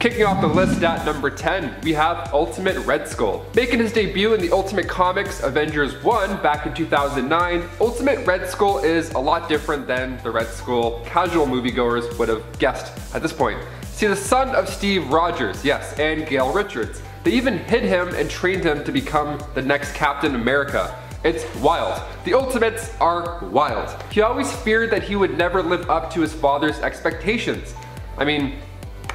Kicking off the list at number 10, we have Ultimate Red Skull. Making his debut in the Ultimate Comics Avengers 1 back in 2009, Ultimate Red Skull is a lot different than the Red Skull casual moviegoers would have guessed at this point. See, the son of Steve Rogers, yes, and Gail Richards. They even hid him and trained him to become the next Captain America. It's wild. The Ultimates are wild. He always feared that he would never live up to his father's expectations. I mean,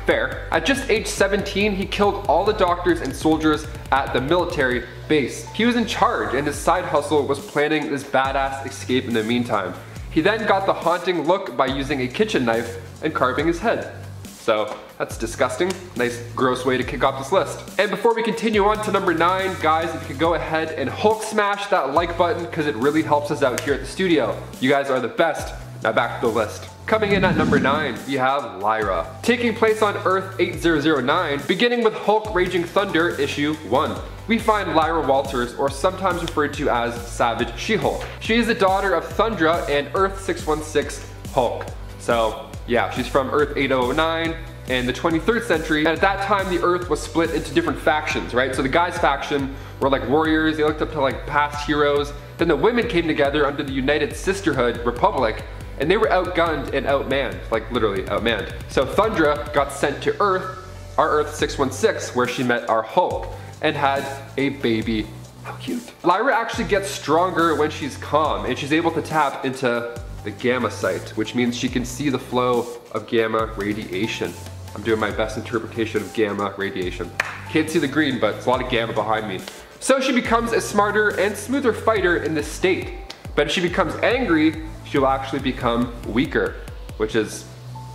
fair. At just age 17, he killed all the doctors and soldiers at the military base. He was in charge, and his side hustle was planning this badass escape in the meantime. He then got the haunting look by using a kitchen knife and carving his head. So that's disgusting. Nice gross way to kick off this list. And before we continue on to number 9, guys, if you could go ahead and Hulk smash that like button because it really helps us out here at the studio. You guys are the best. Now back to the list. Coming in at number 9, we have Lyra. Taking place on Earth 8009, beginning with Hulk Raging Thunder issue 1. We find Lyra Walters, or sometimes referred to as Savage She-Hulk. She is the daughter of Thundra and Earth 616 Hulk. So yeah, she's from Earth 8009 in the 23rd century, and at that time the Earth was split into different factions, right? So the guys faction were like warriors, they looked up to like past heroes. Then the women came together under the United Sisterhood Republic, and they were outgunned and outmanned, like literally outmanned. So Thundra got sent to Earth, our Earth 616, where she met our Hulk, and had a baby. How cute. Lyra actually gets stronger when she's calm, and she's able to tap into the gamma sight, which means she can see the flow of gamma radiation. I'm doing my best interpretation of gamma radiation. Can't see the green, but it's a lot of gamma behind me. So she becomes a smarter and smoother fighter in this state. But if she becomes angry, she'll actually become weaker, which is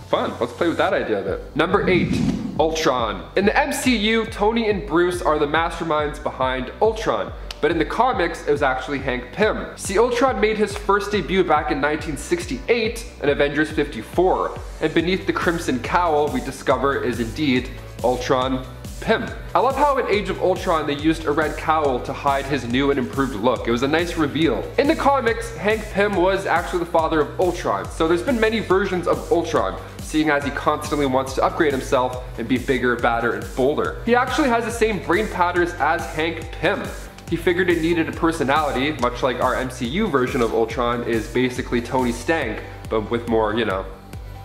fun. Let's play with that idea of it. Number 8, Ultron. In the MCU, Tony and Bruce are the masterminds behind Ultron. But in the comics, it was actually Hank Pym. See, Ultron made his first debut back in 1968 in Avengers 54. And beneath the crimson cowl, we discover is indeed Ultron Pym. I love how in Age of Ultron they used a red cowl to hide his new and improved look. It was a nice reveal. In the comics, Hank Pym was actually the father of Ultron, so there's been many versions of Ultron, seeing as he constantly wants to upgrade himself and be bigger, badder, and bolder. He actually has the same brain patterns as Hank Pym. He figured it needed a personality, much like our MCU version of Ultron is basically Tony Stank, but with more, you know,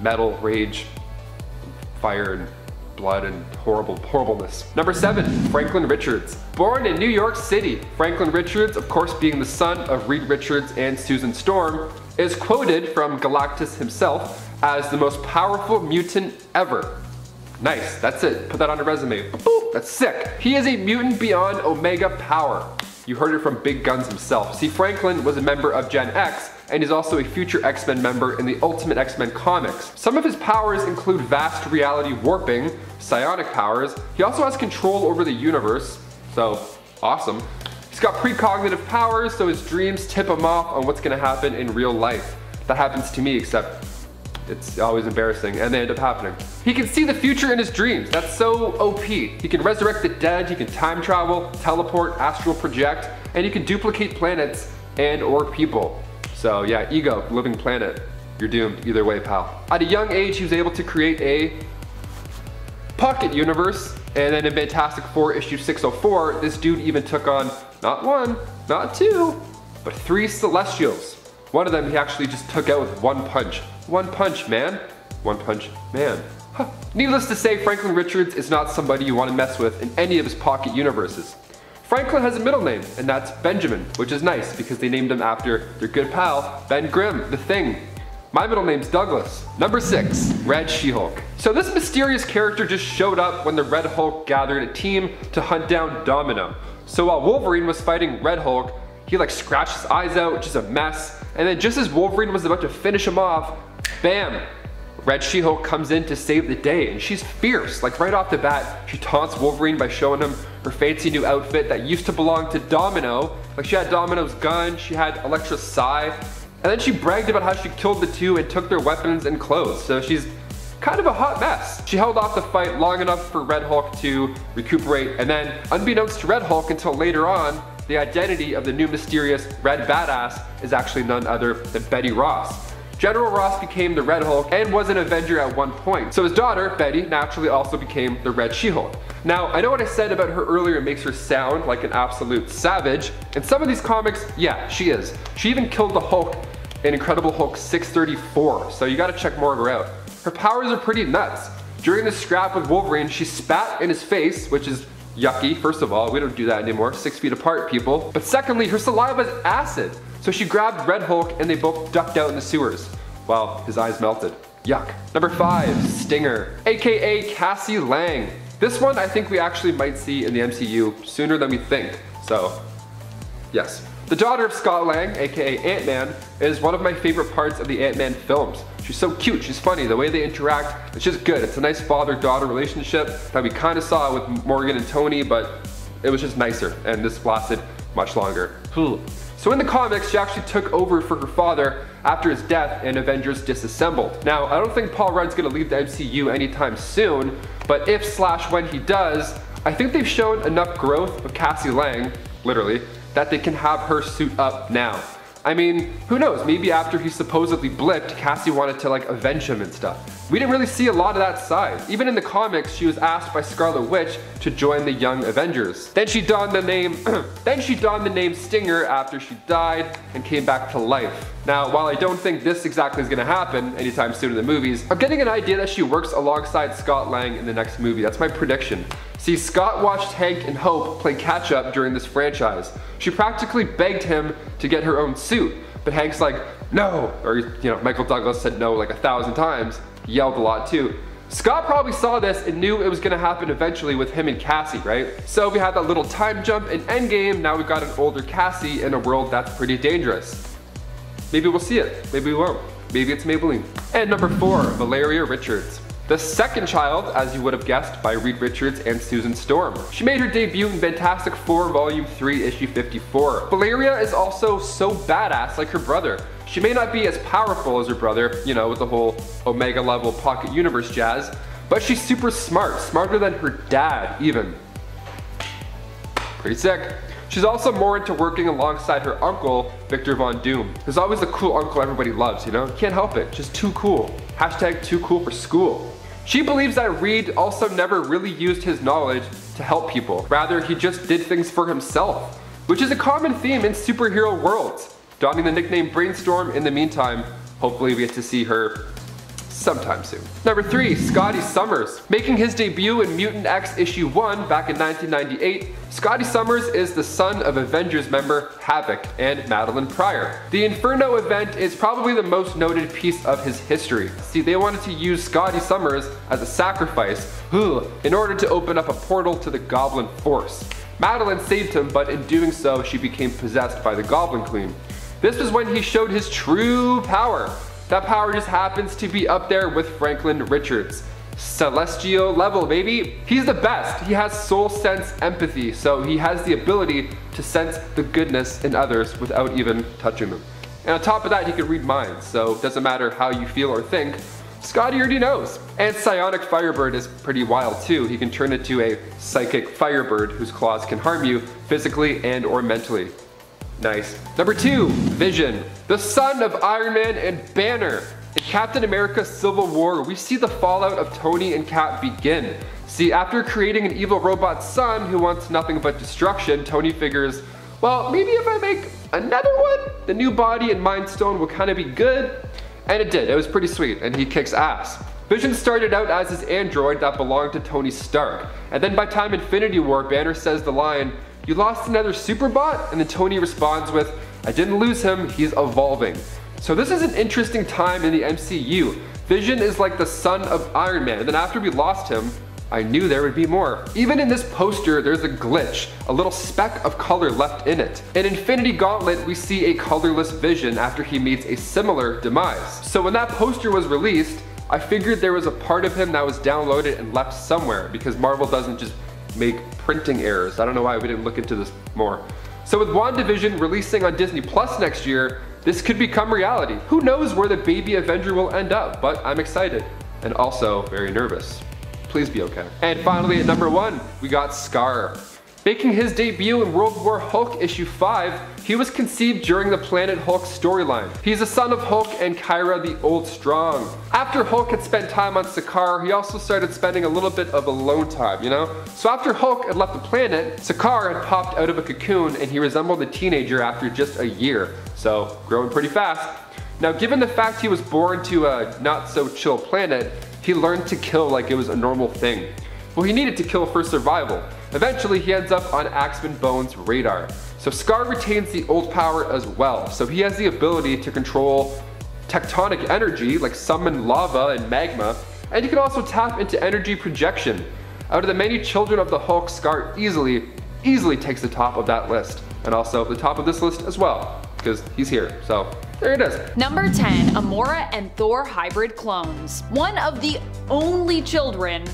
metal, rage, fire, and blood and horribleness. Number 7, Franklin Richards. Born in New York City, Franklin Richards, of course being the son of Reed Richards and Susan Storm, is quoted from Galactus himself as the most powerful mutant ever. Nice, that's it. Put that on a resume. Boop, that's sick. He is a mutant beyond Omega power. You heard it from Big Guns himself. See, Franklin was a member of Gen X, and he's also a future X-Men member in the Ultimate X-Men comics. Some of his powers include vast reality warping, psionic powers. He also has control over the universe, so awesome. He's got precognitive powers, so his dreams tip him off on what's gonna happen in real life. That happens to me, except it's always embarrassing, and they end up happening. He can see the future in his dreams. That's so OP. He can resurrect the dead, he can time travel, teleport, astral project, and he can duplicate planets and or people. So yeah, ego, living planet. You're doomed either way, pal. At a young age, he was able to create a pocket universe, and then in Fantastic Four issue 604, this dude even took on not 1, not 2, but 3 Celestials. One of them he actually just took out with 1 punch. 1 punch, man. 1 punch, man. Huh. Needless to say, Franklin Richards is not somebody you want to mess with in any of his pocket universes. Franklin has a middle name, and that's Benjamin, which is nice because they named him after their good pal, Ben Grimm, the Thing. My middle name's Douglas. Number 6, Red She-Hulk. So this mysterious character just showed up when the Red Hulk gathered a team to hunt down Domino. So while Wolverine was fighting Red Hulk, he like scratched his eyes out, which is a mess. And then just as Wolverine was about to finish him off, bam, Red She-Hulk comes in to save the day, and she's fierce. Like right off the bat, she taunts Wolverine by showing him her fancy new outfit that used to belong to Domino. Like she had Domino's gun, she had Elektra's sai, and then she bragged about how she killed the two and took their weapons and clothes. So she's kind of a hot mess. She held off the fight long enough for Red Hulk to recuperate, and then unbeknownst to Red Hulk until later on, the identity of the new mysterious Red Badass is actually none other than Betty Ross. General Ross became the Red Hulk and was an Avenger at one point. So his daughter, Betty, naturally also became the Red She-Hulk. Now, I know what I said about her earlier makes her sound like an absolute savage. In some of these comics, yeah, she is. She even killed the Hulk in Incredible Hulk 634, so you gotta check more of her out. Her powers are pretty nuts. During the scrap with Wolverine, she spat in his face, which is yucky. First of all, we don't do that anymore, 6 feet apart, people. But secondly, her saliva is acid. So she grabbed Red Hulk and they both ducked out in the sewers while his eyes melted. Yuck. Number 5, Stinger, aka Cassie Lang. This one I think we actually might see in the MCU sooner than we think, so yes. The daughter of Scott Lang, aka Ant-Man, is one of my favorite parts of the Ant-Man films. She's so cute, she's funny, the way they interact, it's just good. It's a nice father-daughter relationship that we kind of saw with Morgan and Tony, but it was just nicer, and this lasted much longer. So in the comics, she actually took over for her father after his death and Avengers disassembled. Now, I don't think Paul Rudd's gonna leave the MCU anytime soon, but if/when he does, I think they've shown enough growth of Cassie Lang, literally, that they can have her suit up now. I mean, who knows, maybe after he supposedly blipped, Cassie wanted to like avenge him and stuff. We didn't really see a lot of that side. Even in the comics, she was asked by Scarlet Witch to join the Young Avengers. Then she donned the name Stinger after she died and came back to life. Now, while I don't think this exactly is gonna happen anytime soon in the movies, I'm getting an idea that she works alongside Scott Lang in the next movie. That's my prediction. See, Scott watched Hank and Hope play catch up during this franchise. She practically begged him to get her own suit, but Hank's like, no, or Michael Douglas said no like 1,000 times, yelled a lot too. Scott probably saw this and knew it was gonna happen eventually with him and Cassie, right? So we had that little time jump in Endgame, now we've got an older Cassie in a world that's pretty dangerous. Maybe we'll see it, maybe we won't. Maybe it's Maybelline. And number 4, Valeria Richards. The second child, as you would have guessed, by Reed Richards and Susan Storm. She made her debut in Fantastic Four Volume 3, Issue 54. Valeria is also so badass like her brother. She may not be as powerful as her brother, with the whole Omega level pocket universe jazz, but she's super smart, smarter than her dad even. Pretty sick. She's also more into working alongside her uncle, Victor Von Doom. There's always the cool uncle everybody loves, Can't help it, just too cool. Hashtag too cool for school. She believes that Reed also never really used his knowledge to help people. Rather, he just did things for himself, which is a common theme in superhero worlds. Donning the nickname Brainstorm in the meantime, hopefully we get to see her sometime soon. Number 3, Scotty Summers. Making his debut in Mutant X issue 1 back in 1998, Scotty Summers is the son of Avengers member Havoc and Madeline Pryor. The Inferno event is probably the most noted piece of his history. See, they wanted to use Scotty Summers as a sacrifice in order to open up a portal to the Goblin Force. Madeline saved him, but in doing so, she became possessed by the Goblin Queen. This was when he showed his true power. That power just happens to be up there with Franklin Richards. Celestial level, baby. He's the best. He has soul sense empathy, so he has the ability to sense the goodness in others without even touching them. And on top of that, he can read minds, so it doesn't matter how you feel or think, Scotty already knows. And Psionic Firebird is pretty wild too. He can turn into a psychic firebird whose claws can harm you physically and or mentally. Nice. Number 2, Vision, the son of Iron Man and Banner. In Captain America Civil War, we see the fallout of Tony and Cap begin. See, after creating an evil robot son who wants nothing but destruction, Tony figures, well, maybe if I make another one, the new body and Mind Stone will kind of be good. And it did, it was pretty sweet, and he kicks ass. Vision started out as his android that belonged to Tony Stark, and then by time Infinity War, Banner says the line, "You lost another Superbot?" And then Tony responds with, "I didn't lose him, he's evolving." So this is an interesting time in the MCU. Vision is like the son of Iron Man, and then after we lost him, I knew there would be more. Even in this poster, there's a glitch, a little speck of color left in it. In Infinity Gauntlet, we see a colorless Vision after he meets a similar demise. So when that poster was released, I figured there was a part of him that was downloaded and left somewhere, because Marvel doesn't just make printing errors. I don't know why we didn't look into this more. So with WandaVision releasing on Disney Plus next year, this could become reality. Who knows where the baby Avenger will end up, but I'm excited and also very nervous. Please be okay. And finally at number 1, we got Scar. Making his debut in World War Hulk issue 5, he was conceived during the Planet Hulk storyline. He's a son of Hulk and Kyra the Old Strong. After Hulk had spent time on Sakaar, he also started spending a little bit of alone time, you know? So after Hulk had left the planet, Sakaar had popped out of a cocoon and he resembled a teenager after just a year. So, growing pretty fast. Now, given the fact he was born to a not so chill planet, he learned to kill like it was a normal thing. Well, he needed to kill for survival. Eventually, he ends up on Axeman Bone's radar. So Scar retains the old power as well, so he has the ability to control tectonic energy, like summon lava and magma, and he can also tap into energy projection. Out of the many children of the Hulk, Scar easily takes the top of that list, and also the top of this list as well, because he's here, so there it is. Number 10, Amora and Thor hybrid clones. One of the only children,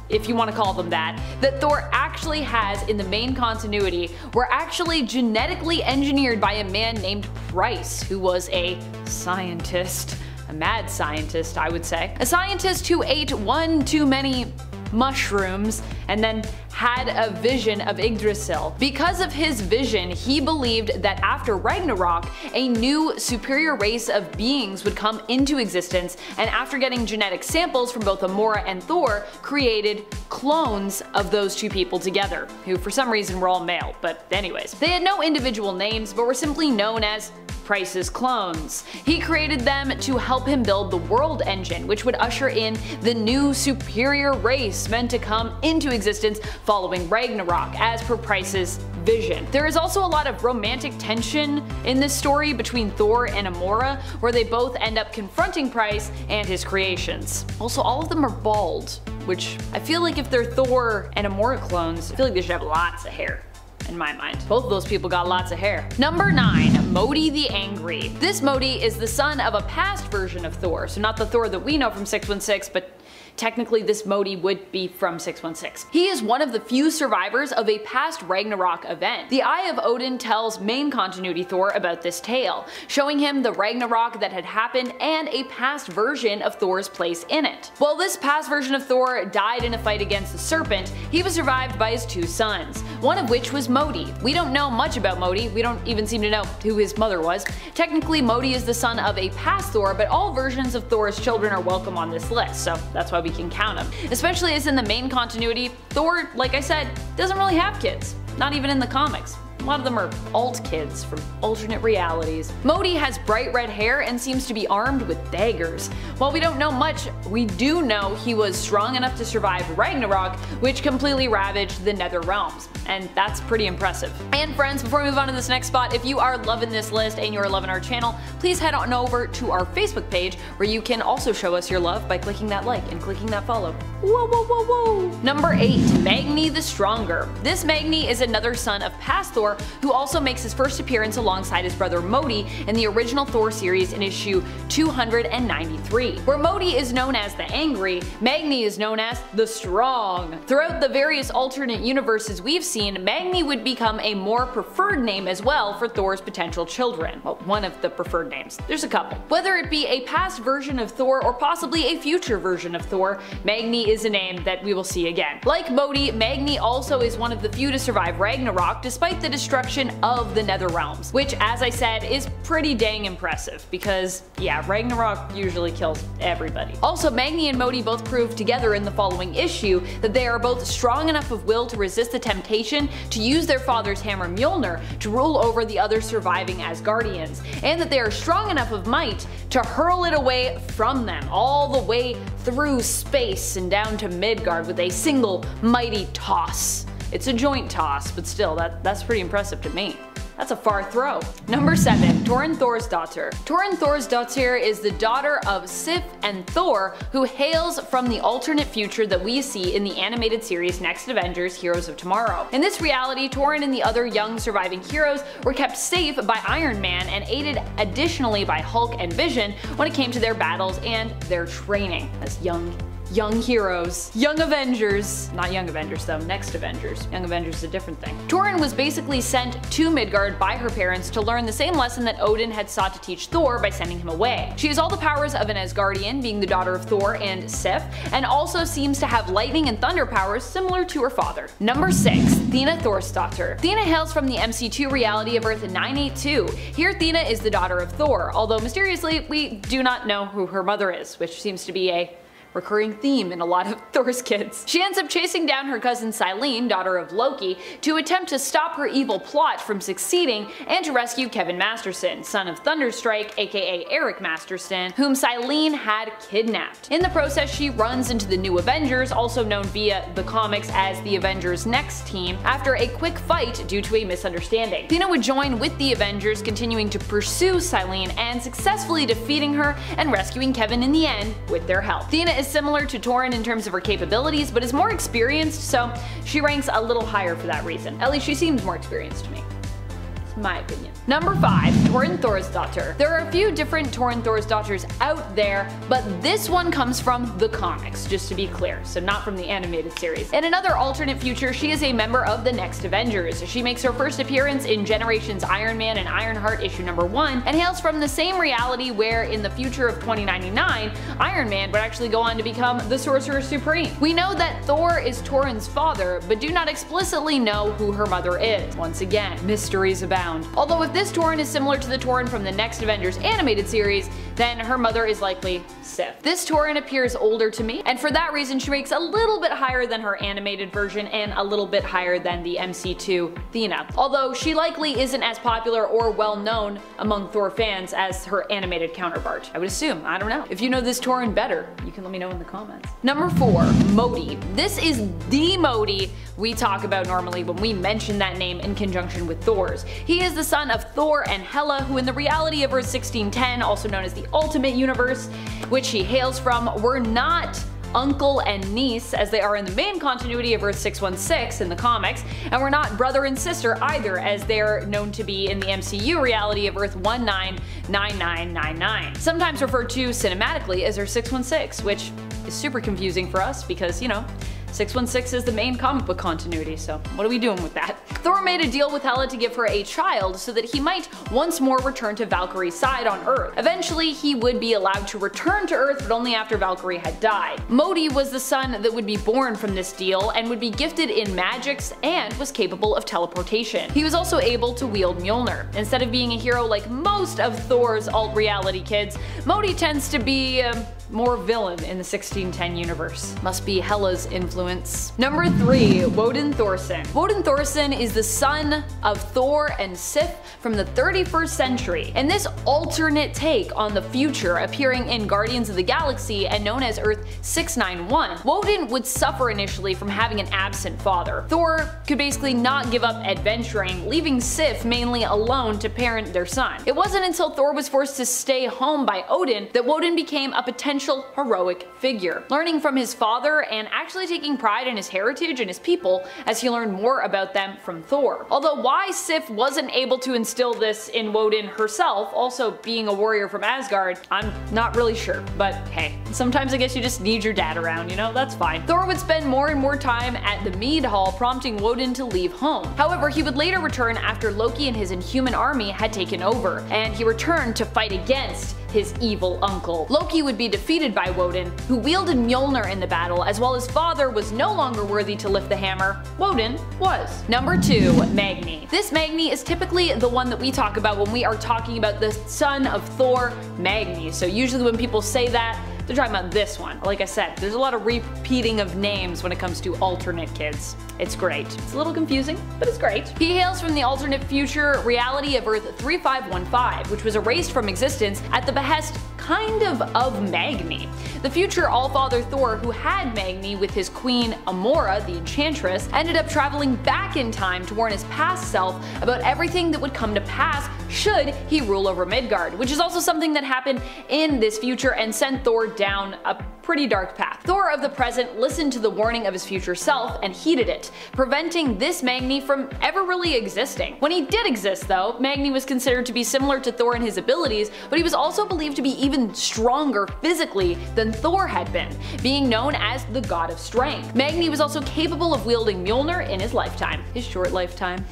if you want to call them that Thor actually has in the main continuity were actually genetically engineered by a man named Price, who was a scientist. A mad scientist, I would say. A scientist who ate one too many mushrooms and then had a vision of Yggdrasil. Because of his vision, he believed that after Ragnarok, a new superior race of beings would come into existence, and after getting genetic samples from both Amora and Thor, created clones of those two people together, who for some reason were all male, but anyways. They had no individual names, but were simply known as Price's clones. He created them to help him build the world engine, which would usher in the new superior race meant to come into existence following Ragnarok, as per Price's vision. There is also a lot of romantic tension in this story between Thor and Amora, where they both end up confronting Price and his creations. Also, all of them are bald, which I feel like if they're Thor and Amora clones, I feel like they should have lots of hair. In my mind. Both of those people got lots of hair. Number 9, Modi the Angry. This Modi is the son of a past version of Thor, so not the Thor that we know from 616, but technically this Modi would be from 616. He is one of the few survivors of a past Ragnarok event. The Eye of Odin tells main continuity Thor about this tale, showing him the Ragnarok that had happened and a past version of Thor's place in it. While this past version of Thor died in a fight against the serpent, he was survived by his two sons, one of which was Modi. We don't know much about Modi, we don't even seem to know who his mother was. Technically, Modi is the son of a past Thor, but all versions of Thor's children are welcome on this list, so that's why we can count them. Especially as in the main continuity, Thor, like I said, doesn't really have kids. Not even in the comics. A lot of them are alt kids from alternate realities. Modi has bright red hair and seems to be armed with daggers. While we don't know much, we do know he was strong enough to survive Ragnarok, which completely ravaged the Nether Realms, and that's pretty impressive. And friends, before we move on to this next spot, if you are loving this list and you are loving our channel, please head on over to our Facebook page, where you can also show us your love by clicking that like and clicking that follow. Whoa, whoa, whoa, whoa! Number 8, Magni the Stronger. This Magni is another son of past Thor, who also makes his first appearance alongside his brother Modi in the original Thor series in issue 293. Where Modi is known as the Angry, Magni is known as the Strong. Throughout the various alternate universes we've seen, Magni would become a more preferred name as well for Thor's potential children. Well, one of the preferred names. There's a couple. Whether it be a past version of Thor or possibly a future version of Thor, Magni is a name that we will see again. Like Modi, Magni also is one of the few to survive Ragnarok despite the destruction of the Nether Realms, which, as I said, is pretty dang impressive because, yeah, Ragnarok usually kills everybody. Also, Magni and Modi both prove together in the following issue that they are both strong enough of will to resist the temptation to use their father's hammer Mjolnir to rule over the other surviving Asgardians, and that they are strong enough of might to hurl it away from them, all the way through space and down to Midgard with a single mighty toss. It's a joint toss, but still, that's pretty impressive to me. That's a far throw. Number 7, Thorin Thorsdottir. Thorin Thorsdottir is the daughter of Sif and Thor, who hails from the alternate future that we see in the animated series Next Avengers Heroes of Tomorrow. In this reality, Thorin and the other young surviving heroes were kept safe by Iron Man and aided additionally by Hulk and Vision when it came to their battles and their training as young young heroes. Young Avengers. Not Young Avengers though, Next Avengers. Young Avengers is a different thing. Torunn was basically sent to Midgard by her parents to learn the same lesson that Odin had sought to teach Thor by sending him away. She has all the powers of an Asgardian, being the daughter of Thor and Sif, and also seems to have lightning and thunder powers similar to her father. Number 6. Thena Thorsdottir. Thena hails from the MC2 reality of Earth 982. Here Thena is the daughter of Thor, although mysteriously we do not know who her mother is, which seems to be a recurring theme in a lot of Thor's kids. She ends up chasing down her cousin Silene, daughter of Loki, to attempt to stop her evil plot from succeeding and to rescue Kevin Masterson, son of Thunderstrike aka Eric Masterson, whom Silene had kidnapped. In the process she runs into the New Avengers, also known via the comics as the Avengers Next Team, after a quick fight due to a misunderstanding. Thena would join with the Avengers, continuing to pursue Silene and successfully defeating her and rescuing Kevin in the end with their help. Thena is similar to Torunn in terms of her capabilities, but is more experienced, so she ranks a little higher for that reason. At least she seems more experienced to me. It's my opinion. Number 5. Torunn Thorsdottir. There are a few different Torunn Thorsdottirs out there, but this one comes from the comics, just to be clear, so not from the animated series. In another alternate future, she is a member of the Next Avengers. She makes her first appearance in Generations Iron Man and Ironheart issue number 1, and hails from the same reality where in the future of 2099, Iron Man would actually go on to become the Sorcerer Supreme. We know that Thor is Torunn's father, but do not explicitly know who her mother is. Once again, mysteries abound. Although if this Torunn is similar to the Torunn from the Next Avengers animated series, then her mother is likely Sif. This Torunn appears older to me, and for that reason she ranks a little bit higher than her animated version and a little bit higher than the MC2 Thena, although she likely isn't as popular or well known among Thor fans as her animated counterpart. I would assume, I don't know. If you know this Torunn better, you can let me know in the comments. Number 4. Modi. This is the Modi we talk about normally when we mention that name in conjunction with Thor's. He is the son of Thor and Hela, who in the reality of Earth 1610, also known as the Ultimate Universe, which he hails from, were not uncle and niece as they are in the main continuity of Earth 616 in the comics, and were not brother and sister either as they're known to be in the MCU reality of Earth 199999, sometimes referred to cinematically as Earth 616, which is super confusing for us because, you know, 616 is the main comic book continuity, so what are we doing with that? Thor made a deal with Hela to give her a child so that he might once more return to Valkyrie's side on Earth. Eventually he would be allowed to return to Earth, but only after Valkyrie had died. Modi was the son that would be born from this deal and would be gifted in magics and was capable of teleportation. He was also able to wield Mjolnir. Instead of being a hero like most of Thor's alt-reality kids, Modi tends to be more villain in the 1610 universe. Must be Hela's influence. Number 3. Woden Thorson. Woden Thorson is the son of Thor and Sif from the 31st century. In this alternate take on the future appearing in Guardians of the Galaxy and known as Earth 691, Woden would suffer initially from having an absent father. Thor could basically not give up adventuring, leaving Sif mainly alone to parent their son. It wasn't until Thor was forced to stay home by Odin that Woden became a potential heroic figure, learning from his father and actually taking pride in his heritage and his people as he learned more about them from Thor. Although why Sif wasn't able to instill this in Woden herself, also being a warrior from Asgard, I'm not really sure, but hey, sometimes I guess you just need your dad around, you know, that's fine. Thor would spend more and more time at the Mead Hall, prompting Woden to leave home. However, he would later return after Loki and his Inhuman army had taken over, and he returned to fight against his evil uncle. Loki would be defeated by Woden, who wielded Mjolnir in the battle, as while his father was no longer worthy to lift the hammer, Woden was. Number 2. Magni. This Magni is typically the one that we talk about when we are talking about the son of Thor, Magni. So usually when people say that, they're talking about this one. Like I said, there's a lot of repeating of names when it comes to alternate kids. It's great. It's a little confusing, but it's great. He hails from the alternate future reality of Earth 3515, which was erased from existence at the behest kind of Magni. The future Allfather Thor, who had Magni with his queen Amora, the Enchantress, ended up traveling back in time to warn his past self about everything that would come to pass should he rule over Midgard, which is also something that happened in this future and sent Thor down a pretty dark path. Thor of the present listened to the warning of his future self and heeded it, preventing this Magni from ever really existing. When he did exist though, Magni was considered to be similar to Thor in his abilities, but he was also believed to be even stronger physically than than Thor had been, being known as the god of strength. Magni was also capable of wielding Mjolnir in his lifetime. His short lifetime.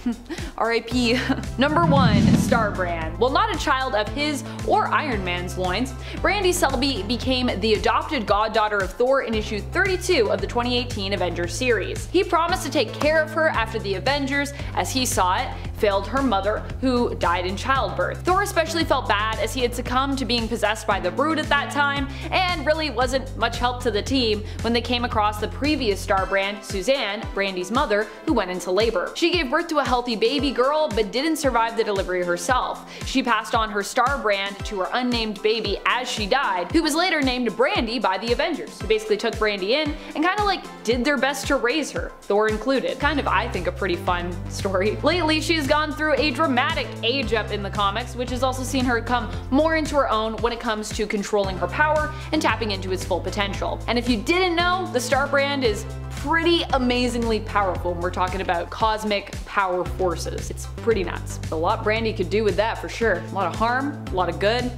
R.I.P. Number 1. Starbrand. While not a child of his or Iron Man's loins, Brandy Selby became the adopted goddaughter of Thor in issue 32 of the 2018 Avengers series. He promised to take care of her after the Avengers, as he saw it, failed her mother, who died in childbirth. Thor especially felt bad as he had succumbed to being possessed by the Brood at that time, and really wasn't much help to the team when they came across the previous Starbrand, Suzanne, Brandy's mother, who went into labor. She gave birth to a healthy baby girl, but didn't survive the delivery herself. She passed on her Starbrand to her unnamed baby as she died, who was later named Brandy by the Avengers, who basically took Brandy in and kinda like did their best to raise her, Thor included. Kind of, I think, a pretty fun story. Lately, she's gone through a dramatic age up in the comics, which has also seen her come more into her own when it comes to controlling her power and tapping into its full potential. And if you didn't know, the Starbrand is pretty amazingly powerful when we're talking about cosmic power forces. It's pretty nuts. A lot Brandy could do with that for sure. A lot of harm, a lot of good.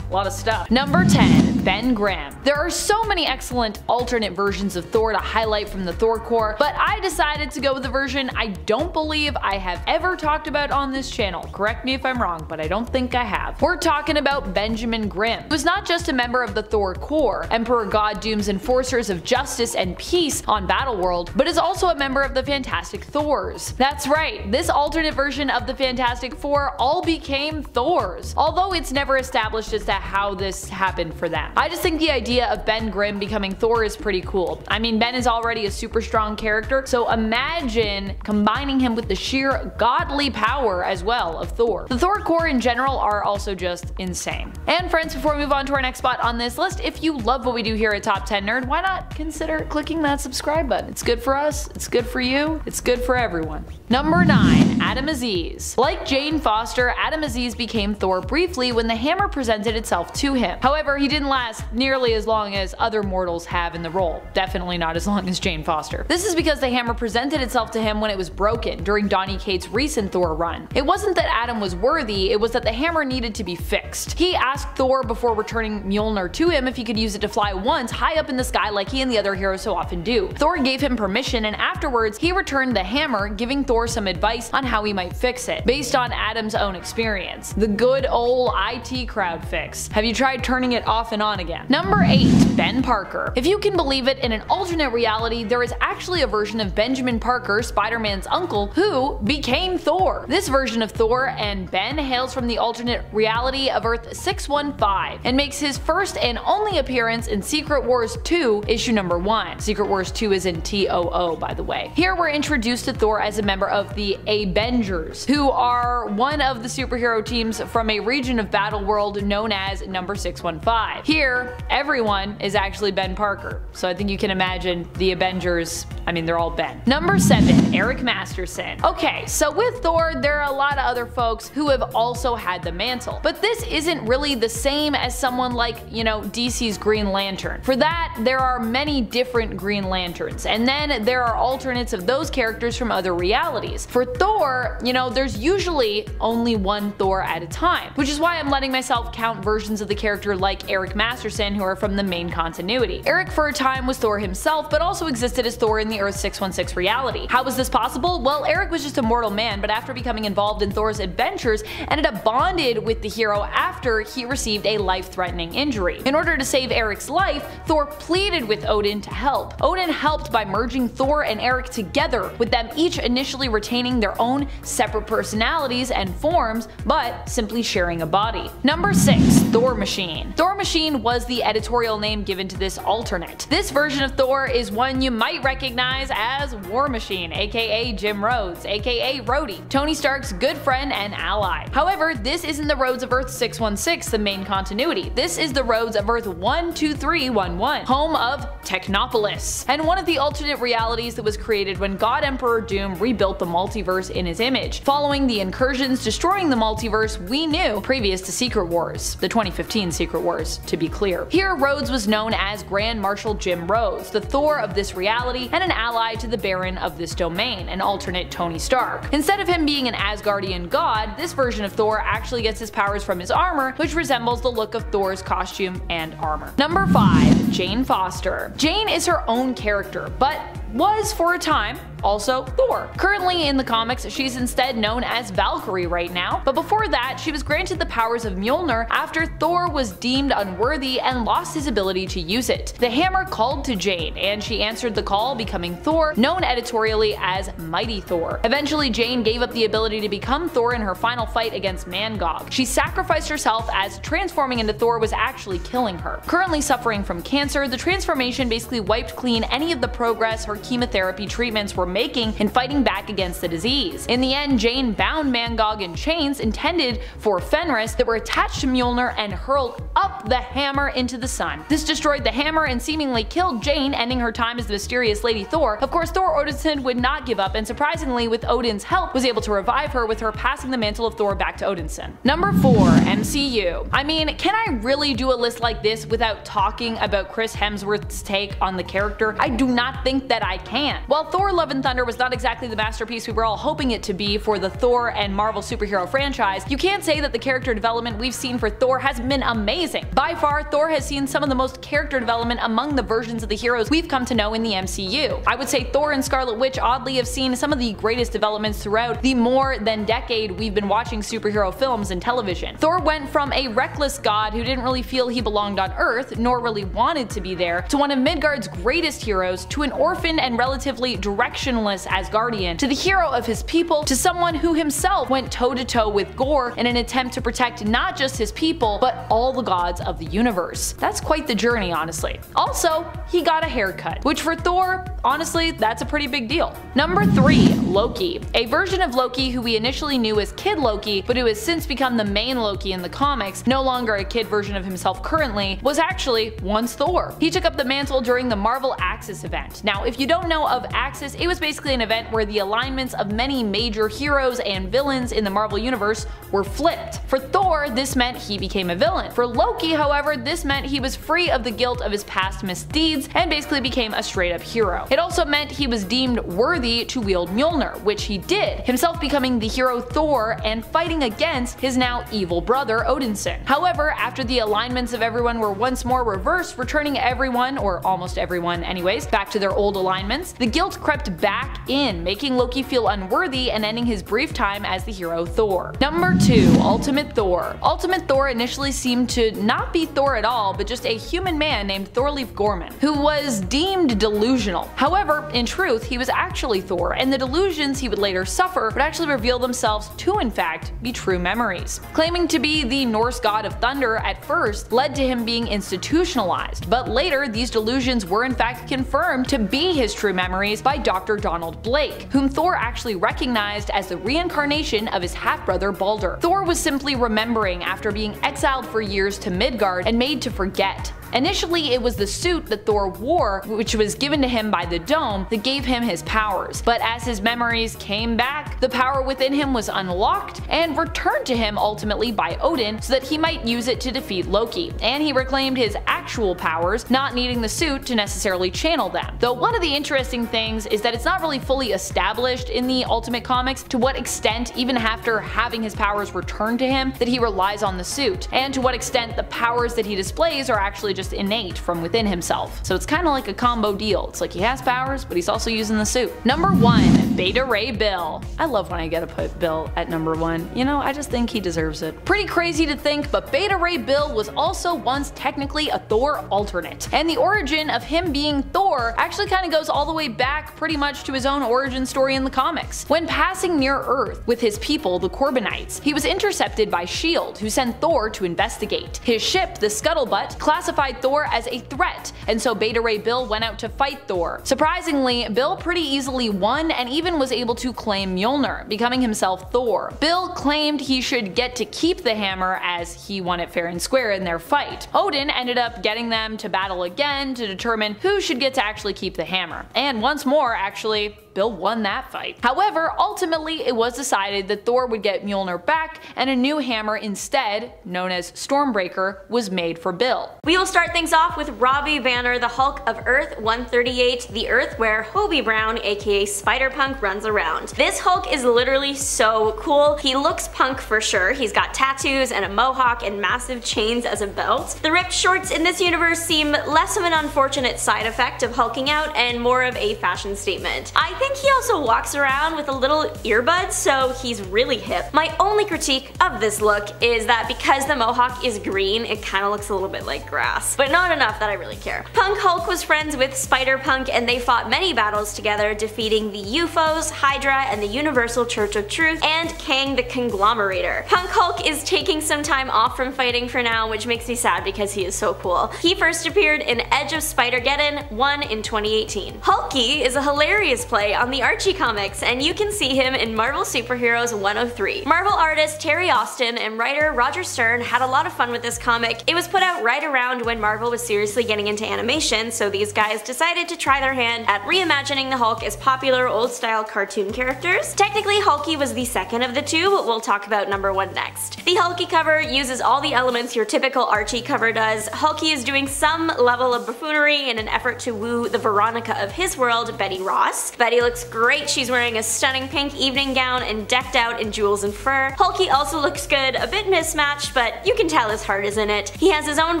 A lot of stuff. Number 10. Ben Grimm. There are so many excellent alternate versions of Thor to highlight from the Thor Corps, but I decided to go with the version I don't believe I have ever talked about on this channel. Correct me if I'm wrong, but I don't think I have. We're talking about Benjamin Grimm. He was not just a member of the Thor Corps, Emperor God Doom's enforcers of justice and peace on Battleworld, but is also a member of the Fantastic Thors. That's right, this alternate version of the Fantastic Four all became Thors, although it's never established as to how this happened for them. I just think the idea of Ben Grimm becoming Thor is pretty cool. I mean, Ben is already a super strong character, so imagine combining him with the sheer godly power as well of Thor. The Thor Corps in general are also just insane. And friends, before we move on to our next spot on this list, if you love what we do here at Top 10 Nerd, why not consider clicking that subscribe button? It's good for us, it's good for you, it's good for everyone. Number 9. Adam Aziz. Like Jane Foster, Adam Aziz became Thor briefly when the hammer presented itself to him. However, he didn't last nearly as long as other mortals have in the role. Definitely not as long as Jane Foster. This is because the hammer presented itself to him when it was broken during Donny Cates' recent Thor run. It wasn't that Adam was worthy, it was that the hammer needed to be fixed. He asked Thor before returning Mjolnir to him if he could use it to fly once high up in the sky like he and the other heroes so often do. Thor gave him permission, and afterwards he returned the hammer, giving Thor some advice on how he might fix it, based on Adam's own experience. The good old IT crowd fix. Have you tried turning it off and on again? Number 8. Ben Parker. If you can believe it, in an alternate reality, there is actually a version of Benjamin Parker, Spider-Man's uncle, who became Thor. This version of Thor and Ben hails from the alternate reality of Earth 615 and makes his first and only appearance in Secret Wars 2, issue number 1. Secret Wars 2 is in TOO, by the way. Here we're introduced to Thor as a member of the Avengers, who are one of the superhero teams from a region of Battleworld known as number 615. Here, everyone is actually Ben Parker, so I think you can imagine the Avengers, I mean, they're all Ben. Number 7. Eric Masterson. Okay, so with Thor, there are a lot of other folks who have also had the mantle, but this isn't really the same as someone like, you know, DC's Green Lantern. For that, there are many different Green Lanterns, and then there are alternates of those characters from other realities. For Thor, you know, there's usually only one Thor at a time, which is why I'm letting myself count versions of the character like Eric Masterson who are from the main continuity. Eric for a time was Thor himself, but also existed as Thor in the Earth 616 reality. How was this possible? Well, Eric was just a mortal man, but after becoming involved in Thor's adventures, ended up bonded with the hero after he received a life-threatening injury. In order to save Eric's life, Thor pleaded with Odin to help. Odin helped by merging Thor and Eric together, with them each initially retaining their own separate personalities and forms, but simply sharing a body. Number 6. Thor Machine. Thor Machine was the editorial name given to this alternate. This version of Thor is one you might recognize as War Machine, aka Jim Rhodes, aka Rhodey, Tony Stark's good friend and ally. However, this isn't the Rhodes of Earth 616, the main continuity. This is the Rhodes of Earth 12311, home of Technopolis, and one of the alternate realities that was created when God Emperor Doom rebuilt the multiverse in his image, following the incursions destroying the multiverse we knew previous to Secret Wars, the 2015 Secret Wars, to be clear. Here, Rhodes was known as Grand Marshal Jim Rhodes, the Thor of this reality and an ally to the Baron of this domain, an alternate Tony Stark. Instead of him being an Asgardian god, this version of Thor actually gets his powers from his armor, which resembles the look of Thor's costume and armor. Number 5. Jane Foster. Jane is her own character, but was, for a time, also Thor. Currently in the comics, she's instead known as Valkyrie right now, but before that, she was granted the powers of Mjolnir after Thor was deemed unworthy and lost his ability to use it. The hammer called to Jane, and she answered the call, becoming Thor, known editorially as Mighty Thor. Eventually, Jane gave up the ability to become Thor in her final fight against Mangog. She sacrificed herself as transforming into Thor was actually killing her. Currently suffering from cancer, the transformation basically wiped clean any of the progress her chemotherapy treatments were making in fighting back against the disease. In the end, Jane bound Mangog in chains intended for Fenris that were attached to Mjolnir and hurled up the hammer into the sun. This destroyed the hammer and seemingly killed Jane, ending her time as the mysterious Lady Thor. Of course, Thor Odinson would not give up, and surprisingly, with Odin's help, was able to revive her, with her passing the mantle of Thor back to Odinson. Number 4. MCU. I mean, can I really do a list like this without talking about Chris Hemsworth's take on the character? I do not think that I can. While Thor Love and Thunder was not exactly the masterpiece we were all hoping it to be for the Thor and Marvel superhero franchise, you can't say that the character development we've seen for Thor has been amazing. By far, Thor has seen some of the most character development among the versions of the heroes we've come to know in the MCU. I would say Thor and Scarlet Witch oddly have seen some of the greatest developments throughout the more than decade we've been watching superhero films and television. Thor went from a reckless god who didn't really feel he belonged on Earth, nor really wanted to be there, to one of Midgard's greatest heroes, to an orphan and relatively directionless Asgardian, to the hero of his people, to someone who himself went toe-to-toe with Gore in an attempt to protect not just his people, but all the gods of the universe. That's quite the journey, honestly. Also, he got a haircut, which for Thor, honestly, that's a pretty big deal. Number 3. Loki. A version of Loki who we initially knew as Kid Loki, but who has since become the main Loki in the comics, no longer a kid version of himself currently, was actually once Thor. He took up the mantle during the Marvel Axis event. Now, if you don't know of Axis, it was basically an event where the alignments of many major heroes and villains in the Marvel universe were flipped. For Thor, this meant he became a villain. For Loki, however, this meant he was free of the guilt of his past misdeeds and basically became a straight-up hero. It also meant he was deemed worthy to wield Mjolnir, which he did, himself becoming the hero Thor and fighting against his now evil brother Odinson. However, after the alignments of everyone were once more reversed, returning everyone, or almost everyone anyways, back to their old alignments, the guilt crept back in, making Loki feel unworthy and ending his brief time as the hero Thor. Number 2. Ultimate Thor. Ultimate Thor initially seemed to not be Thor at all, but just a human man named Thorleif Gorman, who was deemed delusional. However, in truth, he was actually Thor, and the delusions he would later suffer would actually reveal themselves to, in fact, be true memories. Claiming to be the Norse god of thunder at first led to him being institutionalized, but later these delusions were in fact confirmed to be his true memories by Dr. Donald Blake, whom Thor actually recognized as the reincarnation of his half-brother Balder. Thor was simply remembering after being exiled for years to Midgard and made to forget. Initially, it was the suit that Thor wore, which was given to him by the Dome, that gave him his powers. But as his memories came back, the power within him was unlocked and returned to him ultimately by Odin so that he might use it to defeat Loki. And he reclaimed his actual powers, not needing the suit to necessarily channel them. Though one of the interesting things is that it's not really fully established in the Ultimate Comics to what extent, even after having his powers returned to him, that he relies on the suit, and to what extent the powers that he displays are actually just innate from within himself. So it's kind of like a combo deal. It's like he has powers, but he's also using the suit. Number 1. Beta Ray Bill. I love when I get to put Bill at number 1. You know, I just think he deserves it. Pretty crazy to think, but Beta Ray Bill was also once technically a Thor alternate. And the origin of him being Thor actually kind of goes all the way back pretty much to his own origin story in the comics. When passing near Earth with his people, the Corbinites, he was intercepted by S.H.I.E.L.D., who sent Thor to investigate. His ship, the Scuttlebutt, classified identified Thor as a threat, and so Beta Ray Bill went out to fight Thor. Surprisingly, Bill pretty easily won and even was able to claim Mjolnir, becoming himself Thor. Bill claimed he should get to keep the hammer as he won it fair and square in their fight. Odin ended up getting them to battle again to determine who should get to actually keep the hammer. And once more, actually, Bill won that fight. However, ultimately it was decided that Thor would get Mjolnir back and a new hammer instead, known as Stormbreaker, was made for Bill. We will start things off with Robbie Banner, the Hulk of Earth 138, the Earth where Hobie Brown aka Spider-Punk runs around. This Hulk is literally so cool. He looks punk for sure. He's got tattoos and a mohawk and massive chains as a belt. The ripped shorts in this universe seem less of an unfortunate side effect of hulking out and more of a fashion statement. I think he also walks around with a little earbud, so he's really hip. My only critique of this look is that because the mohawk is green, it kinda looks a little bit like grass, but not enough that I really care. Punk Hulk was friends with Spider-Punk and they fought many battles together, defeating the UFOs, Hydra, and the Universal Church of Truth, and Kang the Conglomerator. Punk Hulk is taking some time off from fighting for now, which makes me sad because he is so cool. He first appeared in Edge of Spider-Geddon 1 in 2018. Hulky is a hilarious play on the Archie comics, and you can see him in Marvel Superheroes 103. Marvel artist Terry Austin and writer Roger Stern had a lot of fun with this comic. It was put out right around when Marvel was seriously getting into animation, so these guys decided to try their hand at reimagining the Hulk as popular old-style cartoon characters. Technically, Hulky was the second of the two, but we'll talk about number 1 next. The Hulky cover uses all the elements your typical Archie cover does. Hulky is doing some level of buffoonery in an effort to woo the Veronica of his world, Betty Ross. Betty looks great. She's wearing a stunning pink evening gown and decked out in jewels and fur. Hulky also looks good, a bit mismatched, but you can tell his heart is in it. He has his own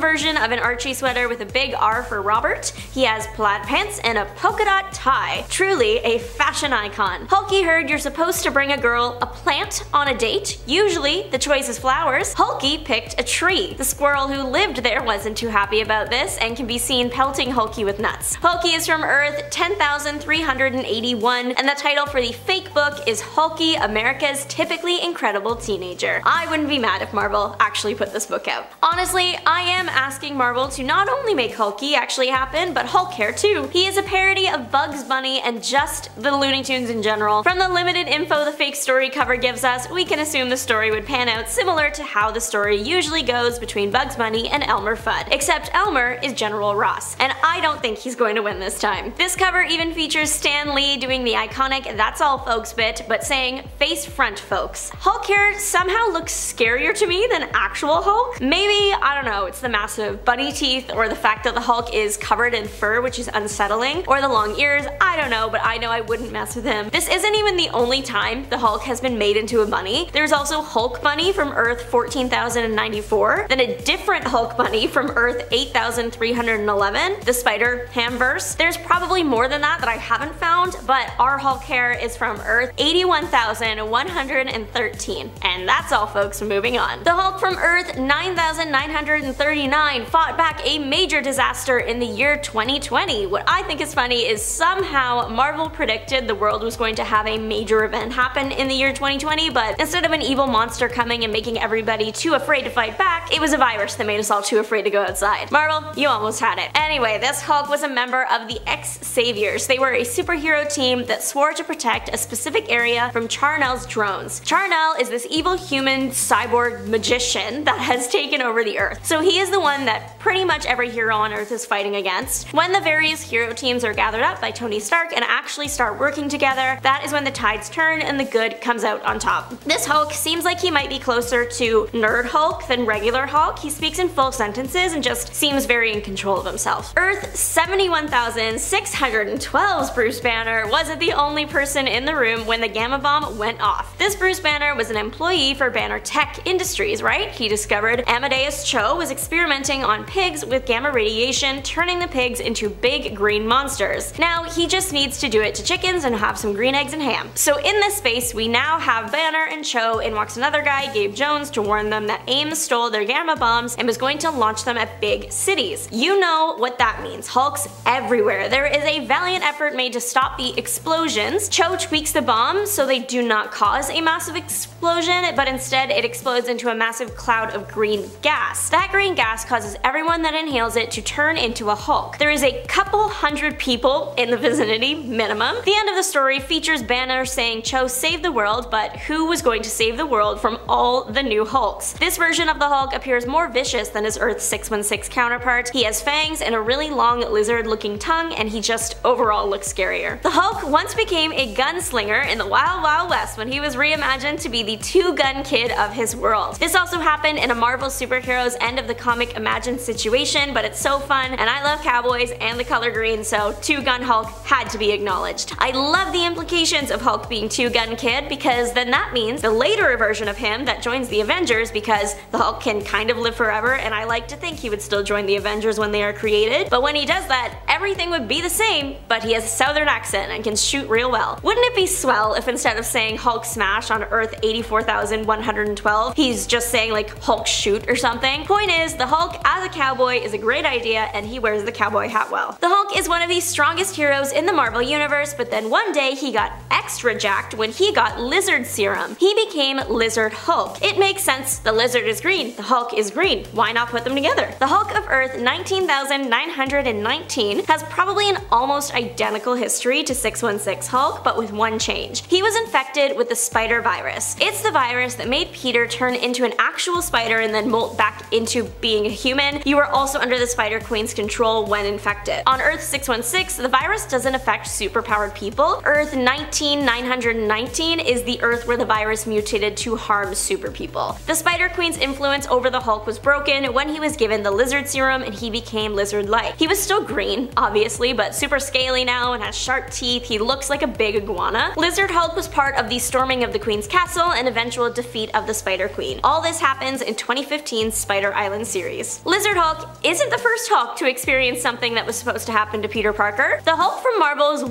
version of an Archie sweater with a big R for Robert. He has plaid pants and a polka dot tie. Truly a fashion icon. Hulky heard you're supposed to bring a girl a plant on a date. Usually the choice is flowers. Hulky picked a tree. The squirrel who lived there wasn't too happy about this and can be seen pelting Hulky with nuts. Hulky is from Earth 10,381 and the title for the fake book is Hulky, America's Typically Incredible Teenager. I wouldn't be mad if Marvel actually put this book out. Honestly, I am asking Marvel to not only make Hulky actually happen, but Hulk hair too. He is a parody of Bugs Bunny and just the Looney Tunes in general. From the limited info the fake story cover gives us, we can assume the story would pan out similar to how the story usually goes between Bugs Bunny and Elmer Fudd, except Elmer is General Ross, and I don't think he's going to win this time. This cover even features Stan Lee doing the iconic "That's all folks" bit, but saying "face front folks." Hulk hair somehow looks scarier to me than actual Hulk. Maybe, I don't know, it's the massive bunny teeth or the fact that the Hulk is covered in fur, which is unsettling, or the long ears, I don't know, but I know I wouldn't mess with him. This isn't even the only time the Hulk has been made into a bunny. There's also Hulk Bunny from Earth 14,094, then a different Hulk Bunny from Earth 8,311, the Spider-Hamverse. There's probably more than that I haven't found, but our Hulk hair is from Earth 81,113. And that's all folks, moving on. The Hulk from Earth 9,939 fought back a major disaster in the year 2020. What I think is funny is somehow Marvel predicted the world was going to have a major event happen in the year 2020, but instead of an evil monster coming and making everybody too afraid to fight back, it was a virus that made us all too afraid to go outside. Marvel, you almost had it. Anyway, this Hulk was a member of the X-Saviors. They were a superhero team that swore to protect a specific area from Charnel's drones. Charnel is this evil human cyborg magician that has taken over the Earth. So he is the one that pretty much every hero on Earth is fighting against. When the various hero teams are gathered up by Tony Stark and actually start working together, that is when the tides turn and the good comes out on top. This Hulk seems like he might be closer to Nerd Hulk than regular Hulk. He speaks in full sentences and just seems very in control of himself. Earth 71,612's Bruce Banner wasn't the only person in the room when the Gamma Bomb went off. This Bruce Banner was an employee for Banner Tech Industries, right? He discovered Amadeus Cho was experimenting on pigs with gamma radiation, turning the pigs into big green monsters. Now he just needs to do it to chickens and have some green eggs and ham. So in this space we now have Banner and Cho, in walks another guy, Gabe Jones, to warn them that AIM stole their gamma bombs and was going to launch them at big cities. You know what that means. Hulks everywhere. There is a valiant effort made to stop the explosions. Cho tweaks the bombs so they do not cause a massive explosion, but instead it explodes into a massive cloud of green gas. That green gas causes everyone everyone that inhales it to turn into a Hulk. There is a couple hundred people in the vicinity, minimum. The end of the story features Banner saying Cho saved the world, but who was going to save the world from all the new Hulks? This version of the Hulk appears more vicious than his Earth 616 counterpart. He has fangs and a really long lizard-looking tongue, and he just overall looks scarier. The Hulk once became a gunslinger in the Wild Wild West when he was reimagined to be the two-gun kid of his world. This also happened in a Marvel Superheroes end of the comic Imagine situation, but it's so fun, and I love cowboys and the color green, so two-gun Hulk had to be acknowledged. I love the implications of Hulk being two-gun kid, because then that means the later version of him that joins the Avengers, because the Hulk can kind of live forever, and I like to think he would still join the Avengers when they are created, but when he does that, everything would be the same, but he has a southern accent and can shoot real well. Wouldn't it be swell if instead of saying Hulk smash on Earth 84,112, he's just saying like Hulk shoot or something? Point is, the Hulk as a cowboy is a great idea, and he wears the cowboy hat well. The Hulk is one of the strongest heroes in the Marvel Universe, but then one day he got extra jacked when he got lizard serum. He became Lizard Hulk. It makes sense, the lizard is green, the Hulk is green, why not put them together? The Hulk of Earth 19,919 has probably an almost identical history to 616 Hulk, but with one change. He was infected with the spider virus. It's the virus that made Peter turn into an actual spider and then molt back into being a human. You are also under the Spider Queen's control when infected. On Earth 616, the virus doesn't affect superpowered people. Earth 19,919 is the Earth where the virus mutated to harm super people. The Spider Queen's influence over the Hulk was broken when he was given the lizard serum and he became lizard-like. He was still green, obviously, but super scaly now and has sharp teeth. He looks like a big iguana. Lizard Hulk was part of the storming of the Queen's castle and eventual defeat of the Spider Queen. All this happens in 2015's Spider Island series. Lizard Hulk isn't the first Hulk to experience something that was supposed to happen to Peter Parker. The Hulk from Marvel's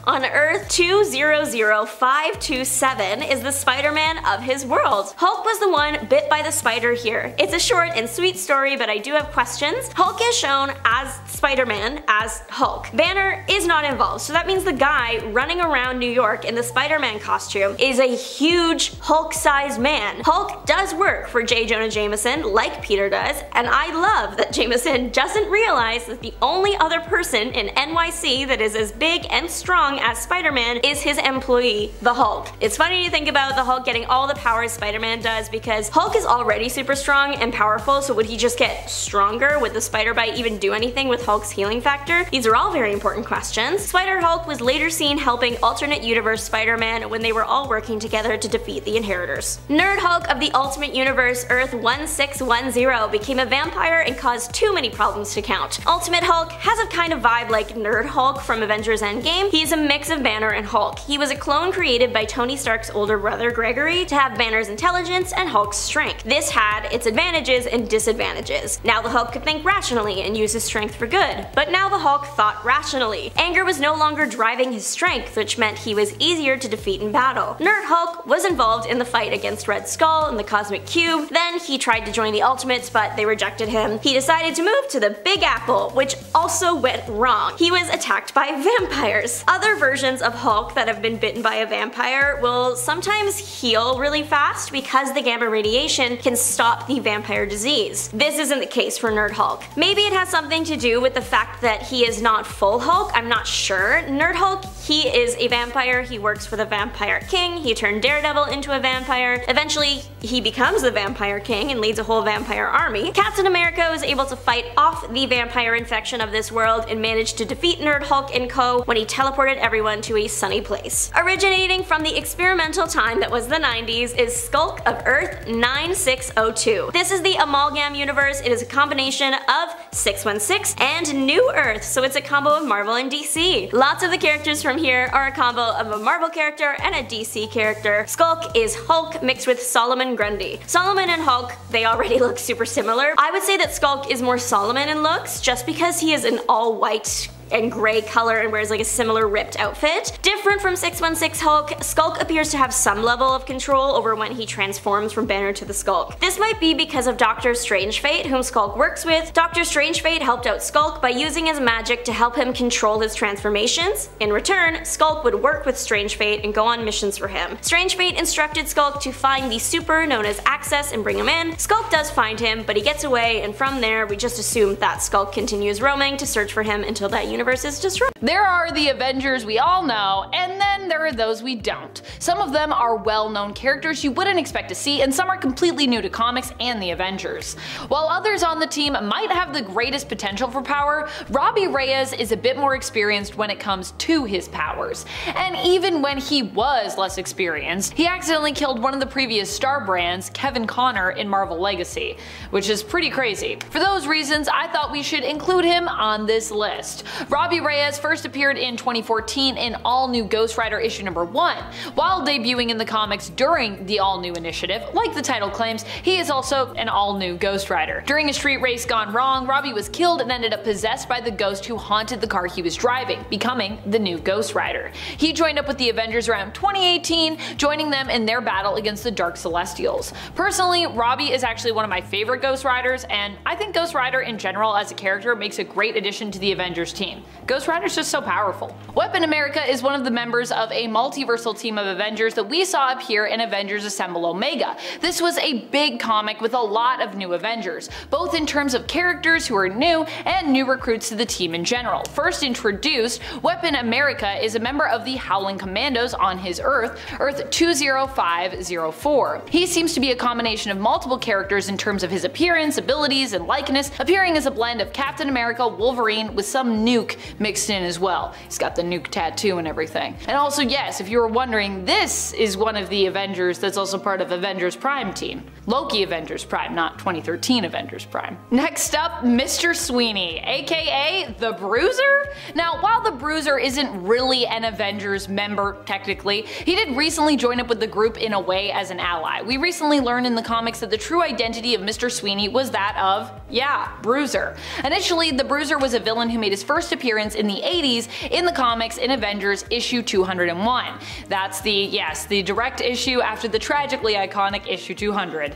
on Earth 200527 is the Spider-Man of his world. Hulk was the one bit by the spider here. It's a short and sweet story, but I do have questions. Hulk is shown as Spider-Man as Hulk. Banner is not involved, so that means the guy running around New York in the Spider-Man costume is a huge Hulk-sized man. Hulk does work for J. Jonah Jameson, like Peter does, and I love that Jameson doesn't realize that the only other person in NYC that is as big and strong as Spider-Man is his employee, the Hulk. It's funny to think about the Hulk getting all the powers Spider-Man does, because Hulk is already super strong and powerful, so would he just get stronger? Would the spider bite even do anything with Hulk's healing factor? These are all very important questions. Spider-Hulk was later seen helping alternate universe Spider-Man when they were all working together to defeat the Inheritors. Nerd Hulk of the Ultimate Universe Earth 1610 became a vampire and caused too many problems to count. Ultimate Hulk has a kind of vibe like Nerd Hulk from Avengers Endgame. He's a mix of Banner and Hulk. He was a clone created by Tony Stark's older brother Gregory to have Banner's intelligence and Hulk's strength. This had its advantages and disadvantages. Now the Hulk could think rationally and use his strength for good, but now the Hulk thought rationally. Anger was no longer driving his strength, which meant he was easier to defeat in battle. Nerd Hulk was involved in the fight against Red Skull and the Cosmic Cube. Then he tried to join the Ultimates, but they rejected him. He decided to move to the Big Apple, which also went wrong. He was attacked by vampires. Other versions of Hulk that have been bitten by a vampire will sometimes heal really fast because the gamma radiation can stop the vampire disease. This isn't the case for Nerd Hulk. Maybe it has something to do with the fact that he is not full Hulk, I'm not sure. Nerd Hulk, he is a vampire, he works for the Vampire King, he turned Daredevil into a vampire. Eventually, he becomes the Vampire King and leads a whole vampire army. Captain America was able to fight off the vampire infection of this world and managed to defeat Nerd Hulk and co. when he teleported everyone to a sunny place. Originating from the experimental time that was the 90s is Skulk of Earth 9602. This is the Amalgam universe. It is a combination of 616 and New Earth, so it's a combo of Marvel and DC. Lots of the characters from here are a combo of a Marvel character and a DC character. Skulk is Hulk mixed with Solomon Grundy. Solomon and Hulk, they already look super similar. I would say that Skulk is more Solomon in looks, just because he is an all-white and gray color and wears like a similar ripped outfit. Different from 616 Hulk, Skulk appears to have some level of control over when he transforms from Banner to the Skulk. This might be because of Dr. Strangefate, whom Skulk works with. Dr. Strangefate helped out Skulk by using his magic to help him control his transformations. In return, Skulk would work with Strangefate and go on missions for him. Strangefate instructed Skulk to find the super known as Access and bring him in. Skulk does find him, but he gets away, and from there we just assume that Skulk continues roaming to search for him until that universe is destroyed. There are the Avengers we all know, and then there are those we don't. Some of them are well-known characters you wouldn't expect to see, and some are completely new to comics and the Avengers. While others on the team might have the greatest potential for power, Robbie Reyes is a bit more experienced when it comes to his powers. And even when he was less experienced, he accidentally killed one of the previous Star Brands, Kevin Connor, in Marvel Legacy, which is pretty crazy. For those reasons, I thought we should include him on this list. Robbie Reyes first appeared in 2014 in All New Ghost Rider issue number 1. While debuting in the comics during the All New initiative, like the title claims, he is also an all-new Ghost Rider. During a street race gone wrong, Robbie was killed and ended up possessed by the ghost who haunted the car he was driving, becoming the new Ghost Rider. He joined up with the Avengers around 2018, joining them in their battle against the Dark Celestials. Personally, Robbie is actually one of my favorite Ghost Riders, and I think Ghost Rider in general as a character makes a great addition to the Avengers team. Ghost Rider's just so powerful. Weapon America is one of the members of a multiversal team of Avengers that we saw appear in Avengers Assemble Omega. This was a big comic with a lot of new Avengers, both in terms of characters who are new and new recruits to the team in general. First introduced, Weapon America is a member of the Howling Commandos on his Earth, Earth 20504. He seems to be a combination of multiple characters in terms of his appearance, abilities, and likeness, appearing as a blend of Captain America, Wolverine, with some nuke mixed in as well. He's got the nuke tattoo and everything. And also, yes, if you were wondering, this is one of the Avengers that's also part of Avengers Prime team. Loki Avengers Prime, not 2013 Avengers Prime. Next up, Mr. Sweeney, aka the Bruiser? Now, while the Bruiser isn't really an Avengers member technically, he did recently join up with the group in a way as an ally. We recently learned in the comics that the true identity of Mr. Sweeney was that of, yeah, Bruiser. Initially, the Bruiser was a villain who made his first appearance in the 80s in the comics in Avengers issue 201. That's the direct issue after the tragically iconic issue 200.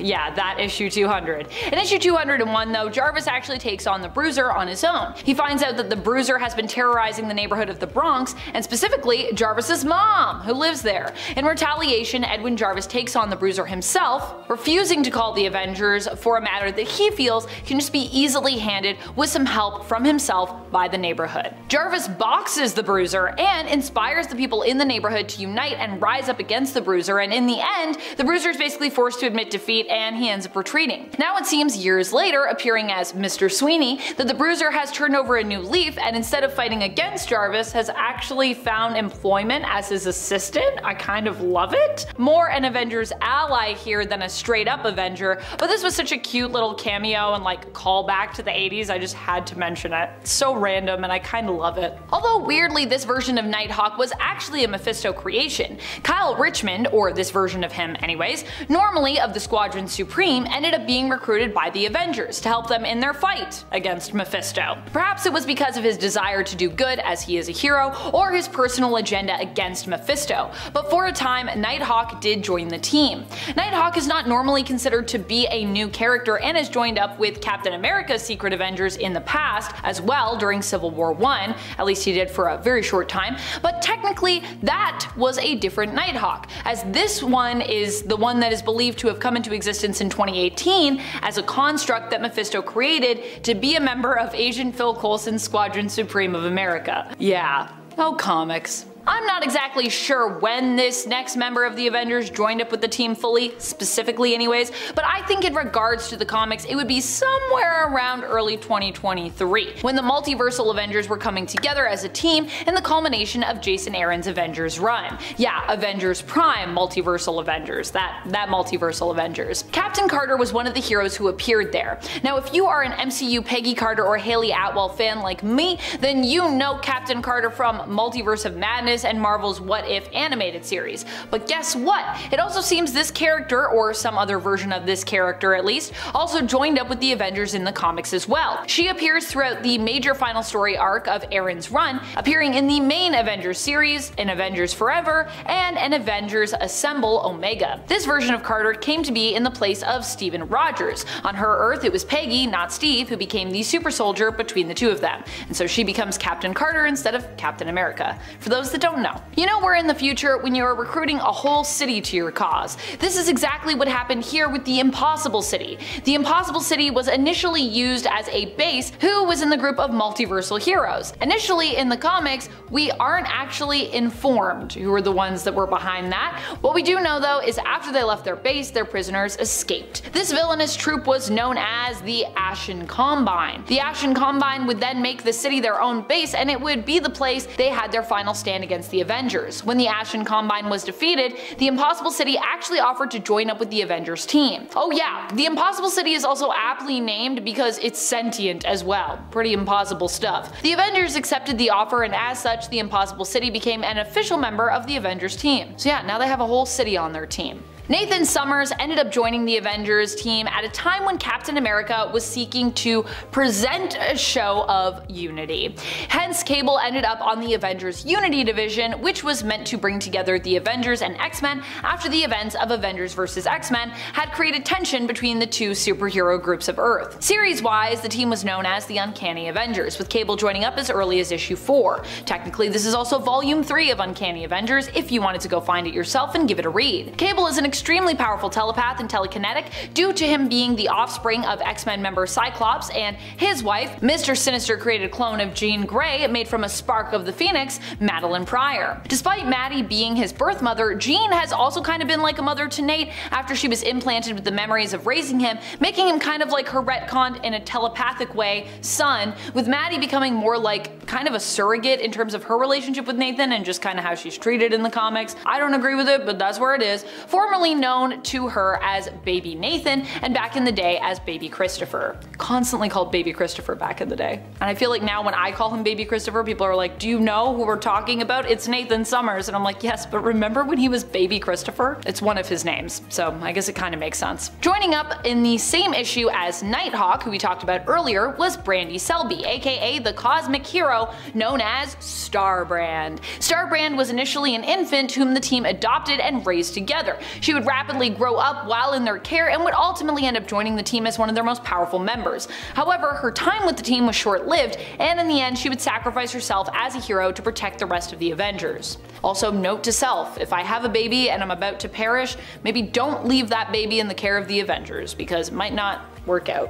Yeah, that issue 200. In issue 201 though, Jarvis actually takes on the Bruiser on his own. He finds out that the Bruiser has been terrorizing the neighborhood of the Bronx, and specifically Jarvis's mom, who lives there. In retaliation, Edwin Jarvis takes on the Bruiser himself, refusing to call the Avengers for a matter that he feels can just be easily handled with some help from himself by the neighborhood. Jarvis boxes the Bruiser and inspires the people in the neighborhood to unite and rise up against the Bruiser, and in the end, the Bruiser is basically forced to admit defeat and he ends up retreating. Now it seems years later, appearing as Mr. Sweeney, that the Bruiser has turned over a new leaf and instead of fighting against Jarvis has actually found employment as his assistant. I kind of love it. More an Avengers ally here than a straight up Avenger, but this was such a cute little cameo and like callback to the 80s, I just had to mention it. It's so random and I kind of love it. Although weirdly, this version of Nighthawk was actually a Mephisto creation. Kyle Richmond, or this version of him anyways, normally of the Squadron Supreme, ended up being recruited by the Avengers to help them in their fight against Mephisto. Perhaps it was because of his desire to do good as he is a hero, or his personal agenda against Mephisto, but for a time Nighthawk did join the team. Nighthawk is not normally considered to be a new character and has joined up with Captain America's Secret Avengers in the past as well during Civil War I, at least he did for a very short time, but technically that was a different Nighthawk, as this one is the one that is believed to have come into existence in 2018 as a construct that Mephisto created to be a member of Agent Phil Coulson's Squadron Supreme of America. Yeah. Oh, comics. I'm not exactly sure when this next member of the Avengers joined up with the team fully, specifically anyways, but I think in regards to the comics it would be somewhere around early 2023, when the multiversal Avengers were coming together as a team in the culmination of Jason Aaron's Avengers run. Yeah, Avengers Prime Multiversal Avengers, that multiversal Avengers. Captain Carter was one of the heroes who appeared there. Now if you are an MCU Peggy Carter or Haley Atwell fan like me, then you know Captain Carter from Multiverse of Madness apprentice and Marvel's What If animated series. But guess what? It also seems this character, or some other version of this character at least, also joined up with the Avengers in the comics as well. She appears throughout the major final story arc of Aaron's run, appearing in the main Avengers series, in Avengers Forever, and an Avengers Assemble Omega. This version of Carter came to be in the place of Steven Rogers. On her Earth, it was Peggy, not Steve, who became the super soldier between the two of them, and so she becomes Captain Carter instead of Captain America, for those that don't know. You know, we're in the future when you're recruiting a whole city to your cause. This is exactly what happened here with the Impossible City. The Impossible City was initially used as a base who was in the group of multiversal heroes. Initially in the comics, we aren't actually informed who were the ones that were behind that. What we do know though is after they left their base, their prisoners escaped. This villainous troop was known as the Ashen Combine. The Ashen Combine would then make the city their own base, and it would be the place they had their final stand against the Avengers. When the Ashen Combine was defeated, the Impossible City actually offered to join up with the Avengers team. Oh yeah, the Impossible City is also aptly named because it's sentient as well. Pretty impossible stuff. The Avengers accepted the offer, and as such, the Impossible City became an official member of the Avengers team. So yeah, now they have a whole city on their team. Nathan Summers ended up joining the Avengers team at a time when Captain America was seeking to present a show of unity. Hence, Cable ended up on the Avengers Unity division, which was meant to bring together the Avengers and X-Men after the events of Avengers vs. X-Men had created tension between the two superhero groups of Earth. Series-wise, the team was known as the Uncanny Avengers, with Cable joining up as early as issue 4. Technically, this is also volume 3 of Uncanny Avengers if you wanted to go find it yourself and give it a read. Cable is an extremely powerful telepath and telekinetic due to him being the offspring of X-Men member Cyclops and his wife, Mr. Sinister created clone of Jean Grey made from a spark of the Phoenix, Madeline Pryor. Despite Maddie being his birth mother, Jean has also kind of been like a mother to Nate after she was implanted with the memories of raising him, making him kind of like her retconned in a telepathic way son, with Maddie becoming more like kind of a surrogate in terms of her relationship with Nathan and just kind of how she's treated in the comics. I don't agree with it, but that's where it is. Formerly known to her as Baby Nathan, and back in the day as Baby Christopher. Constantly called Baby Christopher back in the day. And I feel like now when I call him Baby Christopher, people are like, do you know who we're talking about? It's Nathan Summers. And I'm like, yes, but remember when he was Baby Christopher? It's one of his names, so I guess it kind of makes sense. Joining up in the same issue as Nighthawk, who we talked about earlier, was Brandy Selby, aka the cosmic hero known as Starbrand. Starbrand was initially an infant whom the team adopted and raised together. She would rapidly grow up while in their care and would ultimately end up joining the team as one of their most powerful members. However, her time with the team was short-lived, and in the end she would sacrifice herself as a hero to protect the rest of the Avengers. Also, note to self, if I have a baby and I'm about to perish, maybe don't leave that baby in the care of the Avengers, because it might not work out.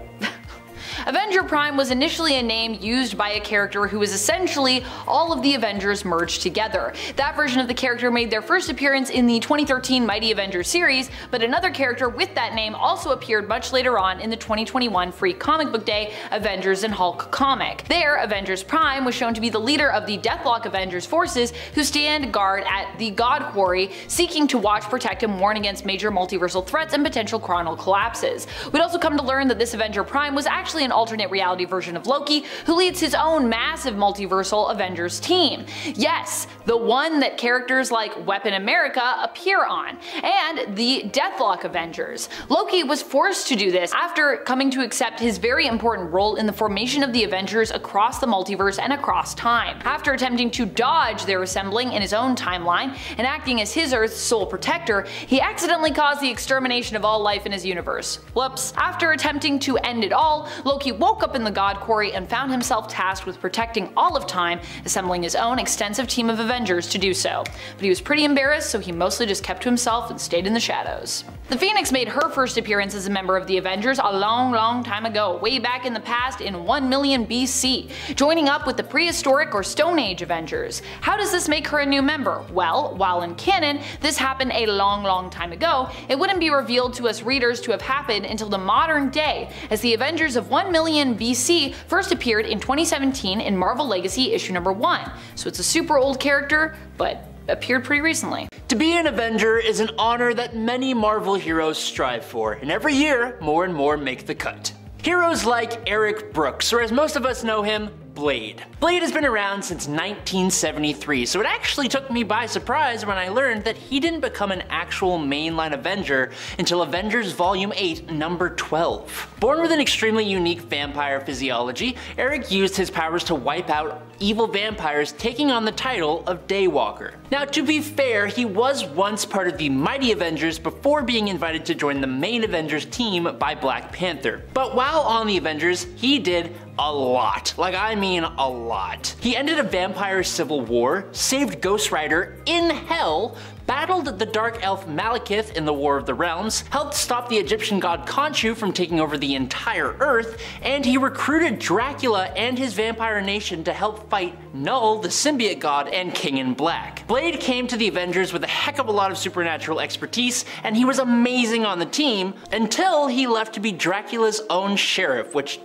Avenger Prime was initially a name used by a character who was essentially all of the Avengers merged together. That version of the character made their first appearance in the 2013 Mighty Avengers series, but another character with that name also appeared much later on in the 2021 Free Comic Book Day Avengers and Hulk comic. There, Avengers Prime was shown to be the leader of the Deathlock Avengers forces who stand guard at the God Quarry, seeking to watch, protect, and warn against major multiversal threats and potential chronal collapses. We'd also come to learn that this Avenger Prime was actually an alternate reality version of Loki, who leads his own massive multiversal Avengers team. Yes, the one that characters like Weapon America appear on, and the Deathlock Avengers. Loki was forced to do this after coming to accept his very important role in the formation of the Avengers across the multiverse and across time. After attempting to dodge their assembling in his own timeline and acting as his Earth's sole protector, he accidentally caused the extermination of all life in his universe. Whoops. After attempting to end it all, Loki woke up in the God Quarry and found himself tasked with protecting all of time, assembling his own extensive team of Avengers to do so. But he was pretty embarrassed, so he mostly just kept to himself and stayed in the shadows. The Phoenix made her first appearance as a member of the Avengers a long time ago, way back in the past in 1 million BC, joining up with the prehistoric or Stone Age Avengers. How does this make her a new member? Well, while in canon this happened a long time ago, it wouldn't be revealed to us readers to have happened until the modern day, as the Avengers of 1 million BC first appeared in 2017 in Marvel Legacy issue number 1. So it's a super old character, but appeared pretty recently. To be an Avenger is an honor that many Marvel heroes strive for, and every year more and more make the cut. Heroes like Eric Brooks, or as most of us know him, Blade. Blade has been around since 1973, so it actually took me by surprise when I learned that he didn't become an actual mainline Avenger until Avengers Volume 8, number 12. Born with an extremely unique vampire physiology, Eric used his powers to wipe out evil vampires, taking on the title of Daywalker. Now, to be fair, he was once part of the Mighty Avengers before being invited to join the main Avengers team by Black Panther. But while on the Avengers, he did a lot. Like, I mean a lot. He ended a vampire civil war, saved Ghost Rider in hell, battled the Dark Elf Malekith in the War of the Realms, helped stop the Egyptian god Khonshu from taking over the entire Earth, and he recruited Dracula and his vampire nation to help fight Null, the symbiote god, and King in Black. Blade came to the Avengers with a heck of a lot of supernatural expertise, and he was amazing on the team until he left to be Dracula's own sheriff, which...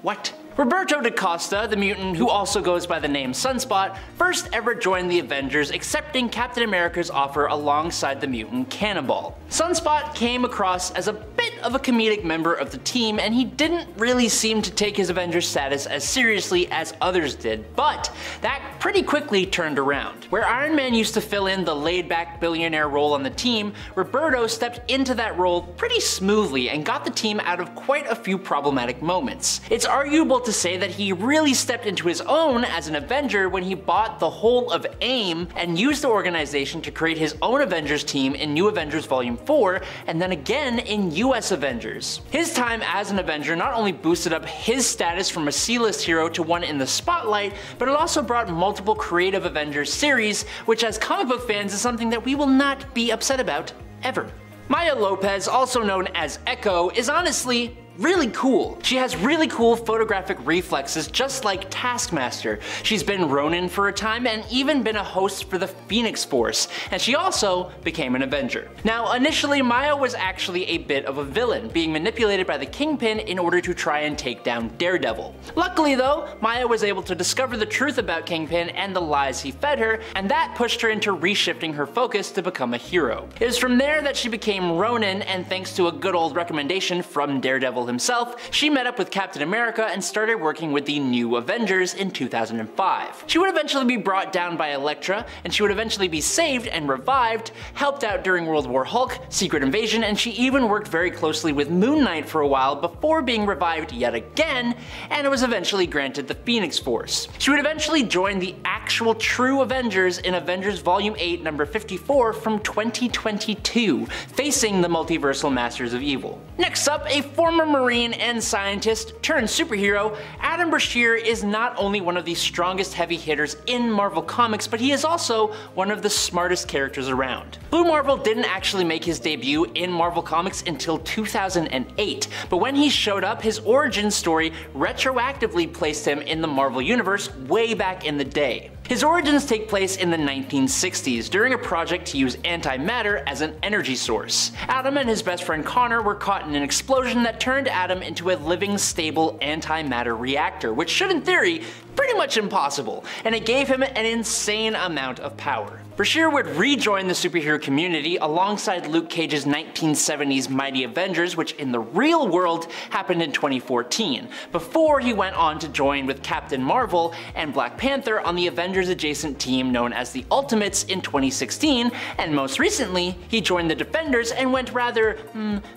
what? Roberto da Costa, the mutant who also goes by the name Sunspot, first ever joined the Avengers, accepting Captain America's offer alongside the mutant Cannonball. Sunspot came across as a bit of a comedic member of the team, and he didn't really seem to take his Avenger status as seriously as others did, but that pretty quickly turned around. Where Iron Man used to fill in the laid-back billionaire role on the team, Roberto stepped into that role pretty smoothly and got the team out of quite a few problematic moments. It's arguable to say that he really stepped into his own as an Avenger when he bought the whole of AIM and used the organization to create his own Avengers team in New Avengers Volume 4, and then again in US Avengers. His time as an Avenger not only boosted up his status from a C-list hero to one in the spotlight, but it also brought multiple creative Avengers series, which as comic book fans is something that we will not be upset about, ever. Maya Lopez, also known as Echo, is honestly really cool. She has really cool photographic reflexes just like Taskmaster. She's been Ronin for a time and even been a host for the Phoenix Force, and she also became an Avenger. Now, initially Maya was actually a bit of a villain, being manipulated by the Kingpin in order to try and take down Daredevil. Luckily though, Maya was able to discover the truth about Kingpin and the lies he fed her, and that pushed her into reshifting her focus to become a hero. It was from there that she became Ronin, and thanks to a good old recommendation from Daredevil himself, she met up with Captain America and started working with the New Avengers in 2005. She would eventually be brought down by Elektra, and she would eventually be saved and revived, helped out during World War Hulk, Secret Invasion, and she even worked very closely with Moon Knight for a while before being revived yet again, and was eventually granted the Phoenix Force. She would eventually join the actual true Avengers in Avengers Volume 8, number 54 from 2022, facing the multiversal Masters of Evil. Next up, a former Marine and scientist turned superhero, Adam Brashear is not only one of the strongest heavy hitters in Marvel Comics, but he is also one of the smartest characters around. Blue Marvel didn't actually make his debut in Marvel Comics until 2008, but when he showed up, his origin story retroactively placed him in the Marvel Universe way back in the day. His origins take place in the 1960s during a project to use antimatter as an energy source. Adam and his best friend Connor were caught in an explosion that turned Adam into a living, stable antimatter reactor, which should in theory pretty much impossible, and it gave him an insane amount of power. Brashear would rejoin the superhero community alongside Luke Cage's 1970s Mighty Avengers, which in the real world happened in 2014, before he went on to join with Captain Marvel and Black Panther on the Avengers adjacent team known as the Ultimates in 2016, and most recently, he joined the Defenders and went rather,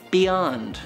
beyond.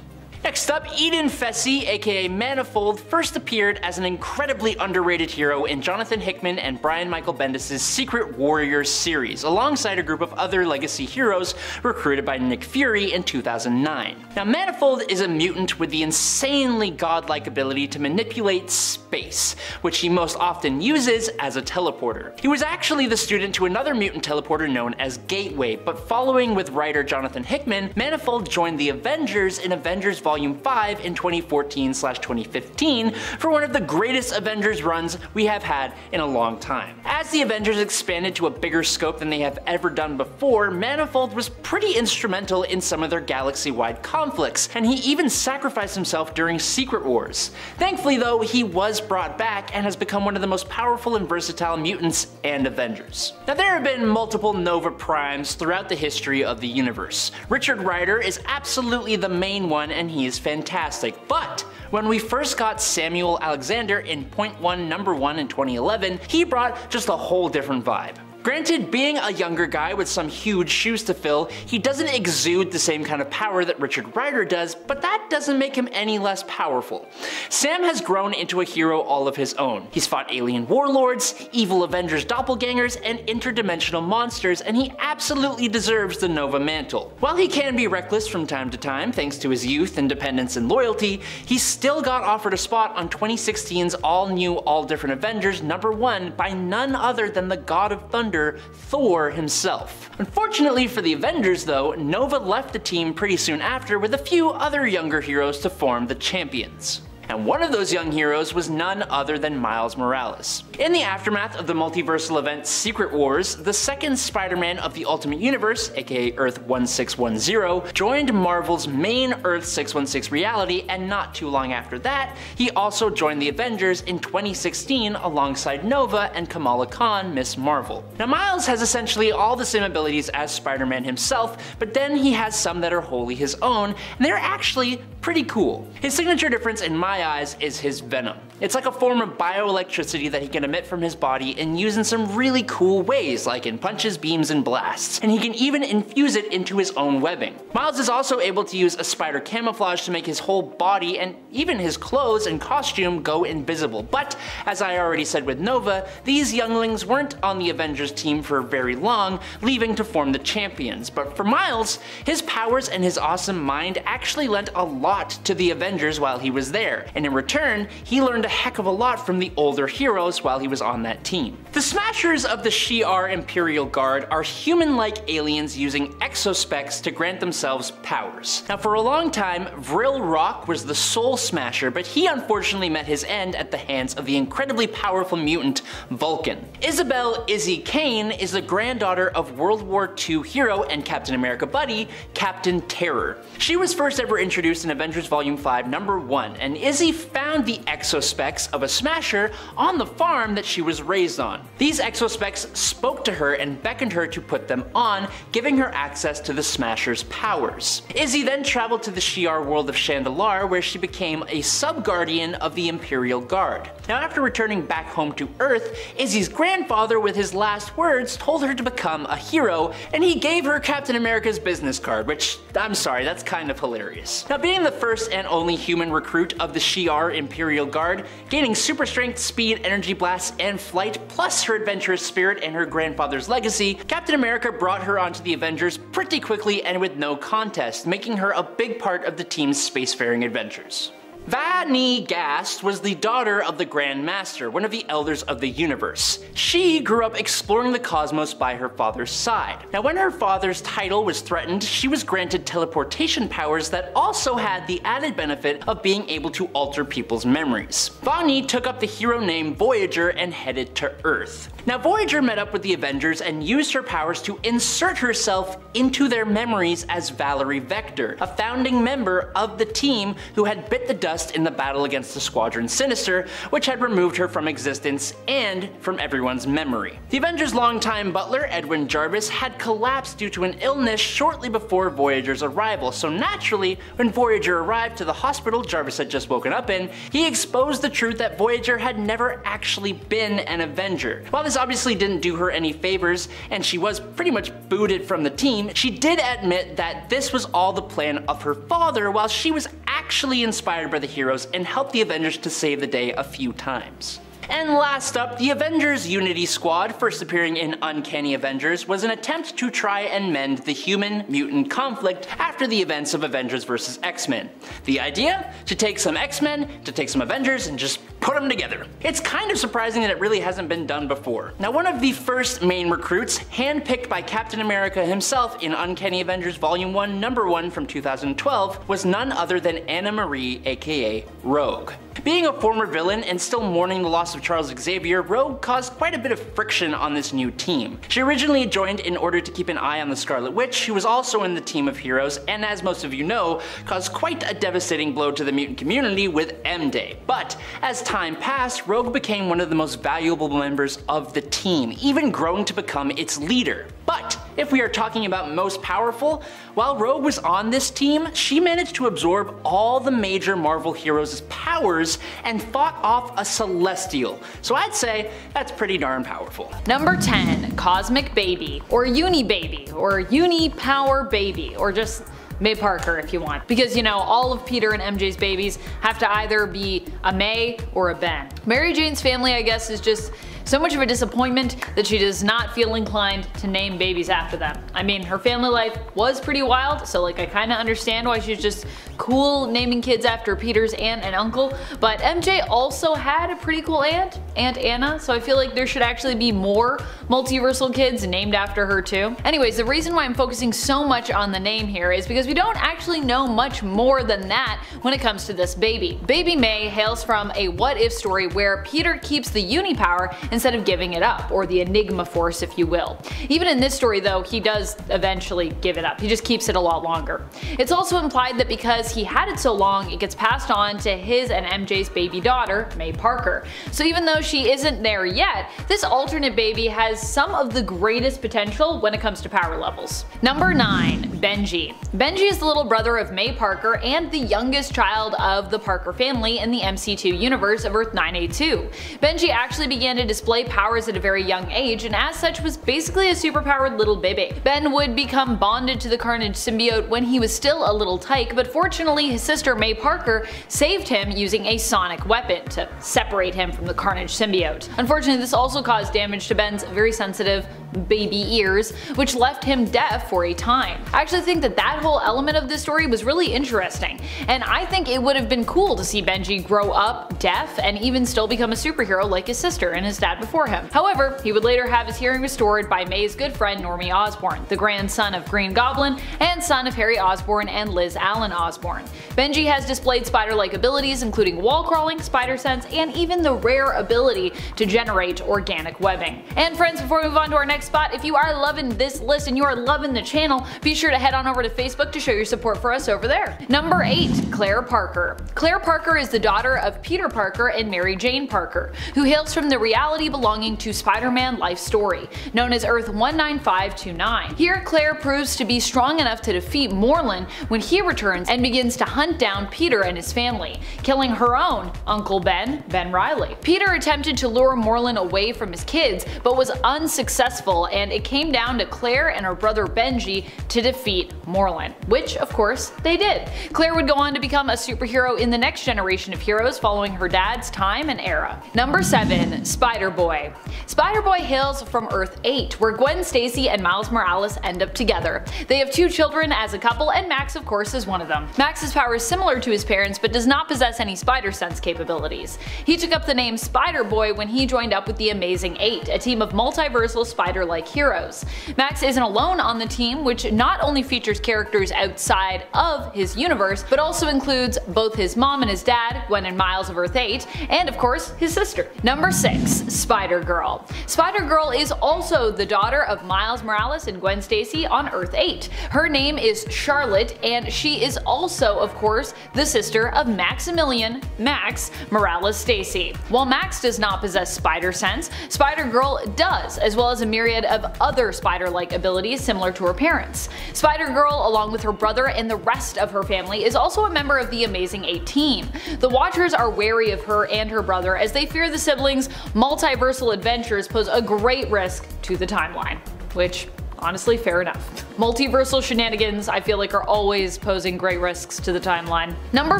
Next up, Eden Fessy, aka Manifold, first appeared as an incredibly underrated hero in Jonathan Hickman and Brian Michael Bendis' Secret Warriors series, alongside a group of other legacy heroes recruited by Nick Fury in 2009. Now, Manifold is a mutant with the insanely godlike ability to manipulate space, which he most often uses as a teleporter. He was actually the student to another mutant teleporter known as Gateway, but following with writer Jonathan Hickman, Manifold joined the Avengers in Avengers Volume 5 in 2014/2015 for one of the greatest Avengers runs we have had in a long time. As the Avengers expanded to a bigger scope than they have ever done before, Manifold was pretty instrumental in some of their galaxy-wide conflicts, and he even sacrificed himself during Secret Wars. Thankfully though, he was brought back and has become one of the most powerful and versatile mutants and Avengers. Now, there have been multiple Nova Primes throughout the history of the universe. Richard Rider is absolutely the main one, and he he is fantastic, but when we first got Samuel Alexander in Point One Number 1 in 2011, he brought just a whole different vibe. Granted, being a younger guy with some huge shoes to fill, he doesn't exude the same kind of power that Richard Rider does, but that doesn't make him any less powerful. Sam has grown into a hero all of his own. He's fought alien warlords, evil Avengers doppelgangers, and interdimensional monsters, and he absolutely deserves the Nova mantle. While he can be reckless from time to time, thanks to his youth, independence, and loyalty, he still got offered a spot on 2016's all-new, all-different Avengers number 1 by none other than the God of Thunder, Thor himself. Unfortunately for the Avengers though, Nova left the team pretty soon after with a few other younger heroes to form the Champions. And one of those young heroes was none other than Miles Morales. In the aftermath of the multiversal event Secret Wars, the second Spider-Man of the Ultimate Universe, aka Earth 1610, joined Marvel's main Earth 616 reality, and not too long after that, he also joined the Avengers in 2016 alongside Nova and Kamala Khan, Miss Marvel. Now Miles has essentially all the same abilities as Spider-Man himself, but then he has some that are wholly his own, and they're actually pretty cool. His signature difference in my eyes is his venom. It's like a form of bioelectricity that he can emit from his body and use in some really cool ways, like in punches, beams, and blasts, and he can even infuse it into his own webbing. Miles is also able to use a spider camouflage to make his whole body and even his clothes and costume go invisible, but as I already said with Nova, these younglings weren't on the Avengers team for very long, leaving to form the Champions. But for Miles, his powers and his awesome mind actually lent a lot to the Avengers while he was there, and in return, he learned a heck of a lot from the older heroes while he was on that team. The Smashers of the Shi'ar Imperial Guard are human-like aliens using exospecs to grant themselves powers. Now for a long time, Vril Rock was the Soul Smasher, but he unfortunately met his end at the hands of the incredibly powerful mutant Vulcan. Isabel Izzy Kane is the granddaughter of World War II hero and Captain America buddy, Captain Terror. She was first ever introduced in Avengers Volume 5 number 1, and Izzy found the exospecs of a Smasher on the farm that she was raised on. These exospecs spoke to her and beckoned her to put them on, giving her access to the Smasher's powers. Izzy then traveled to the Shi'ar world of Chandalar, where she became a sub-guardian of the Imperial Guard. Now after returning back home to Earth, Izzy's grandfather with his last words told her to become a hero, and he gave her Captain America's business card, which, I'm sorry, that's kind of hilarious. Now being the first and only human recruit of the Shi'ar Imperial Guard, gaining super strength, speed, energy blasts, and flight, plus her adventurous spirit and her grandfather's legacy, Captain America brought her onto the Avengers pretty quickly and with no contest, making her a big part of the team's spacefaring adventures. Vani Gast was the daughter of the Grand Master, one of the Elders of the Universe. She grew up exploring the cosmos by her father's side. Now when her father's title was threatened, she was granted teleportation powers that also had the added benefit of being able to alter people's memories. Vani took up the hero name Voyager and headed to Earth. Now Voyager met up with the Avengers and used her powers to insert herself into their memories as Valerie Vector, a founding member of the team who had bit the dust in the battle against the Squadron Sinister, which had removed her from existence and from everyone's memory. The Avengers' longtime butler, Edwin Jarvis, had collapsed due to an illness shortly before Voyager's arrival, so naturally, when Voyager arrived to the hospital Jarvis had just woken up in, he exposed the truth that Voyager had never actually been an Avenger. While this obviously didn't do her any favors, and she was pretty much booted from the team, she did admit that this was all the plan of her father, while she was actually inspired by the heroes and helped the Avengers to save the day a few times. And last up, the Avengers Unity Squad, first appearing in Uncanny Avengers, was an attempt to try and mend the human-mutant conflict after the events of Avengers vs. X-Men. The idea? To take some X-Men, to take some Avengers, and just put them together. It's kind of surprising that it really hasn't been done before. Now one of the first main recruits, handpicked by Captain America himself in Uncanny Avengers Volume 1 number 1 from 2012, was none other than Anna Marie, aka Rogue. Being a former villain and still mourning the loss of Charles Xavier, Rogue caused quite a bit of friction on this new team. She originally joined in order to keep an eye on the Scarlet Witch, who was also in the team of heroes, and as most of you know, caused quite a devastating blow to the mutant community with M-Day. But as time passed, Rogue became one of the most valuable members of the team, even growing to become its leader. But If we are talking about most powerful, while Rogue was on this team, she managed to absorb all the major Marvel heroes' powers and fought off a Celestial, so I'd say that's pretty darn powerful. Number 10, Cosmic Baby, or Uni Baby, or Uni Power Baby, or just May Parker if you want. Because you know, all of Peter and MJ's babies have to either be a May or a Ben. Mary Jane's family, I guess, is just so much of a disappointment that she does not feel inclined to name babies after them. I mean, her family life was pretty wild, so like I kinda understand why she's just cool naming kids after Peter's aunt and uncle, but MJ also had a pretty cool aunt, Aunt Anna, so I feel like there should actually be more multiversal kids named after her too. Anyways, the reason why I'm focusing so much on the name here is because we don't actually know much more than that when it comes to this baby. Baby May hails from a what-if story where Peter keeps the uni power instead of giving it up, or the Enigma Force if you will. Even in this story though, he does eventually give it up, he just keeps it a lot longer. It's also implied that because he had it so long, it gets passed on to his and MJ's baby daughter, May Parker. So even though she isn't there yet, this alternate baby has some of the greatest potential when it comes to power levels. Number 9. Benji. Benji is the little brother of May Parker and the youngest child of the Parker family in the MC2 universe of Earth 982. Benji actually began to display powers at a very young age, and as such was basically a superpowered little baby. Ben would become bonded to the Carnage symbiote when he was still a little tyke, but fortunately his sister May Parker saved him using a sonic weapon to separate him from the Carnage symbiote. Unfortunately, this also caused damage to Ben's very sensitive baby ears, which left him deaf for a time. I actually think that that whole element of this story was really interesting, and I think it would have been cool to see Benji grow up deaf and even still become a superhero like his sister and his dad before him. However, he would later have his hearing restored by May's good friend Normie Osborn, the grandson of Green Goblin and son of Harry Osborn and Liz Allen Osborn. Benji has displayed spider-like abilities including wall crawling, spider sense, and even the rare ability to generate organic webbing. And friends, before we move on to our next spot, if you are loving this list and you are loving the channel, be sure to head on over to Facebook to show your support for us over there. Number 8. Claire Parker. Claire Parker is the daughter of Peter Parker and Mary Jane Parker, who hails from the reality belonging to Spider-Man life story, known as Earth 19529. Here, Claire proves to be strong enough to defeat Morlun when he returns and begins to hunt down Peter and his family, killing her own Uncle Ben Reilly. Peter attempted to lure Morlun away from his kids, but was unsuccessful, and it came down to Claire and her brother Benji to defeat Morlun, which of course they did. Claire would go on to become a superhero in the next generation of heroes following her dad's time and era. Number 7. Spider-Boy. Spider-Boy hails from Earth 8, where Gwen Stacy and Miles Morales end up together. They have 2 children as a couple, and Max of course is one of them. Max's power is similar to his parents but does not possess any spider sense capabilities. He took up the name Spider-Boy when he joined up with the Amazing 8, a team of multiversal spider-like heroes. Max isn't alone on the team, which not only features characters outside of his universe, but also includes both his mom and his dad, Gwen and Miles of Earth 8, and of course his sister. Number 6. Spider-Girl. Spider-Girl is also the daughter of Miles Morales and Gwen Stacy on Earth 8. Her name is Charlotte, and she is also, of course, the sister of Maximilian Max Morales Stacy. While Max does not possess spider sense, Spider-Girl does, as well as a myriad of other spider-like abilities similar to her parents. Spider-Girl, along with her brother and the rest of her family, is also a member of the Amazing 8 team. The Watchers are wary of her and her brother as they fear the siblings' multiversal adventures pose a great risk to the timeline, which honestly, fair enough. Multiversal shenanigans I feel like are always posing great risks to the timeline. Number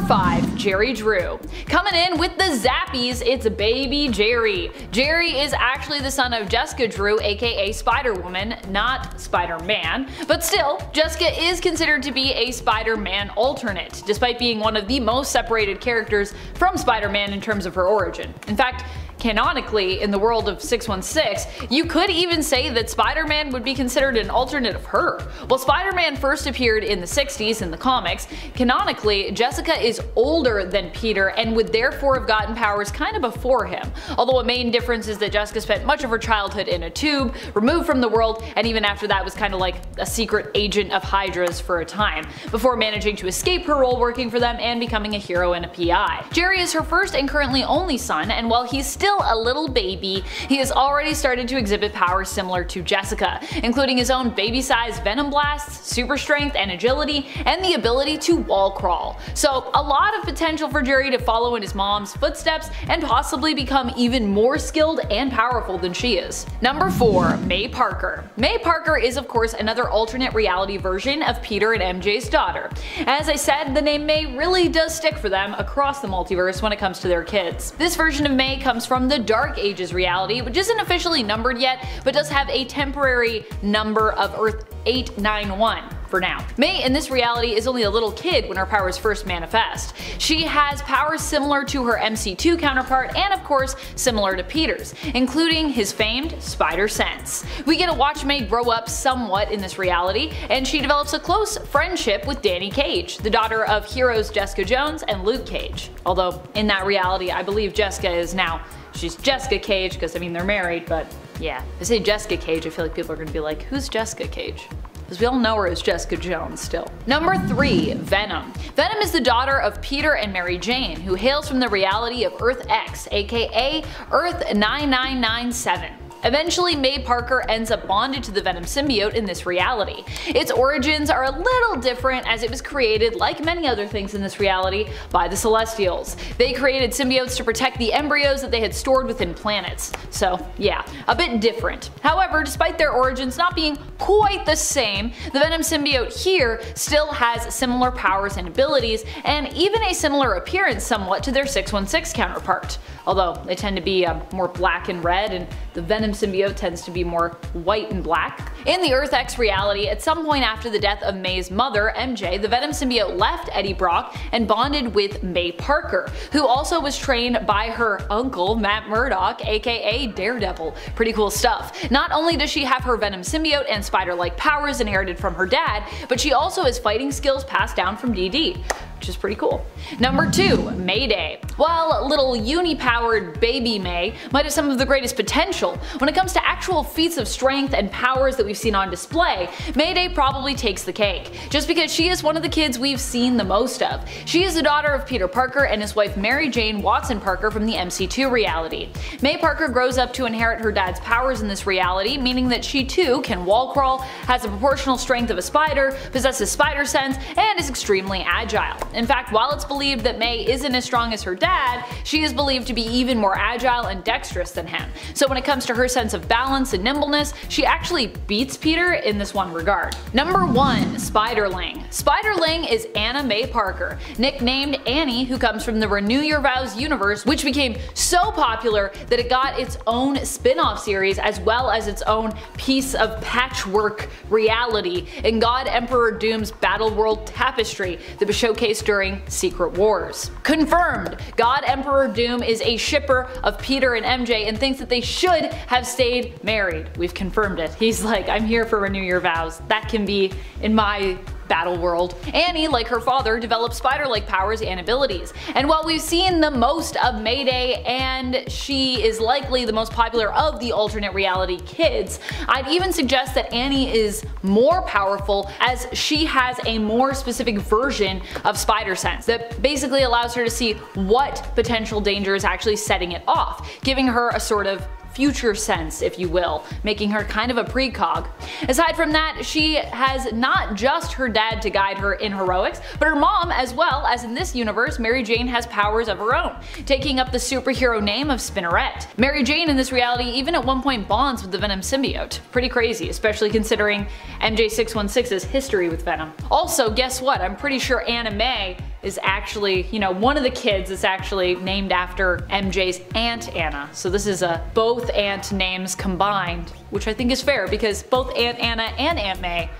5. Jerry Drew. Coming in with the zappies, it's baby Jerry. Jerry is actually the son of Jessica Drew, aka Spider-Woman, not Spider-Man, but still, Jessica is considered to be a Spider-Man alternate, despite being one of the most separated characters from Spider-Man in terms of her origin. In fact, canonically, in the world of 616, you could even say that Spider-Man would be considered an alternate of her. While Spider-Man first appeared in the 60s in the comics, canonically, Jessica is older than Peter and would therefore have gotten powers kind of before him. Although a main difference is that Jessica spent much of her childhood in a tube, removed from the world, and even after that was kind of like a secret agent of Hydra's for a time, before managing to escape her role working for them and becoming a hero and a PI. Jerry is her first and currently only son, and while he's still still a little baby, he has already started to exhibit powers similar to Jessica, including his own baby-sized venom blasts, super strength and agility, and the ability to wall crawl. So a lot of potential for Jerry to follow in his mom's footsteps and possibly become even more skilled and powerful than she is. Number 4. May Parker. May Parker is of course another alternate reality version of Peter and MJ's daughter. As I said, the name May really does stick for them across the multiverse when it comes to their kids. This version of May comes from the Dark Ages reality, which isn't officially numbered yet, but does have a temporary number of Earth 891. For now. May in this reality is only a little kid when her powers first manifest. She has powers similar to her MC2 counterpart and of course similar to Peter's, including his famed spider sense. We get to watch May grow up somewhat in this reality, and she develops a close friendship with Danny Cage, the daughter of heroes Jessica Jones and Luke Cage. Although in that reality I believe Jessica is now, she's Jessica Cage because I mean they're married, but yeah. If I say Jessica Cage I feel like people are gonna be like, who's Jessica Cage? Because we all know her as Jessica Jones still. Number 3. Venom. Venom is the daughter of Peter and Mary Jane, who hails from the reality of Earth X, aka Earth 9997. Eventually, May Parker ends up bonded to the Venom symbiote in this reality. Its origins are a little different as it was created, like many other things in this reality, by the Celestials. They created symbiotes to protect the embryos that they had stored within planets. So yeah, a bit different. However, despite their origins not being quite the same, the Venom symbiote here still has similar powers and abilities, and even a similar appearance somewhat to their 616 counterpart. Although they tend to be more black and red, and the Venom symbiote tends to be more white and black. In the Earth X reality, at some point after the death of May's mother, MJ, the Venom symbiote left Eddie Brock and bonded with May Parker, who also was trained by her uncle Matt Murdock, aka Daredevil. Pretty cool stuff. Not only does she have her Venom symbiote and spider-like powers inherited from her dad, but she also has fighting skills passed down from DD. Which is pretty cool. Number 2. Mayday. While little uni-powered baby May might have some of the greatest potential, when it comes to actual feats of strength and powers that we've seen on display, Mayday probably takes the cake, just because she is one of the kids we've seen the most of. She is the daughter of Peter Parker and his wife Mary Jane Watson Parker from the MC2 reality. May Parker grows up to inherit her dad's powers in this reality, meaning that she too can wall crawl, has the proportional strength of a spider, possesses spider sense, and is extremely agile. In fact, while it's believed that May isn't as strong as her dad, she is believed to be even more agile and dexterous than him. So when it comes to her sense of balance and nimbleness, she actually beats Peter in this one regard. Number 1. Spiderling. Spiderling is Anna May Parker, nicknamed Annie, who comes from the Renew Your Vows universe, which became so popular that it got its own spin-off series as well as its own piece of patchwork reality in God Emperor Doom's Battle World Tapestry that was showcased during Secret Wars. Confirmed! God Emperor Doom is a shipper of Peter and MJ and thinks that they should have stayed married. We've confirmed it. He's like, I'm here for Renew Your Vows. That can be in my battle world. Annie, like her father, develops spider-like powers and abilities. And while we've seen the most of Mayday and she is likely the most popular of the alternate reality kids, I'd even suggest that Annie is more powerful as she has a more specific version of spider sense that basically allows her to see what potential danger is actually setting it off, giving her a sort of future sense, if you will, making her kind of a precog. Aside from that, she has not just her dad to guide her in heroics, but her mom as well, as in this universe, Mary Jane has powers of her own, taking up the superhero name of Spinneret. Mary Jane in this reality even at one point bonds with the Venom symbiote. Pretty crazy, especially considering MJ616's history with Venom. Also, guess what? I'm pretty sure Anna May is actually, one of the kids is actually named after MJ's Aunt Anna. So this is both aunt names combined, which I think is fair because both Aunt Anna and Aunt May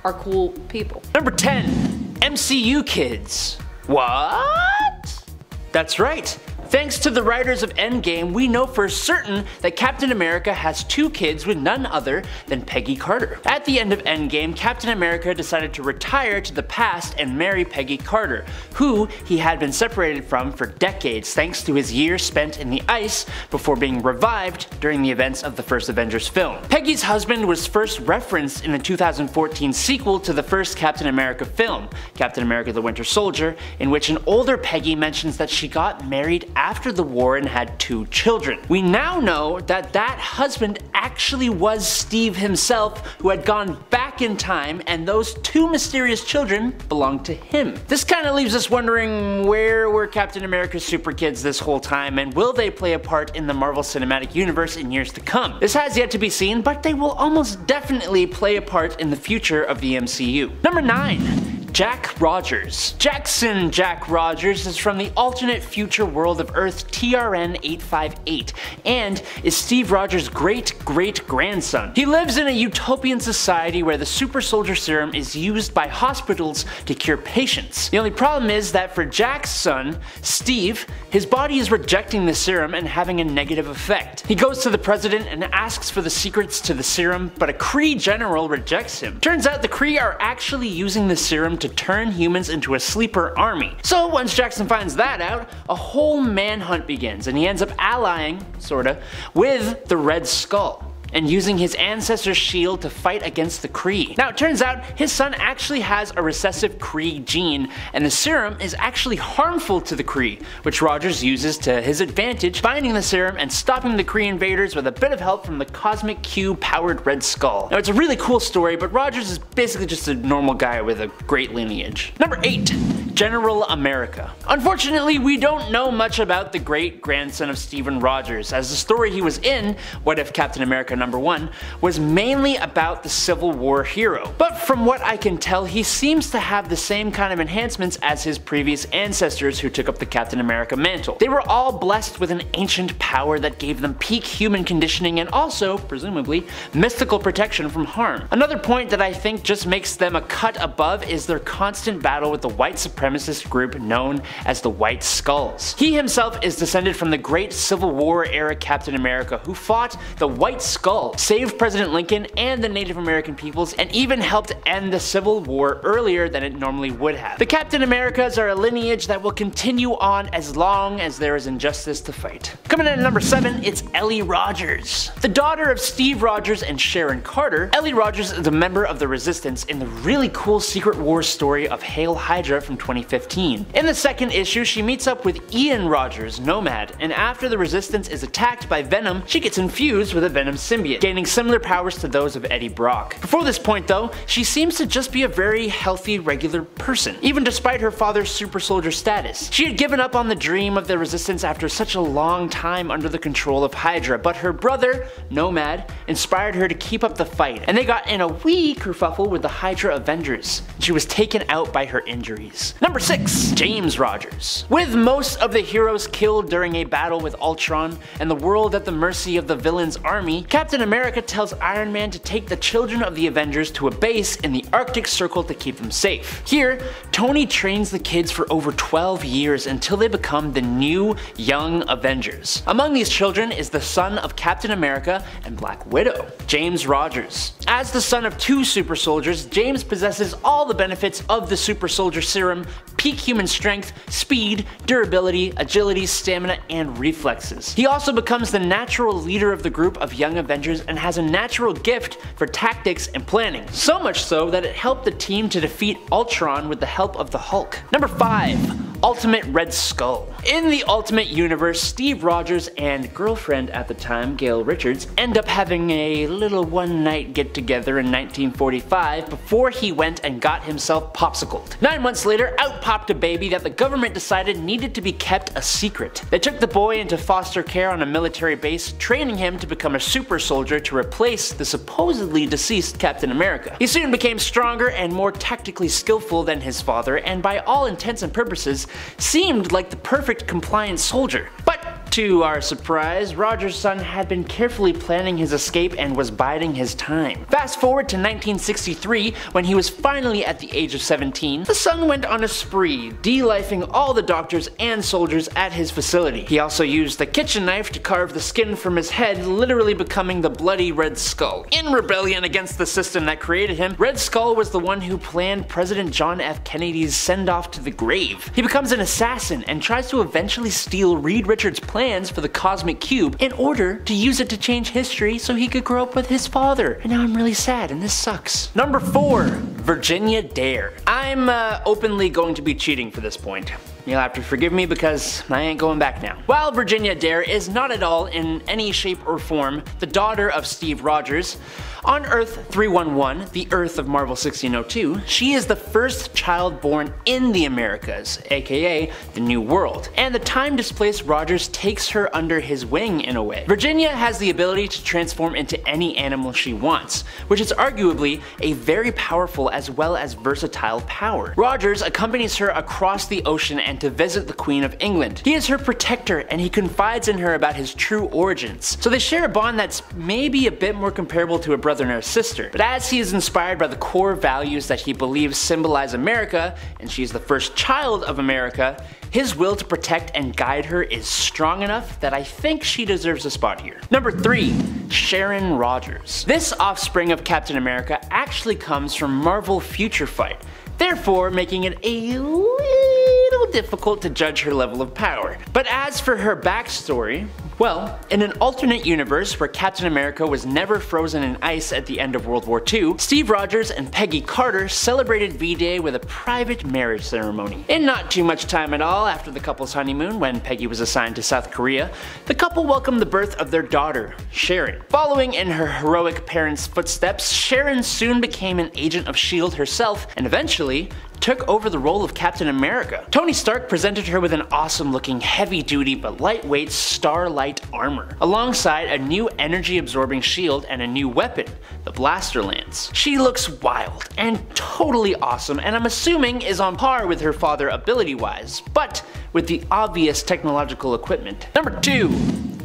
are cool people. Number 10. MCU kids. What? That's right. Thanks to the writers of Endgame, we know for certain that Captain America has 2 kids with none other than Peggy Carter. At the end of Endgame, Captain America decided to retire to the past and marry Peggy Carter, who he had been separated from for decades thanks to his years spent in the ice before being revived during the events of the first Avengers film. Peggy's husband was first referenced in the 2014 sequel to the first Captain America film, Captain America the Winter Soldier, in which an older Peggy mentions that she got married after the war and had 2 children. We now know that that husband actually was Steve himself, who had gone back in time, and those 2 mysterious children belonged to him. This kind of leaves us wondering, where were Captain America's super kids this whole time, and will they play a part in the Marvel Cinematic Universe in years to come? This has yet to be seen, but they will almost definitely play a part in the future of the MCU. Number 9. Jack Rogers. Jackson Jack Rogers is from the alternate future world of Earth TRN-858 and is Steve Rogers' great-great-grandson. He lives in a utopian society where the super soldier serum is used by hospitals to cure patients. The only problem is that for Jack's son, Steve, his body is rejecting the serum and having a negative effect. He goes to the president and asks for the secrets to the serum, but a Kree general rejects him. Turns out the Kree are actually using the serum to turn humans into a sleeper army. So once Jackson finds that out, a whole manhunt begins, and he ends up allying, sorta, with the Red Skull and using his ancestor's shield to fight against the Kree. Now it turns out his son actually has a recessive Kree gene, and the serum is actually harmful to the Kree, which Rogers uses to his advantage, finding the serum and stopping the Kree invaders with a bit of help from the Cosmic Q powered Red Skull. Now it's a really cool story, but Rogers is basically just a normal guy with a great lineage. Number 8. General America. Unfortunately, we don't know much about the great-grandson of Steven Rogers, as the story he was in, What If Captain America #1, was mainly about the Civil War hero. But from what I can tell, he seems to have the same kind of enhancements as his previous ancestors who took up the Captain America mantle. They were all blessed with an ancient power that gave them peak human conditioning and also, presumably, mystical protection from harm. Another point that I think just makes them a cut above is their constant battle with the white supremacist group known as the White Skulls. He himself is descended from the great Civil War era Captain America who fought the White Skull, saved President Lincoln and the Native American peoples, and even helped end the Civil War earlier than it normally would have. The Captain Americas are a lineage that will continue on as long as there is injustice to fight. Coming in at number 7, it's Ellie Rogers. The daughter of Steve Rogers and Sharon Carter, Ellie Rogers is a member of the Resistance in the really cool Secret Wars story of Hail Hydra from 2015. In the second issue, she meets up with Ian Rogers, Nomad, and after the Resistance is attacked by Venom, she gets infused with a Venom symbiote, gaining similar powers to those of Eddie Brock. Before this point though, she seems to just be a very healthy, regular person, even despite her father's super soldier status. She had given up on the dream of the Resistance after such a long time under the control of Hydra, but her brother, Nomad, inspired her to keep up the fight, and they got in a wee kerfuffle with the Hydra Avengers. She was taken out by her injuries. Number 6. James Rogers. With most of the heroes killed during a battle with Ultron and the world at the mercy of the villain's army, Captain America tells Iron Man to take the children of the Avengers to a base in the Arctic Circle to keep them safe. Here, Tony trains the kids for over 12 years until they become the new young Avengers. Among these children is the son of Captain America and Black Widow, James Rogers. As the son of 2 super soldiers, James possesses all the benefits of the super soldier serum, peak human strength, speed, durability, agility, stamina, and reflexes. He also becomes the natural leader of the group of young Avengers and has a natural gift for tactics and planning. So much so that it helped the team to defeat Ultron with the help of the Hulk. Number 5. Ultimate Red Skull. In the Ultimate Universe, Steve Rogers and girlfriend at the time, Gail Richards, end up having a little one-night get-together in 1945 before he went and got himself popsicled. 9 months later, out popped a baby that the government decided needed to be kept a secret. They took the boy into foster care on a military base, training him to become a super soldier to replace the supposedly deceased Captain America. He soon became stronger and more tactically skillful than his father, and by all intents and purposes, seemed like the perfect compliant soldier. But to our surprise, Rogers' son had been carefully planning his escape and was biding his time. Fast forward to 1963, when he was finally at the age of 17, the son went on a spree, de-lifing all the doctors and soldiers at his facility. He also used the kitchen knife to carve the skin from his head, literally becoming the bloody Red Skull. In rebellion against the system that created him, Red Skull was the one who planned President John F. Kennedy's send-off to the grave. He becomes an assassin and tries to eventually steal Reed Richards' plans for the Cosmic Cube in order to use it to change history so he could grow up with his father. And now I'm really sad and this sucks. Number 4. Virginia Dare. I'm openly going to be cheating for this point. You'll have to forgive me because I ain't going back now. While Virginia Dare is not at all in any shape or form the daughter of Steve Rogers, on Earth 311, the Earth of Marvel 1602, she is the first child born in the Americas, aka the New World, and the time-displaced Rogers takes her under his wing in a way. Virginia has the ability to transform into any animal she wants, which is arguably a very powerful as well as versatile power. Rogers accompanies her across the ocean and to visit the Queen of England. He is her protector and he confides in her about his true origins, so they share a bond that's maybe a bit more comparable to a brother and a sister. But as he is inspired by the core values that he believes symbolize America, and she is the first child of America, his will to protect and guide her is strong enough that I think she deserves a spot here. Number 3. Sharon Rogers. This offspring of Captain America actually comes from Marvel Future Fight, therefore making it a little difficult to judge her level of power. But as for her backstory, well, in an alternate universe where Captain America was never frozen in ice at the end of World War II, Steve Rogers and Peggy Carter celebrated V-Day with a private marriage ceremony. In not too much time at all after the couple's honeymoon, when Peggy was assigned to South Korea, the couple welcomed the birth of their daughter, Sharon. Following in her heroic parents' footsteps, Sharon soon became an agent of S.H.I.E.L.D. herself, and eventually took over the role of Captain America. Tony Stark presented her with an awesome looking heavy-duty but lightweight Starlight armor, alongside a new energy-absorbing shield and a new weapon, the Blaster Lance. She looks wild and totally awesome, and I'm assuming is on par with her father ability-wise, but with the obvious technological equipment. Number 2.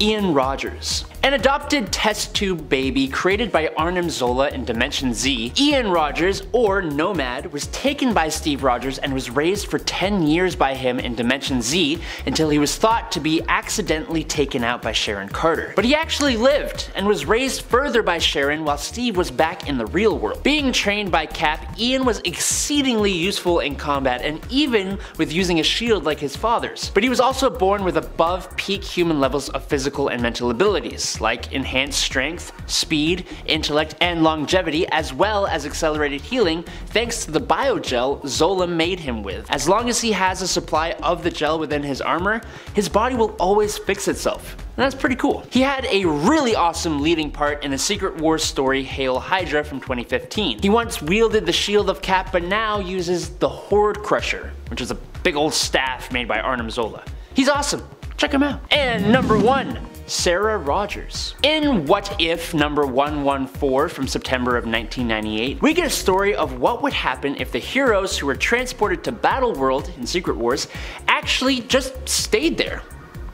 Ian Rogers. An adopted test tube baby created by Arnim Zola in Dimension Z, Ian Rogers, or Nomad, was taken by Steve Rogers and was raised for 10 years by him in Dimension Z until he was thought to be accidentally taken out by Sharon Carter. But he actually lived and was raised further by Sharon while Steve was back in the real world. Being trained by Cap, Ian was exceedingly useful in combat and even with using a shield like his father's. But he was also born with above peak human levels of physical and mental abilities, like enhanced strength, speed, intellect, and longevity, as well as accelerated healing thanks to the biogel Zola made him with. As long as he has a supply of the gel within his armor, his body will always fix itself. And that's pretty cool. He had a really awesome leading part in the Secret Wars story Hail Hydra from 2015. He once wielded the shield of Cap, but now uses the Horde Crusher, which is a big old staff made by Arnim Zola. He's awesome. Check him out. And number 1. Sarah Rogers. In What If number 114 from September of 1998, we get a story of what would happen if the heroes who were transported to Battleworld in Secret Wars actually just stayed there.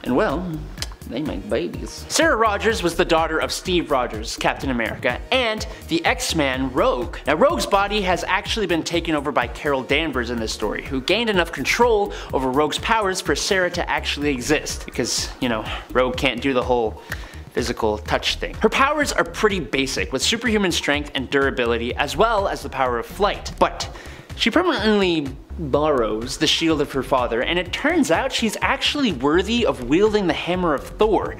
And well, they make babies. Sarah Rogers was the daughter of Steve Rogers, Captain America, and the X-Man Rogue. Now Rogue's body has actually been taken over by Carol Danvers in this story, who gained enough control over Rogue's powers for Sarah to actually exist, because, you know, Rogue can't do the whole physical touch thing. Her powers are pretty basic, with superhuman strength and durability, as well as the power of flight. But she permanently borrows the shield of her father, and it turns out she's actually worthy of wielding the hammer of Thor.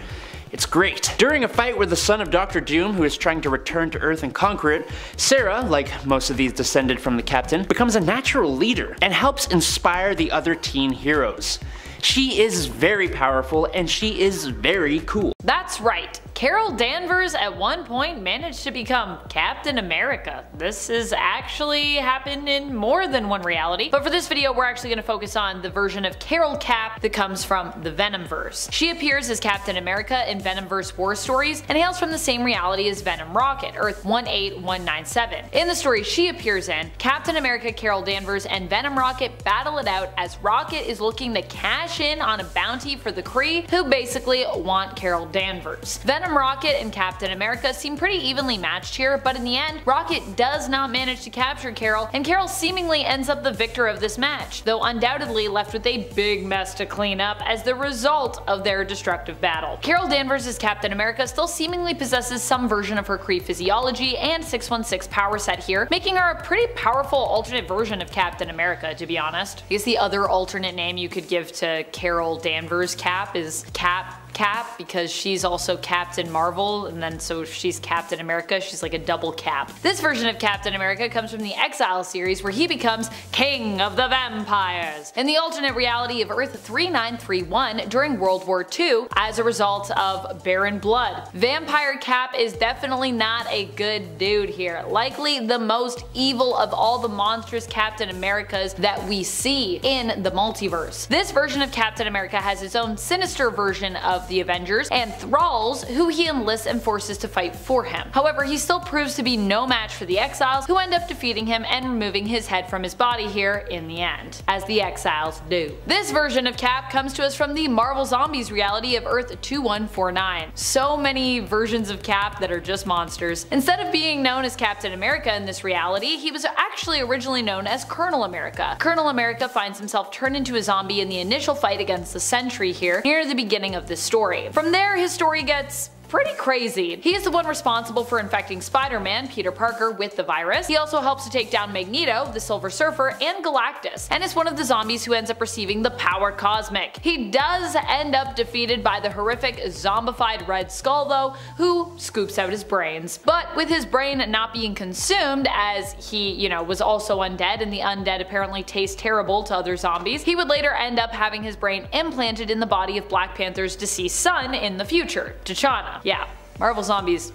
It's great. During a fight with the son of Dr. Doom, who is trying to return to Earth and conquer it, Sarah, like most of these descended from the Captain, becomes a natural leader and helps inspire the other teen heroes. She is very powerful and she is very cool. That's right. Carol Danvers at one point managed to become Captain America. This has actually happened in more than one reality, but for this video we're actually going to focus on the version of Carol Cap that comes from the Venomverse. She appears as Captain America in Venomverse War Stories and hails from the same reality as Venom Rocket, Earth 18197. In the story she appears in, Captain America, Carol Danvers, and Venom Rocket battle it out as Rocket is looking to cash in on a bounty for the Kree, who basically want Carol Danvers. Venom Rocket and Captain America seem pretty evenly matched here, but in the end, Rocket does not manage to capture Carol, and Carol seemingly ends up the victor of this match, though undoubtedly left with a big mess to clean up as the result of their destructive battle. Carol Danvers as Captain America still seemingly possesses some version of her Kree physiology and 616 power set here, making her a pretty powerful alternate version of Captain America, to be honest. I guess the other alternate name you could give to Carol Danvers Cap is Cap Cap because she's also Captain Marvel, and then so she's Captain America, she's like a double Cap. This version of Captain America comes from the Exile series where he becomes King of the Vampires in the alternate reality of Earth 3931 during World War II as a result of barren blood. Vampire Cap is definitely not a good dude here, likely the most evil of all the monstrous Captain Americas that we see in the multiverse. This version of Captain America has its own sinister version of the Avengers and Thralls, who he enlists and forces to fight for him. However, he still proves to be no match for the Exiles, who end up defeating him and removing his head from his body here in the end, as the Exiles do. This version of Cap comes to us from the Marvel Zombies reality of Earth 2149. So many versions of Cap that are just monsters. Instead of being known as Captain America in this reality, he was actually originally known as Colonel America. Colonel America finds himself turned into a zombie in the initial fight against the Sentry here, near the beginning of this story. From there, his story gets pretty crazy. He is the one responsible for infecting Spider-Man, Peter Parker, with the virus. He also helps to take down Magneto, the Silver Surfer, and Galactus, and is one of the zombies who ends up receiving the power cosmic. He does end up defeated by the horrific zombified Red Skull though, who scoops out his brains. But with his brain not being consumed, as he, was also undead, and the undead apparently taste terrible to other zombies, he would later end up having his brain implanted in the body of Black Panther's deceased son in the future, T'Challa. Yeah, Marvel Zombies,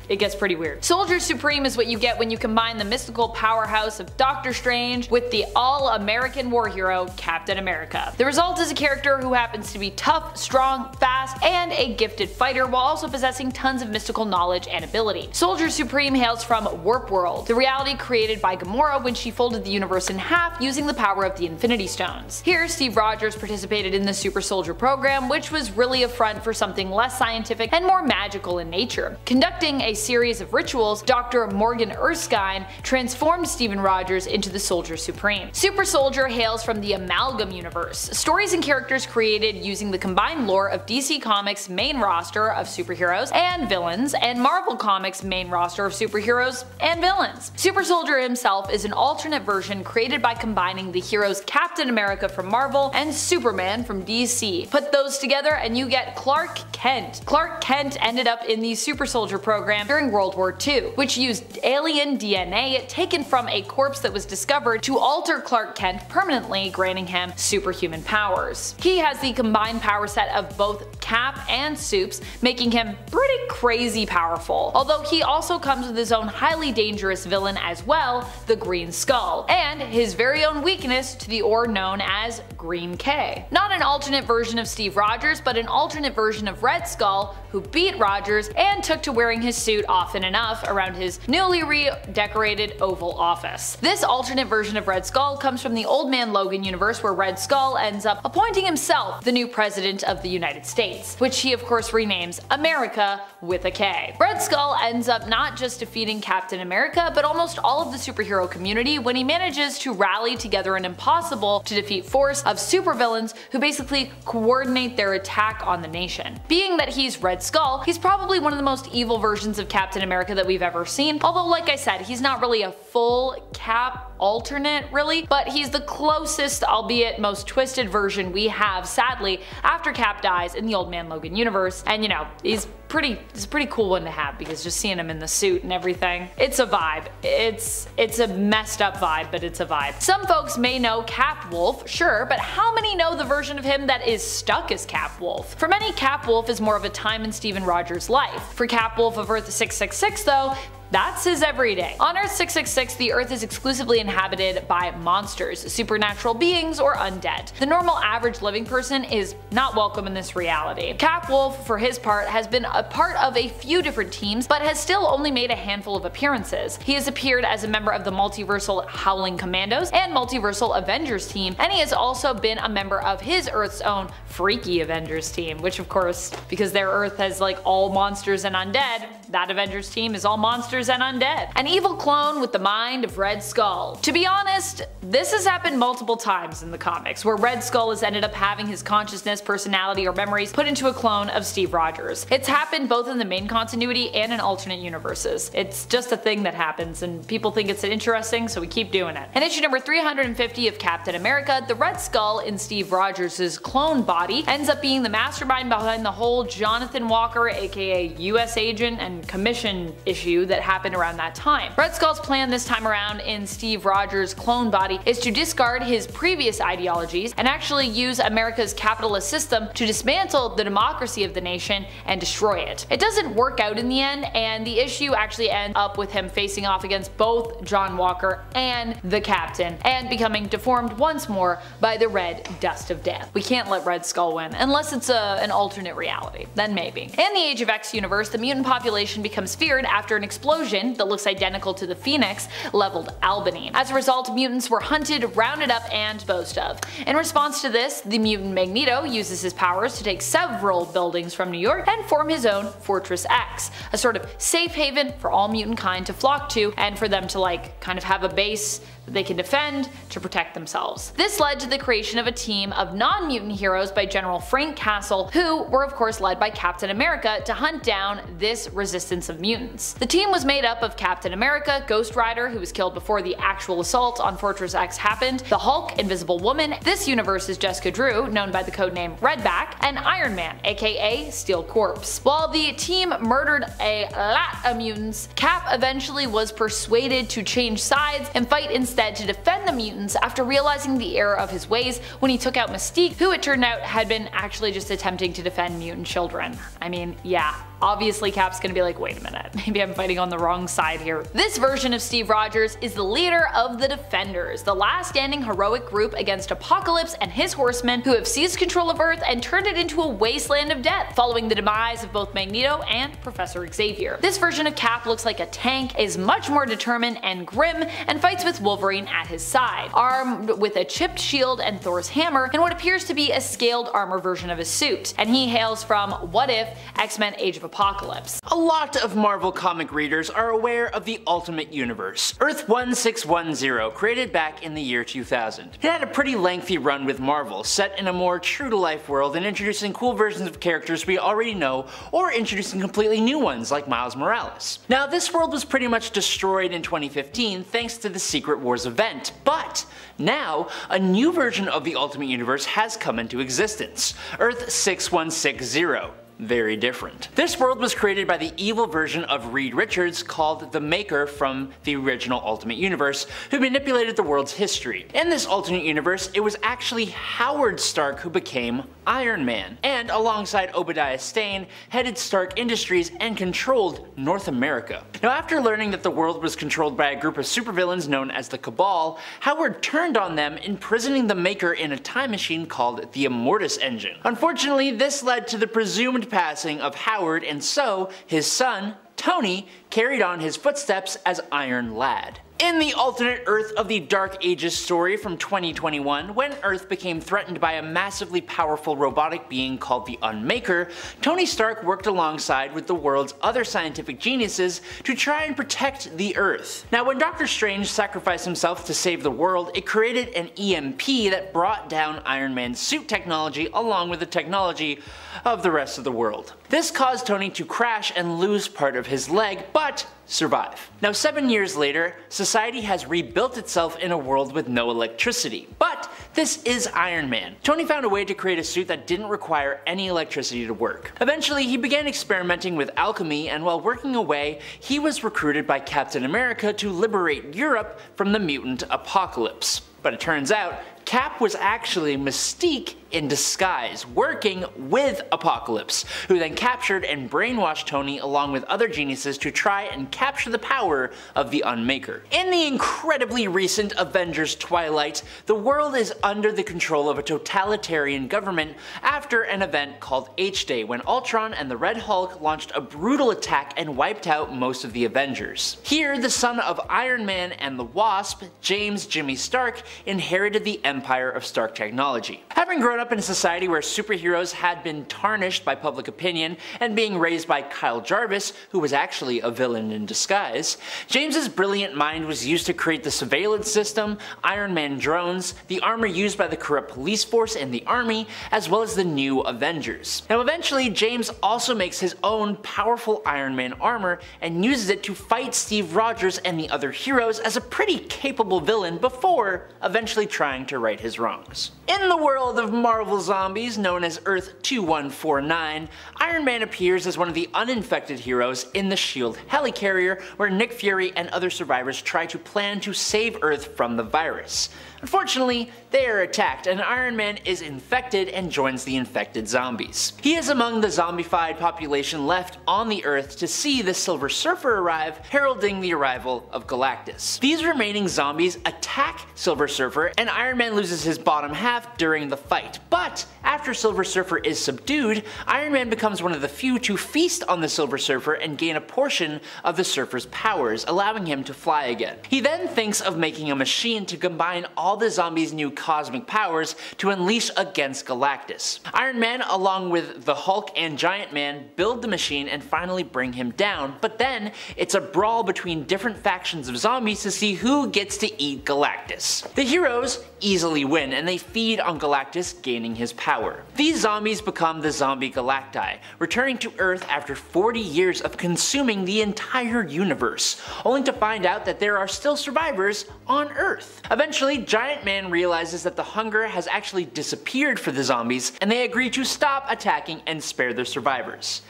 it gets pretty weird. Soldier Supreme is what you get when you combine the mystical powerhouse of Doctor Strange with the all-American war hero Captain America. The result is a character who happens to be tough, strong, fast, and a gifted fighter while also possessing tons of mystical knowledge and ability. Soldier Supreme hails from Warp World, the reality created by Gamora when she folded the universe in half using the power of the Infinity Stones. Here, Steve Rogers participated in the Super Soldier program, which was really a front for something less scientific and more magical in nature. Conducting a series of rituals, Dr. Morgan Erskine transformed Steven Rogers into the Soldier Supreme. Super Soldier hails from the Amalgam universe, stories and characters created using the combined lore of DC Comics' main roster of superheroes and villains, and Marvel Comics' main roster of superheroes and villains. Super Soldier himself is an alternate version created by combining the heroes Captain America from Marvel and Superman from DC. Put those together and you get Clark Kent. Clark Kent ended up in the Super Soldier program during World War II, which used alien DNA taken from a corpse that was discovered to alter Clark Kent permanently, granting him superhuman powers. He has the combined power set of both Cap and Supes, making him pretty crazy powerful, although he also comes with his own highly dangerous villain as well, the Green Skull, and his very own weakness to the ore known as Green K. Not an alternate version of Steve Rogers, but an alternate version of Red Skull, who beat Rogers and took to wearing his suit often enough around his newly redecorated Oval Office. This alternate version of Red Skull comes from the Old Man Logan universe, where Red Skull ends up appointing himself the new president of the United States, which he of course renames America with a K. Red Skull ends up not just defeating Captain America, but almost all of the superhero community when he manages to rally together an impossible to defeat force of supervillains who basically coordinate their attack on the nation. Being that he's Red Skull, he's probably one of the most evil versions of Captain America that we've ever seen, although like I said, he's not really a full Cap alternate really, but he's the closest, albeit most twisted version we have, sadly, after Cap dies in the Old Man Logan universe, and he's a pretty cool one to have, because just seeing him in the suit and everything, it's a vibe. It's a messed up vibe, but it's a vibe. Some folks may know Cap Wolf, sure, but how many know the version of him that is stuck as Cap Wolf? For many, Cap Wolf is more of a time in Steven Rogers' life. For Cap Wolf of Earth 666 though, that's his everyday. On Earth 666, the Earth is exclusively inhabited by monsters, supernatural beings, or undead. The normal average living person is not welcome in this reality. Cap Wolf, for his part, has been a part of a few different teams, but has still only made a handful of appearances. He has appeared as a member of the multiversal Howling Commandos and multiversal Avengers team, and he has also been a member of his Earth's own Freaky Avengers team, which of course, because their Earth has like all monsters and undead, That Avengers team is all monsters and undead. An evil clone with the mind of Red Skull. To be honest, this has happened multiple times in the comics, where Red Skull has ended up having his consciousness, personality, or memories put into a clone of Steve Rogers. It's happened both in the main continuity and in alternate universes. It's just a thing that happens, and people think it's interesting, so we keep doing it. In issue number 350 of Captain America, the Red Skull in Steve Rogers' clone body ends up being the mastermind behind the whole Jonathan Walker, aka US agent and commission issue that happened around that time. Red Skull's plan this time around in Steve Rogers' clone body is to discard his previous ideologies and actually use America's capitalist system to dismantle the democracy of the nation and destroy it. It doesn't work out in the end, and the issue actually ends up with him facing off against both John Walker and the Captain, and becoming deformed once more by the red dust of death. We can't let Red Skull win, unless it's an alternate reality. Then maybe. In the Age of X universe, the mutant population becomes feared after an explosion that looks identical to the Phoenix leveled Albany. As a result, mutants were hunted, rounded up, and disposed of. In response to this, the mutant Magneto uses his powers to take several buildings from New York and form his own Fortress X, a sort of safe haven for all mutant kind to flock to, and for them to kind of have a base that they can defend to protect themselves. This led to the creation of a team of non-mutant heroes by General Frank Castle, who were of course led by Captain America to hunt down this resistance of mutants. The team was made up of Captain America, Ghost Rider, who was killed before the actual assault on Fortress X happened, the Hulk, Invisible Woman, this universe's Jessica Drew, known by the codename Redback, and Iron Man, aka Steel Corpse. While the team murdered a lot of mutants, Cap eventually was persuaded to change sides and fight instead to defend the mutants after realizing the error of his ways when he took out Mystique, who it turned out had been actually just attempting to defend mutant children. I mean, yeah. Obviously Cap's gonna be like, wait a minute, maybe I'm fighting on the wrong side here. This version of Steve Rogers is the leader of the Defenders, the last standing heroic group against Apocalypse and his horsemen who have seized control of Earth and turned it into a wasteland of death, following the demise of both Magneto and Professor Xavier. This version of Cap looks like a tank, is much more determined and grim, and fights with Wolverine at his side, armed with a chipped shield and Thor's hammer and what appears to be a scaled armor version of his suit. And he hails from What If, X-Men Age of Apocalypse. A lot of Marvel comic readers are aware of the Ultimate Universe, Earth 1610, created back in the year 2000. It had a pretty lengthy run with Marvel, set in a more true-to-life world and introducing cool versions of characters we already know, or introducing completely new ones like Miles Morales. Now this world was pretty much destroyed in 2015 thanks to the Secret Wars event, but now a new version of the Ultimate Universe has come into existence, Earth 6160. Very different. This world was created by the evil version of Reed Richards called the Maker from the original Ultimate Universe, who manipulated the world's history. In this alternate universe, it was actually Howard Stark who became Iron Man, and alongside Obadiah Stane, headed Stark Industries and controlled North America. Now after learning that the world was controlled by a group of supervillains known as the Cabal, Howard turned on them, imprisoning the Maker in a time machine called the Immortus Engine. Unfortunately, this led to the presumed passing of Howard, and so his son, Tony, carried on his footsteps as Iron Lad. In the alternate Earth of the Dark Ages story from 2021, when Earth became threatened by a massively powerful robotic being called the Unmaker, Tony Stark worked alongside with the world's other scientific geniuses to try and protect the Earth. Now when Doctor Strange sacrificed himself to save the world, it created an EMP that brought down Iron Man's suit technology along with the technology of the rest of the world. This caused Tony to crash and lose part of his leg, but survive. Now 7 years later, society has rebuilt itself in a world with no electricity. But this is Iron Man. Tony found a way to create a suit that didn't require any electricity to work. Eventually, he began experimenting with alchemy, and while working away, he was recruited by Captain America to liberate Europe from the mutant apocalypse. But it turns out, Cap was actually Mystique in disguise, working with Apocalypse, who then captured and brainwashed Tony along with other geniuses to try and capture the power of the Unmaker. In the incredibly recent Avengers Twilight, the world is under the control of a totalitarian government after an event called H-Day, when Ultron and the Red Hulk launched a brutal attack and wiped out most of the Avengers. Here, the son of Iron Man and the Wasp, James Jimmy Stark, inherited the Empire empire of Stark technology. Having grown up in a society where superheroes had been tarnished by public opinion and being raised by Kyle Jarvis, who was actually a villain in disguise, James's brilliant mind was used to create the surveillance system, Iron Man drones, the armor used by the corrupt police force and the army, as well as the new Avengers. Now eventually, James also makes his own powerful Iron Man armor and uses it to fight Steve Rogers and the other heroes as a pretty capable villain before eventually trying to right his wrongs. In the world of Marvel zombies known as Earth 2149, Iron Man appears as one of the uninfected heroes in the S.H.I.E.L.D. helicarrier, where Nick Fury and other survivors try to plan to save Earth from the virus. Unfortunately, they are attacked and Iron Man is infected and joins the infected zombies. He is among the zombified population left on the Earth to see the Silver Surfer arrive, heralding the arrival of Galactus. These remaining zombies attack Silver Surfer and Iron Man loses his bottom half during the fight, but after Silver Surfer is subdued, Iron Man becomes one of the few to feast on the Silver Surfer and gain a portion of the Surfer's powers, allowing him to fly again. He then thinks of making a machine to combine all the zombies' new cosmic powers to unleash against Galactus. Iron Man, along with the Hulk and Giant Man, build the machine and finally bring him down, but then it's a brawl between different factions of zombies to see who gets to eat Galactus. The heroes easily win and they feed on Galactus, gaining his power. These zombies become the Zombie Galacti, returning to Earth after 40 years of consuming the entire universe, only to find out that there are still survivors on Earth. Eventually, Giant Man realizes that the hunger has actually disappeared for the zombies, and they agree to stop attacking and spare their survivors.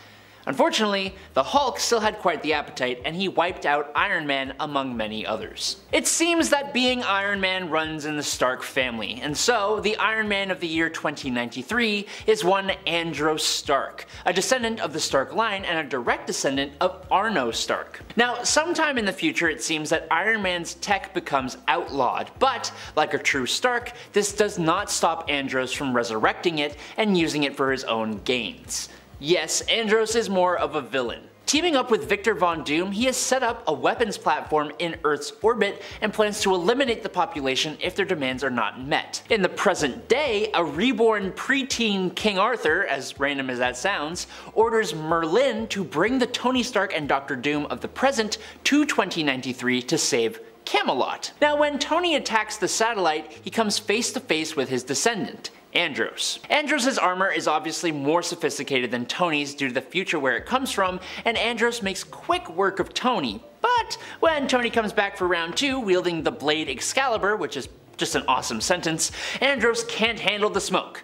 Unfortunately, the Hulk still had quite the appetite and he wiped out Iron Man among many others. It seems that being Iron Man runs in the Stark family, and so the Iron Man of the year 2093 is one Andros Stark, a descendant of the Stark line and a direct descendant of Arno Stark. Now, sometime in the future it seems that Iron Man's tech becomes outlawed, but like a true Stark, this does not stop Andros from resurrecting it and using it for his own gains. Yes, Andros is more of a villain. Teaming up with Victor Von Doom, he has set up a weapons platform in Earth's orbit and plans to eliminate the population if their demands are not met. In the present day, a reborn preteen King Arthur, as random as that sounds, orders Merlin to bring the Tony Stark and Dr. Doom of the present to 2093 to save Camelot. Now, when Tony attacks the satellite, he comes face to face with his descendant, Andros. Andros' armor is obviously more sophisticated than Tony's due to the future where it comes from, and Andros makes quick work of Tony. But when Tony comes back for round 2 wielding the blade Excalibur, which is just an awesome sentence, Andros can't handle the smoke.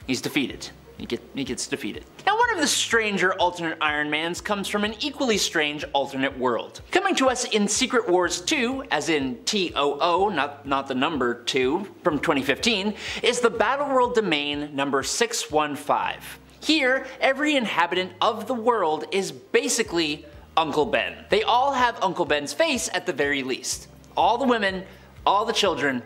He's defeated. He gets defeated. Now, one of the stranger alternate Iron Mans comes from an equally strange alternate world. Coming to us in Secret Wars 2, as in TOO, not the number 2, from 2015, is the Battleworld domain number 615. Here, every inhabitant of the world is basically Uncle Ben. They all have Uncle Ben's face at the very least. All the women, all the children,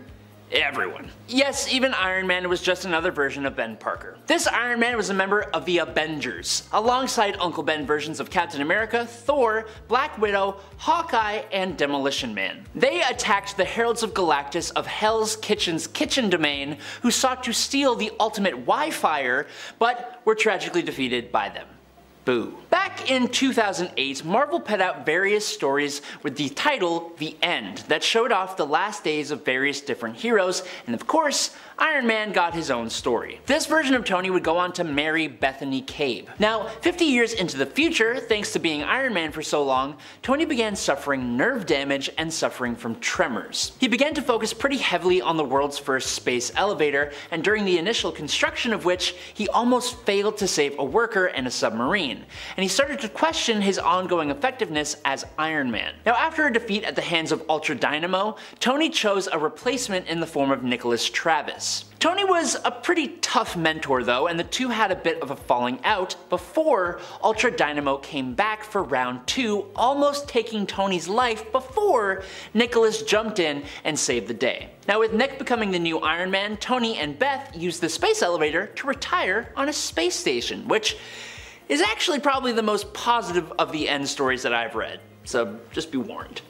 everyone. Yes, even Iron Man was just another version of Ben Parker. This Iron Man was a member of the Avengers, alongside Uncle Ben versions of Captain America, Thor, Black Widow, Hawkeye, and Demolition Man. They attacked the Heralds of Galactus of Hell's Kitchen's kitchen domain, who sought to steal the ultimate Wi-Fi, but were tragically defeated by them. Boo. Back in 2008, Marvel put out various stories with the title The End that showed off the last days of various different heroes, and of course, Iron Man got his own story. This version of Tony would go on to marry Bethany Cabe. Now, 50 years into the future, thanks to being Iron Man for so long, Tony began suffering nerve damage and suffering from tremors. He began to focus pretty heavily on the world's first space elevator, and during the initial construction of which, he almost failed to save a worker and a submarine, and he started to question his ongoing effectiveness as Iron Man. Now, after a defeat at the hands of Ultra Dynamo, Tony chose a replacement in the form of Nicholas Travis. Tony was a pretty tough mentor though, and the two had a bit of a falling out before Ultra Dynamo came back for round 2, almost taking Tony's life before Nicholas jumped in and saved the day. Now, with Nick becoming the new Iron Man, Tony and Beth used the space elevator to retire on a space station, which is actually probably the most positive of the end stories that I've read, so just be warned.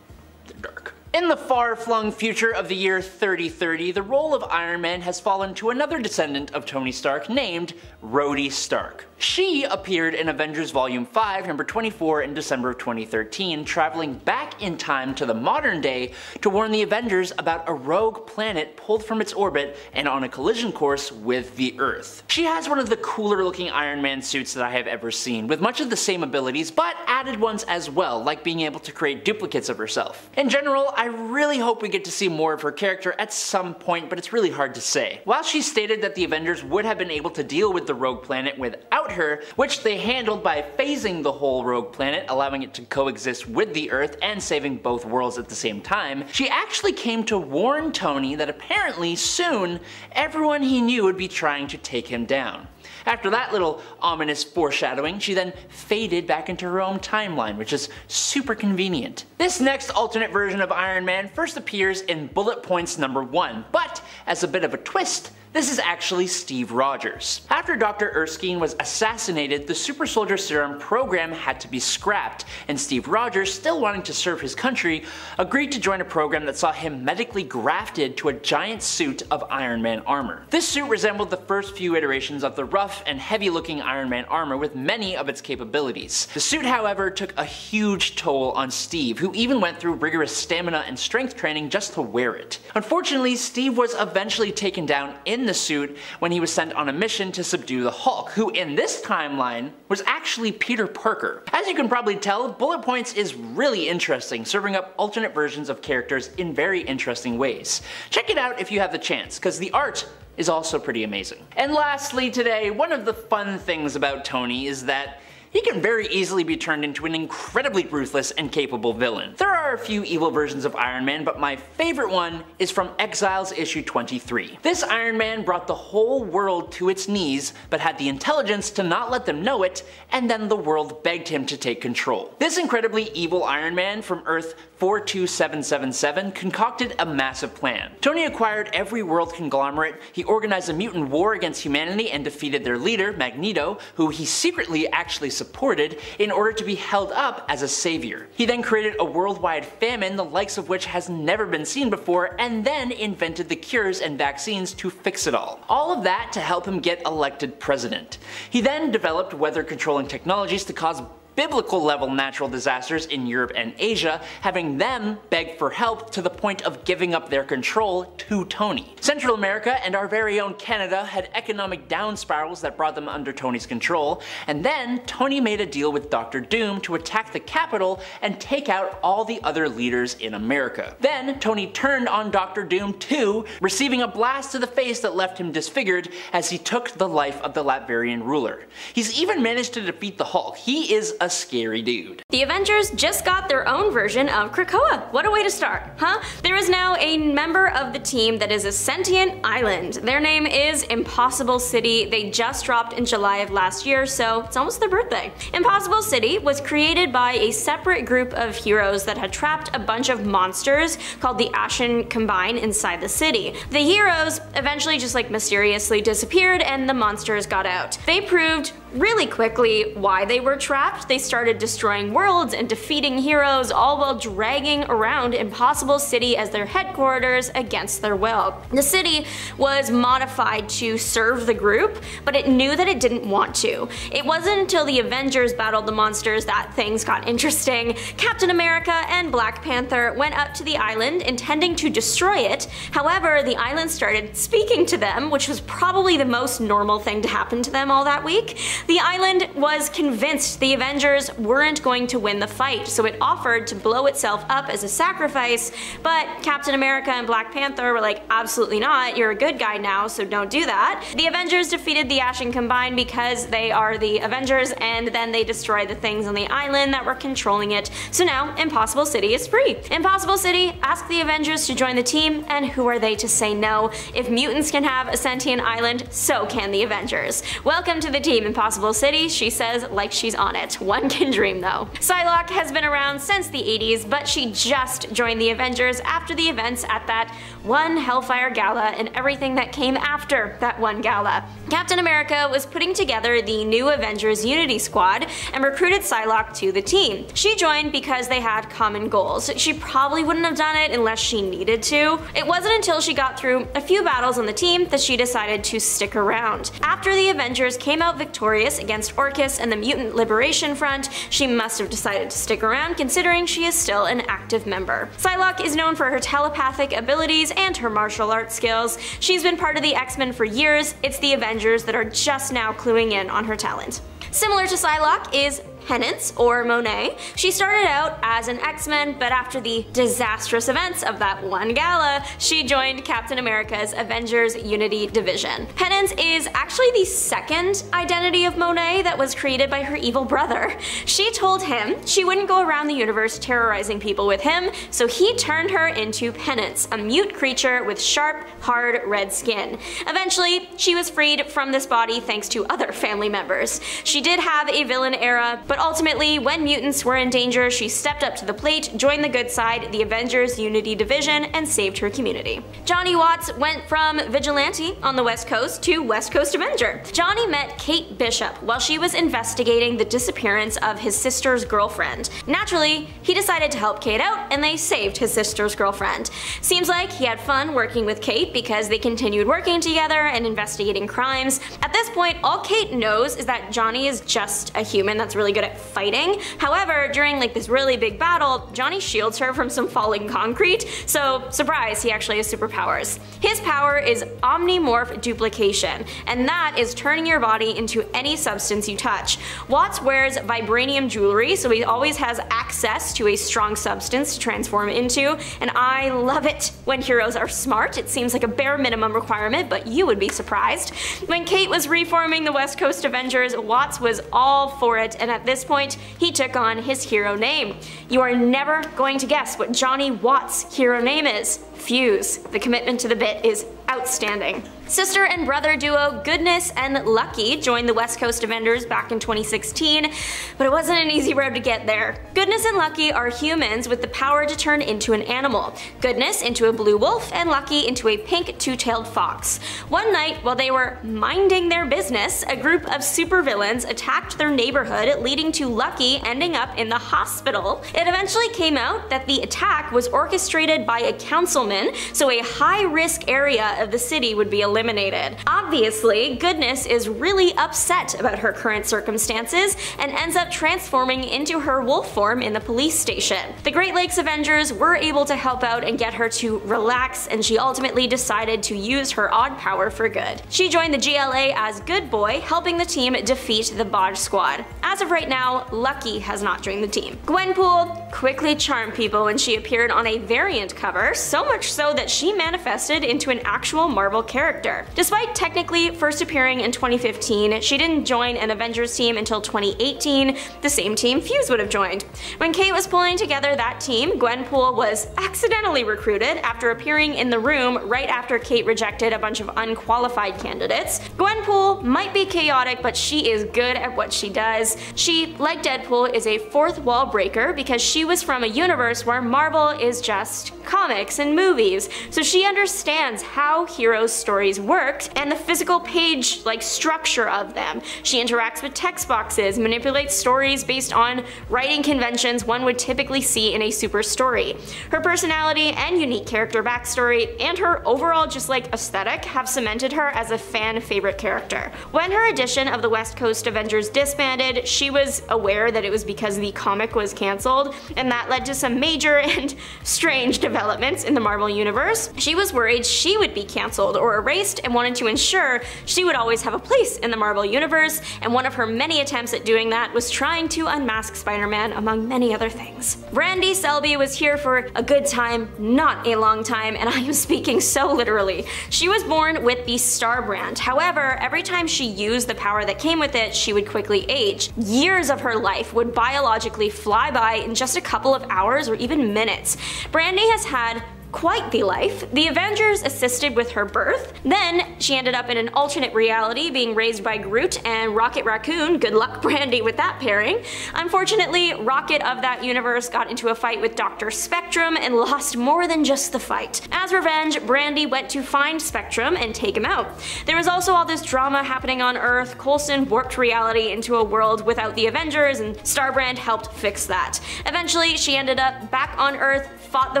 They're dark. In the far-flung future of the year 3030, the role of Iron Man has fallen to another descendant of Tony Stark named Rhodey Stark. She appeared in Avengers Volume 5, number 24 in December of 2013, traveling back in time to the modern day to warn the Avengers about a rogue planet pulled from its orbit and on a collision course with the Earth. She has one of the cooler looking Iron Man suits that I have ever seen, with much of the same abilities but added ones as well, like being able to create duplicates of herself. In general, I really hope we get to see more of her character at some point, but it's really hard to say. While she stated that the Avengers would have been able to deal with the rogue planet without her, which they handled by phasing the whole rogue planet, allowing it to coexist with the Earth and saving both worlds at the same time, she actually came to warn Tony that apparently soon everyone he knew would be trying to take him down. After that little ominous foreshadowing, she then faded back into her own timeline, which is super convenient. This next alternate version of Iron Man first appears in Bullet Points number 1, but as a bit of a twist, this is actually Steve Rogers. After Dr. Erskine was assassinated, the Super Soldier Serum program had to be scrapped, and Steve Rogers, still wanting to serve his country, agreed to join a program that saw him medically grafted to a giant suit of Iron Man armor. This suit resembled the first few iterations of the rough and heavy looking Iron Man armor with many of its capabilities. The suit, however, took a huge toll on Steve, who even went through rigorous stamina and strength training just to wear it. Unfortunately, Steve was eventually taken down in the suit when he was sent on a mission to subdue the Hulk, who in this timeline was actually Peter Parker. As you can probably tell, Bullet Points is really interesting, serving up alternate versions of characters in very interesting ways. Check it out if you have the chance, because the art is also pretty amazing. And lastly today, one of the fun things about Tony is that he can very easily be turned into an incredibly ruthless and capable villain. There are a few evil versions of Iron Man, but my favorite one is from Exiles issue 23. This Iron Man brought the whole world to its knees, but had the intelligence to not let them know it, and then the world begged him to take control. This incredibly evil Iron Man from Earth 42777 concocted a massive plan. Tony acquired every world conglomerate, he organized a mutant war against humanity and defeated their leader, Magneto, who he secretly actually supported, in order to be held up as a savior. He then created a worldwide famine, the likes of which has never been seen before, and then invented the cures and vaccines to fix it all. All of that to help him get elected president. He then developed weather controlling technologies to cause biblical level natural disasters in Europe and Asia, having them beg for help to the point of giving up their control to Tony. Central America and our very own Canada had economic down spirals that brought them under Tony's control, and then Tony made a deal with Dr. Doom to attack the capital and take out all the other leaders in America. Then Tony turned on Dr. Doom too, receiving a blast to the face that left him disfigured as he took the life of the Latvian ruler. He's even managed to defeat the Hulk. He is a scary dude. The Avengers just got their own version of Krakoa. What a way to start, huh? There is now a member of the team that is a sentient island. Their name is Impossible City. They just dropped in July of last year, so it's almost their birthday. Impossible City was created by a separate group of heroes that had trapped a bunch of monsters called the Ashen Combine inside the city. The heroes eventually just mysteriously disappeared and the monsters got out. They proved really quickly why they were trapped. They started destroying worlds and defeating heroes, all while dragging around Impossible City as their headquarters against their will. The city was modified to serve the group, but it knew that it didn't want to. It wasn't until the Avengers battled the monsters that things got interesting. Captain America and Black Panther went up to the island intending to destroy it. However, the island started speaking to them, which was probably the most normal thing to happen to them all that week. The island was convinced the Avengers weren't going to win the fight, so it offered to blow itself up as a sacrifice, but Captain America and Black Panther were like, absolutely not, you're a good guy now, so don't do that. The Avengers defeated the Ashen Combine because they are the Avengers, and then they destroyed the things on the island that were controlling it, so now Impossible City is free. Impossible City asked the Avengers to join the team, and who are they to say no? If mutants can have a sentient island, so can the Avengers. Welcome to the team, Impossible City, she says like she's on it. One can dream though. Psylocke has been around since the 80s, but she just joined the Avengers after the events at that one Hellfire Gala and everything that came after that one gala. Captain America was putting together the new Avengers Unity Squad and recruited Psylocke to the team. She joined because they had common goals. She probably wouldn't have done it unless she needed to. It wasn't until she got through a few battles on the team that she decided to stick around. After the Avengers came out victorious against Orchis and the Mutant Liberation Front, she must have decided to stick around considering she is still an active member. Psylocke is known for her telepathic abilities and her martial arts skills. She's been part of the X-Men for years. It's the Avengers that are just now cluing in on her talent. Similar to Psylocke is Penance, or Monet. She started out as an X-Men, but after the disastrous events of that one gala, she joined Captain America's Avengers Unity Division. Penance is actually the second identity of Monet that was created by her evil brother. She told him she wouldn't go around the universe terrorizing people with him, so he turned her into Penance, a mute creature with sharp, hard red skin. Eventually, she was freed from this body thanks to other family members. She did have a villain era, but ultimately, when mutants were in danger, she stepped up to the plate, joined the good side, the Avengers Unity Division, and saved her community. Johnny Watts went from vigilante on the West Coast to West Coast Avenger. Johnny met Kate Bishop while she was investigating the disappearance of his sister's girlfriend. Naturally, he decided to help Kate out, and they saved his sister's girlfriend. Seems like he had fun working with Kate because they continued working together and investigating crimes. At this point, all Kate knows is that Johnny is just a human that's really good at fighting. However, during this really big battle, Johnny shields her from some falling concrete, so surprise, he actually has superpowers. His power is omnimorph duplication, and that is turning your body into any substance you touch. Watts wears vibranium jewelry, so he always has access to a strong substance to transform into, and I love it when heroes are smart. It seems like a bare minimum requirement, but you would be surprised. When Kate was reforming the West Coast Avengers, Watts was all for it, and at this point, he took on his hero name. You are never going to guess what Johnny Watts' hero name is. Fuse. The commitment to the bit is outstanding. Sister and brother duo Goodness and Lucky joined the West Coast Avengers back in 2016, but it wasn't an easy road to get there. Goodness and Lucky are humans with the power to turn into an animal. Goodness into a blue wolf and Lucky into a pink two-tailed fox. One night, while they were minding their business, a group of supervillains attacked their neighborhood, leading to Lucky ending up in the hospital. It eventually came out that the attack was orchestrated by a councilman, so a high-risk area of the city would be eliminated. Obviously, Goodness is really upset about her current circumstances and ends up transforming into her wolf form in the police station. The Great Lakes Avengers were able to help out and get her to relax, and she ultimately decided to use her odd power for good. She joined the GLA as Good Boy, helping the team defeat the Bodge Squad. As of right now, Lucky has not joined the team. Gwenpool quickly charmed people when she appeared on a variant cover, so much so that she manifested into an actual Marvel character. Despite technically first appearing in 2015, she didn't join an Avengers team until 2018, the same team Fuse would have joined. When Kate was pulling together that team, Gwenpool was accidentally recruited after appearing in the room right after Kate rejected a bunch of unqualified candidates. Gwenpool might be chaotic, but she is good at what she does. She, like Deadpool, is a fourth wall breaker because she was from a universe where Marvel is just comics and movies, so she understands how heroes' stories work and the physical page structure of them. She interacts with text boxes, manipulates stories based on writing conventions one would typically see in a super story. Her personality and unique character backstory and her overall aesthetic have cemented her as a fan favorite character. When her edition of the West Coast Avengers disbanded, she was aware that it was because the comic was cancelled, and that led to some major and strange developments in the Marvel Universe. She was worried she would be cancelled or erased and wanted to ensure she would always have a place in the Marvel Universe, and one of her many attempts at doing that was trying to unmask Spider-Man, among many other things. Brandy Selby was here for a good time, not a long time, and I am speaking so literally. She was born with the Star brand. However, every time she used the power that came with it, she would quickly age. Years of her life would biologically fly by in just a couple of hours or even minutes. Brandy has had quite the life. The Avengers assisted with her birth. Then she ended up in an alternate reality being raised by Groot and Rocket Raccoon. Good luck, Brandy, with that pairing. Unfortunately, Rocket of that universe got into a fight with Dr. Spectrum and lost more than just the fight. As revenge, Brandy went to find Spectrum and take him out. There was also all this drama happening on Earth. Coulson warped reality into a world without the Avengers, and Starbrand helped fix that. Eventually, she ended up back on Earth, fought the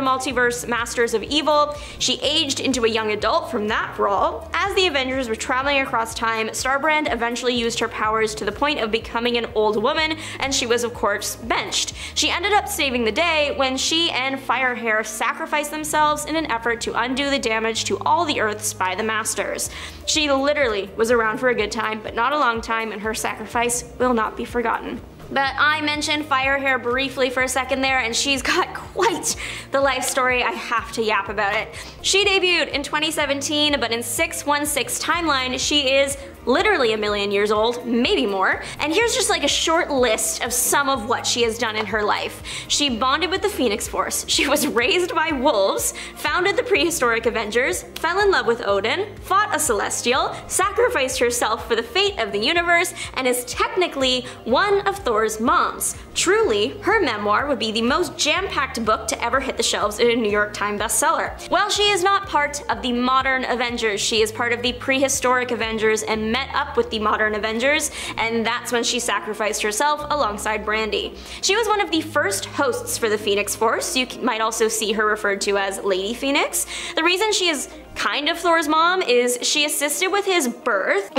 multiverse masters of evil. She aged into a young adult from that brawl. As the Avengers were traveling across time, Starbrand eventually used her powers to the point of becoming an old woman, and she was of course benched. She ended up saving the day when she and Firehair sacrificed themselves in an effort to undo the damage to all the Earths by the Masters. She literally was around for a good time, but not a long time, and her sacrifice will not be forgotten. But I mentioned Firehair briefly for a second there, and she's got quite the life story. I have to yap about it. She debuted in 2017, but in 616 timeline, she is literally a million years old, maybe more. And here's just like a short list of some of what she has done in her life. She bonded with the Phoenix Force, she was raised by wolves, founded the prehistoric Avengers, fell in love with Odin, fought a Celestial, sacrificed herself for the fate of the universe, and is technically one of Thor's moms. Truly, her memoir would be the most jam-packed book to ever hit the shelves in a New York Times bestseller. While she is not part of the modern Avengers, she is part of the prehistoric Avengers and met up with the modern Avengers, and that's when she sacrificed herself alongside Brandy. She was one of the first hosts for the Phoenix Force. You might also see her referred to as Lady Phoenix. The reason she is kind of Thor's mom is she assisted with his birth.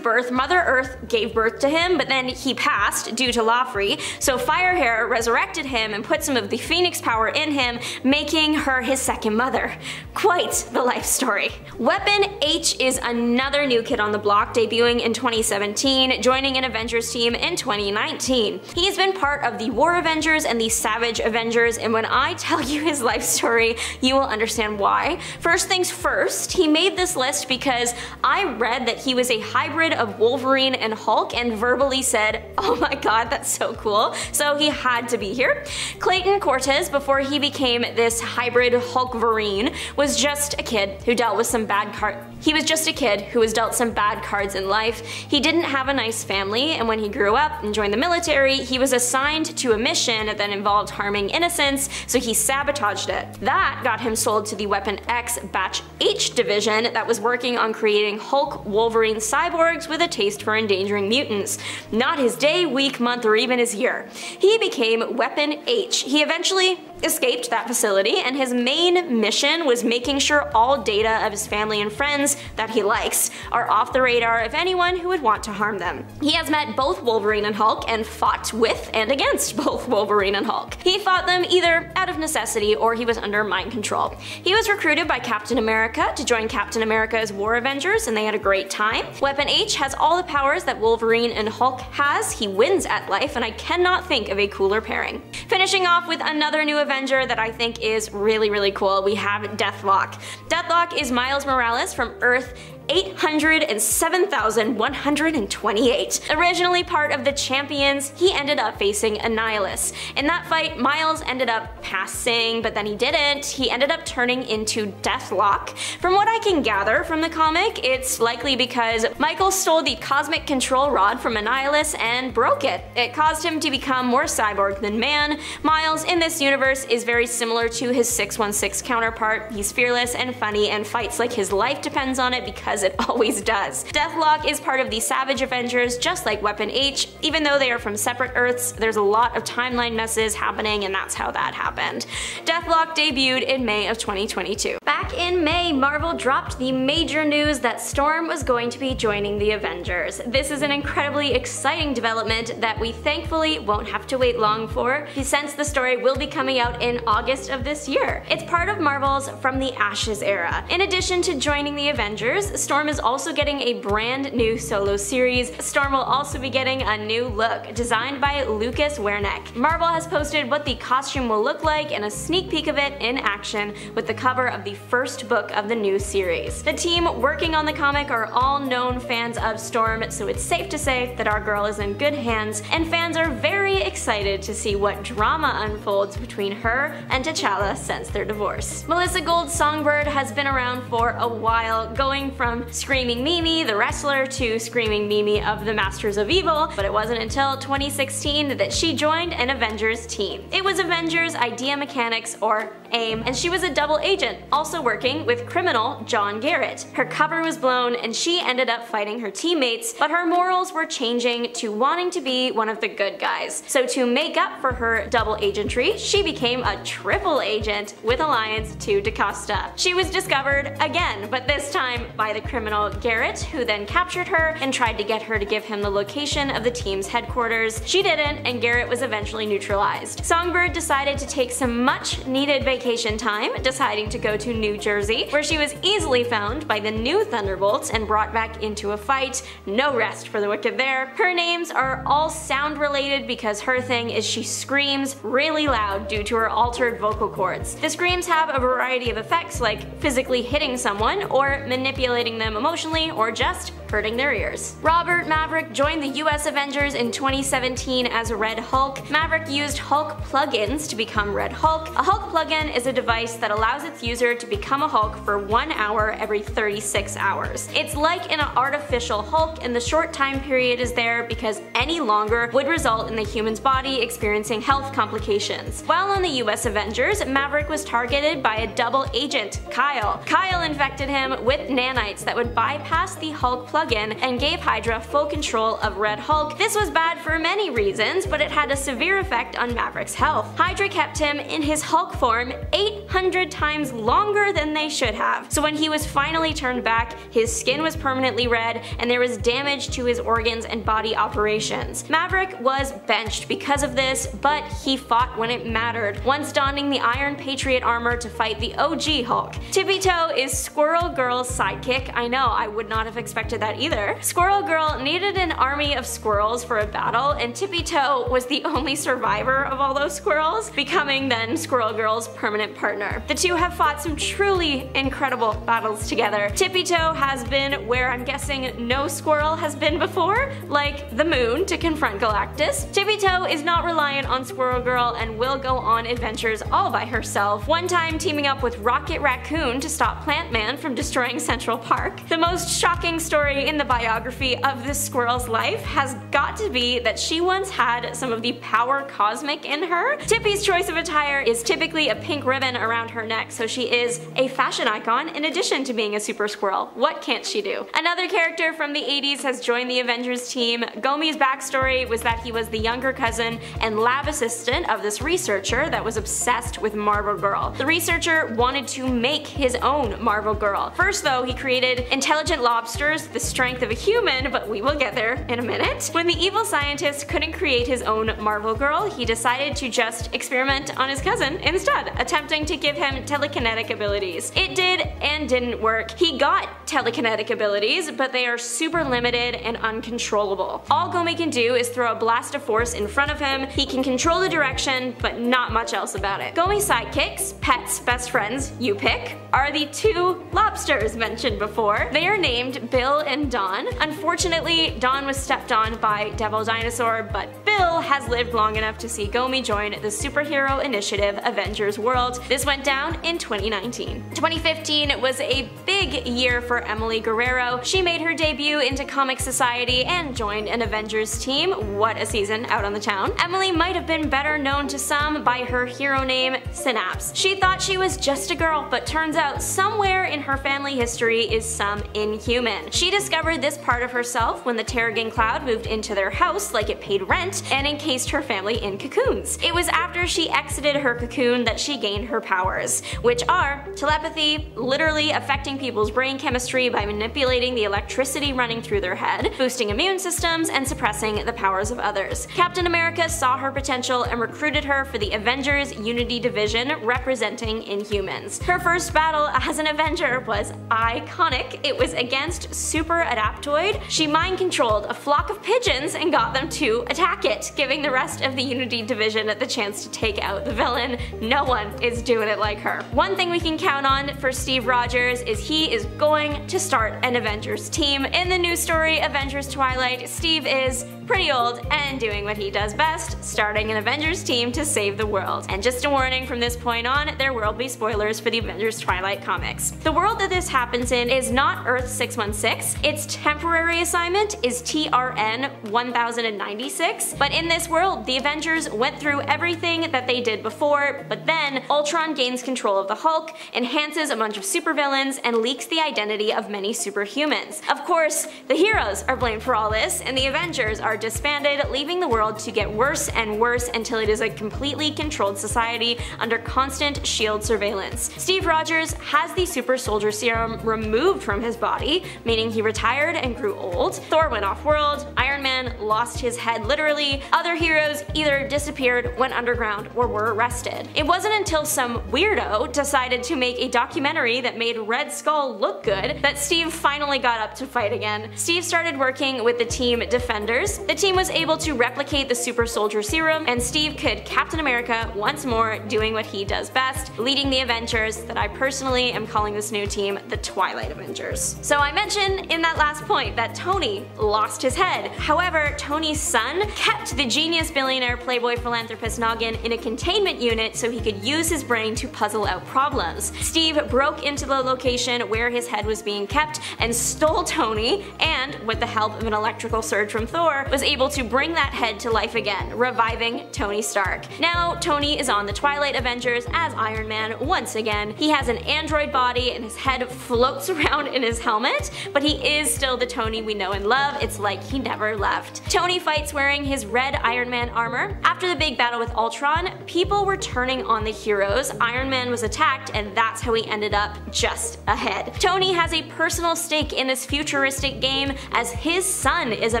Mother Earth gave birth to him, but then he passed due to Lawfree, so Firehair resurrected him and put some of the Phoenix power in him, making her his second mother. Quite the life story. Weapon H is another new kid on the block, debuting in 2017, joining an Avengers team in 2019. He's been part of the War Avengers and the Savage Avengers, and when I tell you his life story, you will understand why. First things first, he made this list because I read that he was a hybrid of Wolverine and Hulk and verbally said, oh my god, that's so cool, so he had to be here. Clayton Cortez, before he became this hybrid Hulk-verine, was just a kid who dealt with some bad cards. He was just a kid who was dealt some bad cards in life. He didn't have a nice family, and when he grew up and joined the military, he was assigned to a mission that involved harming innocents, so he sabotaged it. That got him sold to the Weapon X Batch H division that was working on creating Hulk, Wolverine cyborgs with a taste for endangering mutants. Not his day, week, month, or even his year. He became Weapon H. He eventually escaped that facility, and his main mission was making sure all data of his family and friends that he likes are off the radar of anyone who would want to harm them. He has met both Wolverine and Hulk and fought with and against both Wolverine and Hulk. He fought them either out of necessity or he was under mind control. He was recruited by Captain America to join Captain America's War Avengers, and they had a great time. Weapon H has all the powers that Wolverine and Hulk has. He wins at life, and I cannot think of a cooler pairing. Finishing off with another new Avenger that I think is really, really cool, we have Deathlock. Deathlock is Miles Morales from Earth 807,128. Originally part of the Champions, he ended up facing Annihilus. In that fight, Miles ended up passing, but then he didn't. He ended up turning into Deathlock. From what I can gather from the comic, it's likely because Michael stole the cosmic control rod from Annihilus and broke it. It caused him to become more cyborg than man. Miles in this universe is very similar to his 616 counterpart. He's fearless and funny and fights like his life depends on it because it always does. Deathlock is part of the Savage Avengers, just like Weapon H. Even though they are from separate Earths, there's a lot of timeline messes happening, and that's how that happened. Deathlock debuted in May of 2022. Back in May, Marvel dropped the major news that Storm was going to be joining the Avengers. This is an incredibly exciting development that we thankfully won't have to wait long for, since the story will be coming out in August of this year. It's part of Marvel's From the Ashes era. In addition to joining the Avengers, Storm is also getting a brand new solo series. Storm will also be getting a new look, designed by Lucas Werneck. Marvel has posted what the costume will look like and a sneak peek of it in action with the cover of the first book of the new series. The team working on the comic are all known fans of Storm, so it's safe to say that our girl is in good hands, and fans are very excited to see what drama unfolds between her and T'Challa since their divorce. Melissa Gold's Songbird has been around for a while, going from Screaming Mimi, the wrestler, to Screaming Mimi of the Masters of Evil, but it wasn't until 2016 that she joined an Avengers team. It was Avengers Idea Mechanics, or AIM, and she was a double agent, also working with criminal John Garrett. Her cover was blown and she ended up fighting her teammates, but her morals were changing to wanting to be one of the good guys. So to make up for her double agentry, she became a triple agent with alliance to DaCosta. She was discovered again, but this time by the criminal Garrett, who then captured her and tried to get her to give him the location of the team's headquarters. She didn't, and Garrett was eventually neutralized. Songbird decided to take some much needed vacation time, deciding to go to New Jersey, where she was easily found by the new Thunderbolts and brought back into a fight. No rest for the wicked there. Her names are all sound related because her thing is she screams really loud due to her altered vocal cords. The screams have a variety of effects, like physically hitting someone, or manipulating them emotionally, or just hurting their ears. Robert Maverick joined the US Avengers in 2017 as Red Hulk. Maverick used Hulk plugins to become Red Hulk. A Hulk plugin is a device that allows its user to become a Hulk for 1 hour every 36 hours. It's like an artificial Hulk, and the short time period is there because any longer would result in the human's body experiencing health complications. While on the US Avengers, Maverick was targeted by a double agent, Kyle. Kyle infected him with nanites that would bypass the Hulk plugin and gave Hydra full control of Red Hulk. This was bad for many reasons, but it had a severe effect on Maverick's health. Hydra kept him in his Hulk form 800 times longer than they should have. So when he was finally turned back, his skin was permanently red and there was damage to his organs and body operations. Maverick was benched because of this, but he fought when it mattered, once donning the Iron Patriot armor to fight the OG Hulk. Tippy Toe is Squirrel Girl's sidekick. I know, I would not have expected that either. Squirrel Girl needed an army of squirrels for a battle, and Tippy Toe was the only survivor of all those squirrels, becoming then Squirrel Girl's permanent partner. The two have fought some truly incredible battles together. Tippy Toe has been where I'm guessing no squirrel has been before, like the moon to confront Galactus. Tippy Toe is not reliant on Squirrel Girl and will go on adventures all by herself, one time teaming up with Rocket Raccoon to stop Plant Man from destroying Central Park. The most shocking story in the biography of this squirrel's life has got to be that she once had some of the power cosmic in her. Tippy's choice of attire is typically a pink ribbon around her neck, so she is a fashion icon in addition to being a super squirrel. What can't she do? Another character from the 80s has joined the Avengers team. Gomi's backstory was that he was the younger cousin and lab assistant of this researcher that was obsessed with Marvel Girl. The researcher wanted to make his own Marvel Girl. First though, he created intelligent lobsters, the strength of a human, but we will get there in a minute. When the evil scientist couldn't create his own Marvel Girl, he decided to just experiment on his cousin instead, attempting to give him telekinetic abilities. It did and didn't work. He got telekinetic abilities, but they are super limited and uncontrollable. All Gomi can do is throw a blast of force in front of him. He can control the direction, but not much else about it. Gomi's sidekicks, pets, best friends, you pick, are the two lobsters mentioned before. They are named Bill and Don. Unfortunately, Don was stepped on by Devil Dinosaur, but Bill has lived long enough to see Gomi join the superhero initiative Avengers World. This went down in 2019. 2015 was a big year for Emily Guerrero. She made her debut into Comic Society and joined an Avengers team. What a season out on the town. Emily might have been better known to some by her hero name, Synapse. She thought she was just a girl, but turns out somewhere in her family history is some Inhuman. She discovered this part of herself when the Terrigen Cloud moved into their house like it paid rent, and encased her family in cocoons. It was after she exited her cocoon that she gained her powers, which are telepathy, literally affecting people's brain chemistry by manipulating the electricity running through their head, boosting immune systems, and suppressing the powers of others. Captain America saw her potential and recruited her for the Avengers Unity Division representing Inhumans. Her first battle as an Avenger was iconic. It was against Super Adaptoid. She mind-controlled a flock of pigeons and got them to attack it, giving the rest of the Unity Division the chance to take out the villain. No one is doing it like her. One thing we can count on for Steve Rogers is he is going to start an Avengers team. In the new story, Avengers Twilight, Steve is pretty old and doing what he does best, starting an Avengers team to save the world. And just a warning, from this point on, there will be spoilers for the Avengers Twilight comics. The world that this happens in is not Earth 616, its temporary assignment is TRN 1096, but in this world, the Avengers went through everything that they did before, but then Ultron gains control of the Hulk, enhances a bunch of supervillains, and leaks the identity of many superhumans. Of course, the heroes are blamed for all this, and the Avengers are disbanded, leaving the world to get worse and worse until it is a completely controlled society under constant SHIELD surveillance. Steve Rogers has the super soldier serum removed from his body, meaning he retired and grew old. Thor went off-world, Iron Man lost his head literally, other heroes either disappeared, went underground, or were arrested. It wasn't until some weirdo decided to make a documentary that made Red Skull look good that Steve finally got up to fight again. Steve started working with the team Defenders. The team was able to replicate the super soldier serum, and Steve could Captain America once more, doing what he does best, leading the Avengers that I personally am calling this new team the Twilight Avengers. So I mentioned in that last point that Tony lost his head. However, Tony's son kept the genius billionaire playboy philanthropist Noggin in a containment unit so he could use his brain to puzzle out problems. Steve broke into the location where his head was being kept and stole Tony, and with the help of an electrical surge from Thor, was able to bring that head to life again, reviving Tony Stark. Now Tony is on the Twilight Avengers as Iron Man once again. He has an android body and his head floats around in his helmet, but he is still the Tony we know and love. It's like he never left. Tony fights wearing his red Iron Man armor. After the big battle with Ultron, people were turning on the heroes. Iron Man was attacked, and that's how he ended up just ahead. Tony has a personal stake in this futuristic game as his son is a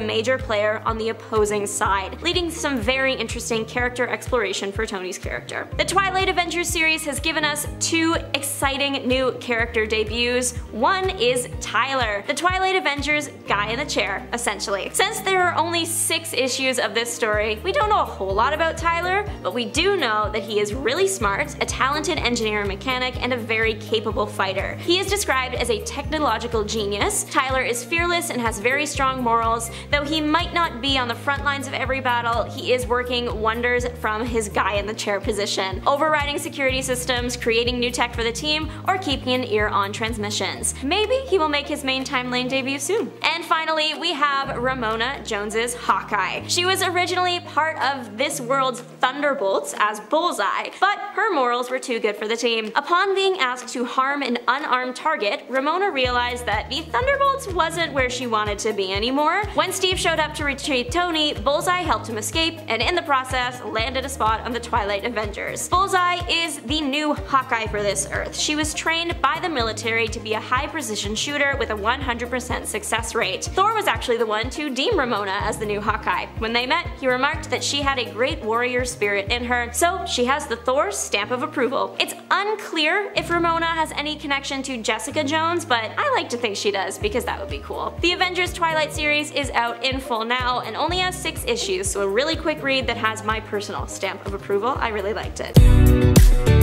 major player on the opposing side, leading to some very interesting character exploration for Tony's character. The Twilight Avengers series has given us two exciting new character debuts. One is Tyler, the Twilight Avengers guy in the chair, essentially. Since there are only 6 issues of this story, we don't know a whole lot about Tyler, but we do know that he is really smart, a talented engineer and mechanic, and a very capable fighter. He is described as a technological genius. Tyler is fearless and has very strong morals. Though he might not be on the front lines of every battle, he is working wonders from his guy in the chair position, overriding security systems, creating new tech for the team, or keeping an ear on transmissions. Maybe he will make his main time lane debut soon. And finally, we have Ramona Jones's Hawkeye. She was originally part of this world's Thunderbolts as Bullseye, but her morals were too good for the team. Upon being asked to harm an unarmed target, Ramona realized that the Thunderbolts wasn't where she wanted to be anymore. When Steve showed up to retrieve Tony, Bullseye helped him escape, and in the process, landed a spot on the Twilight Avengers. Bullseye is the new Hawkeye for this Earth. She was trained by the military to be a high-precision shooter with a 100% success rate. Thor was actually the one to deem Ramona as the new Hawkeye. When they met, he remarked that she had a great warrior spirit in her, so she has the Thor stamp of approval. It's unclear if Ramona has any connection to Jessica Jones, but I like to think she does because that would be cool. The Avengers Twilight series is out in full now and only has 6 issues, so a really quick read that has my personal stamp of approval. I really liked it.